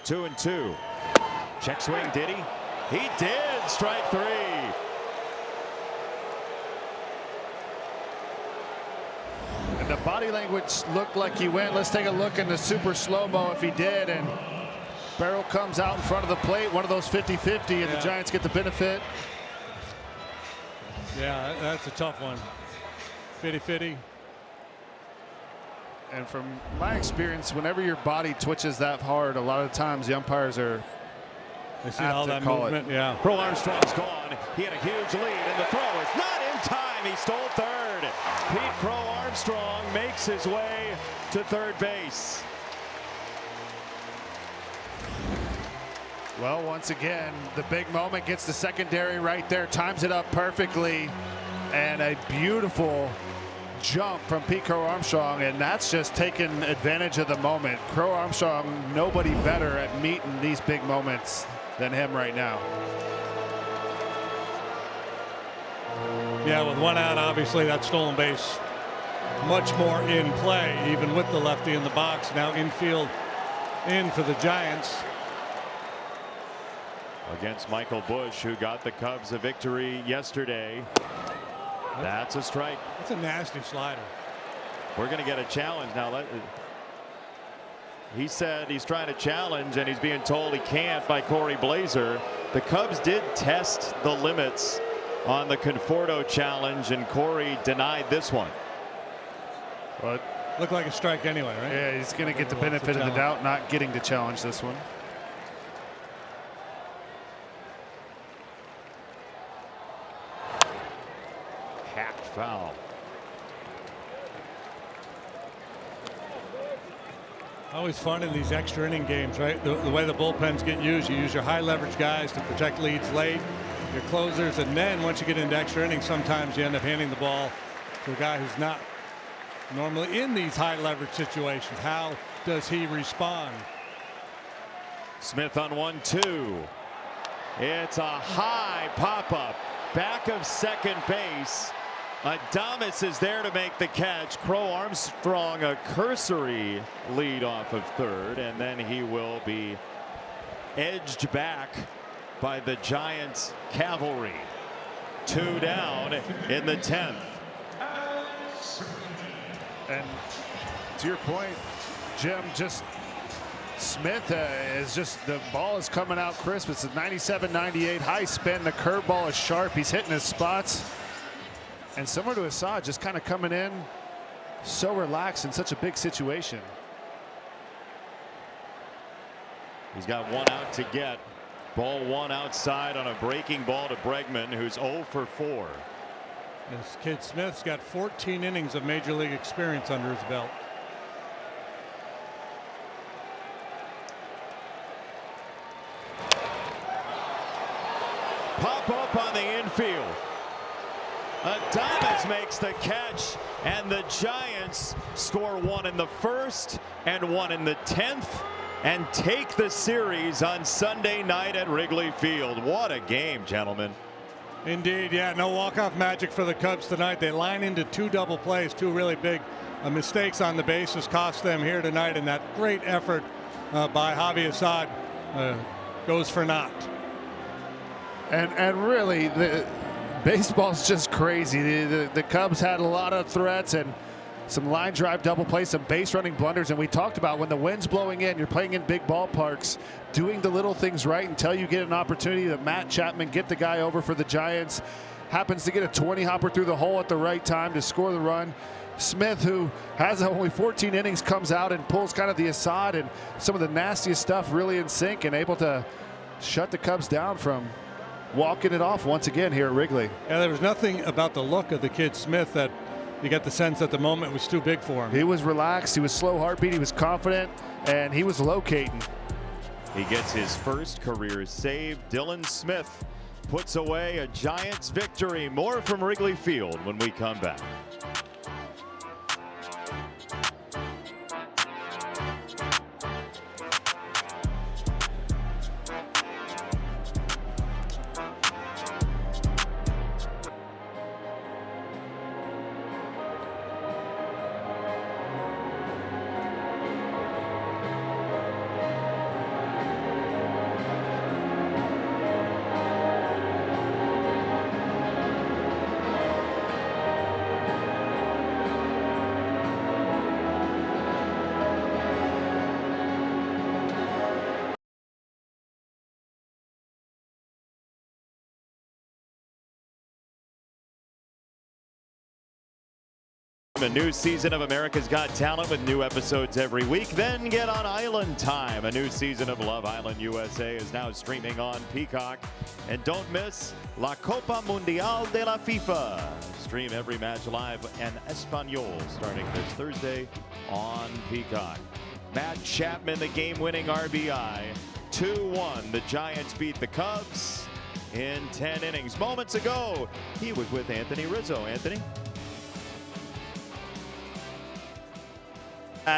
Two and two. Check swing, did he? He did. Strike 3. And the body language looked like he went. Let's take a look in the super slow-mo if he did. And barrel comes out in front of the plate. One of those 50-50, and the Giants get the benefit. Yeah, that's a tough one. 50-50. And from my experience, whenever your body twitches that hard, a lot of times the umpires are they see all that movement. Yeah. Crow Armstrong's gone. He had a huge lead, and the throw is not in time. He stole third. Pete Crow Armstrong makes his way to third base. Well, once again, the big moment gets the secondary right there, times it up perfectly, and a beautiful jump from Pete Crow Armstrong, and that's just taking advantage of the moment. Crow Armstrong, nobody better at meeting these big moments than him right now. Yeah, with one out, obviously that stolen base much more in play, even with the lefty in the box. Now infield in for the Giants. Against Michael Busch, who got the Cubs a victory yesterday. That's a strike. That's a nasty slider. We're going to get a challenge now. He said he's trying to challenge, and he's being told he can't by Corey Blazer. The Cubs did test the limits on the Conforto challenge, and Corey denied this one. But looked like a strike anyway, right? Yeah, he's going to get the benefit of the doubt, not getting to challenge this one. Hacked foul. Always fun in these extra inning games, right? The way the bullpens get used, you use your high leverage guys to protect leads late, your closers, and then once you get into extra innings, sometimes you end up handing the ball to a guy who's not normally in these high leverage situations. How does he respond? Smith on 1-2. It's a high pop up back of second base. Adames is there to make the catch. Crow Armstrong a cursory lead off of third, and then he will be edged back by the Giants cavalry. 2 down in the 10th. And to your point, Jim, just Smith is just, the ball is coming out crisp. It's a 97-98 high spin. The curveball is sharp. He's hitting his spots. And similar to Assad, just kind of coming in so relaxed in such a big situation. He's got 1 out to get. Ball 1 outside on a breaking ball to Bregman, who's 0 for 4. This kid Smith's got 14 innings of major league experience under his belt. Pop up on the infield. Adames makes the catch, and the Giants score 1 in the 1st and 1 in the 10th and take the series on Sunday night at Wrigley Field. What a game, gentlemen. Indeed, yeah, no walk-off magic for the Cubs tonight. They line into 2 double plays, 2 really big mistakes on the bases cost them here tonight, and that great effort by Javi Assad goes for naught. And really, the baseball's just crazy. The Cubs had a lot of threats and some line drive double plays, some base running blunders, and we talked about when the wind's blowing in, you're playing in big ballparks, doing the little things right until you get an opportunity to Matt Chapman get the guy over for the Giants. Happens to get a 20 hopper through the hole at the right time to score the run. Smith, who has only 14 innings, comes out and pulls kind of the Assad and some of the nastiest stuff really in sync and able to shut the Cubs down from walking it off once again here at Wrigley. Yeah, there was nothing about the look of the kid Smith that you get the sense that the moment was too big for him. He was relaxed, he was slow heartbeat, he was confident, and he was locating. He gets his first career save. Dylan Smith puts away a Giants victory. More from Wrigley Field when we come back. A new season of America's Got Talent with new episodes every week. Then get on Island Time. A new season of Love Island USA is now streaming on Peacock. And don't miss La Copa Mundial de la FIFA. Stream every match live in Espanol starting this Thursday on Peacock. Matt Chapman, the game-winning RBI. 2-1. The Giants beat the Cubs in 10 innings. Moments ago, he was with Anthony Rizzo. Anthony?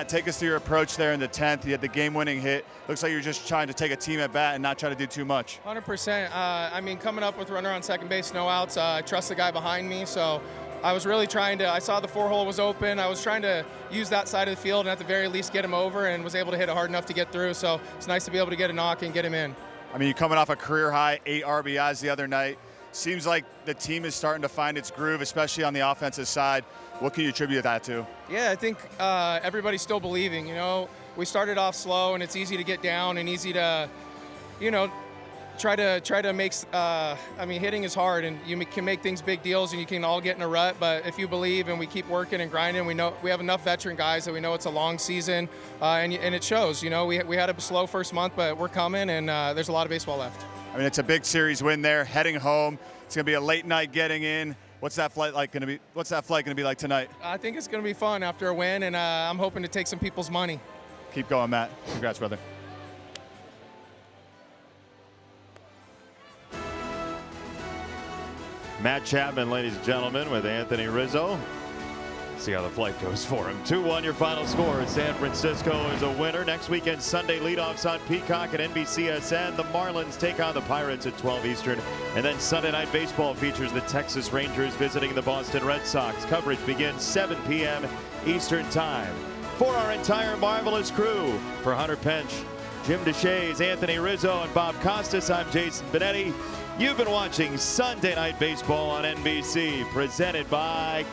Take us through your approach there in the 10th. You had the game-winning hit. Looks like you're just trying to take a team at bat and not try to do too much. 100%. I mean, coming up with runner on second base, no outs, I trust the guy behind me, so I was really trying to, I saw the 4-hole was open. I was trying to use that side of the field and at the very least get him over, and was able to hit it hard enough to get through, so it's nice to be able to get a knock and get him in. I mean, you're coming off a career-high 8 RBIs the other night. Seems like the team is starting to find its groove, especially on the offensive side. What can you attribute that to? Yeah, I think everybody's still believing. You know, we started off slow, and it's easy to get down and easy to, you know, try to make. I mean, hitting is hard, and you can make things big deals, and you can all get in a rut. But if you believe and we keep working and grinding, we know we have enough veteran guys that we know it's a long season, and it shows. You know, we had a slow first month, but we're coming, and there's a lot of baseball left. I mean, it's a big series win there, heading home. It's going to be a late night getting in. What's that flight going to be like tonight? I think it's going to be fun after a win, and I'm hoping to take some people's money. Keep going, Matt. Congrats, brother. Matt Chapman, ladies and gentlemen, with Anthony Rizzo. See how the flight goes for him. 2-1 your final score. San Francisco is a winner. Next weekend, Sunday leadoffs on Peacock and NBCSN. The Marlins take on the Pirates at 12 Eastern. And then Sunday Night Baseball features the Texas Rangers visiting the Boston Red Sox. Coverage begins 7 p.m. Eastern Time. For our entire marvelous crew, for Hunter Pench, Jim DeShays, Anthony Rizzo, and Bob Costas, I'm Jason Benetti. You've been watching Sunday Night Baseball on NBC, presented by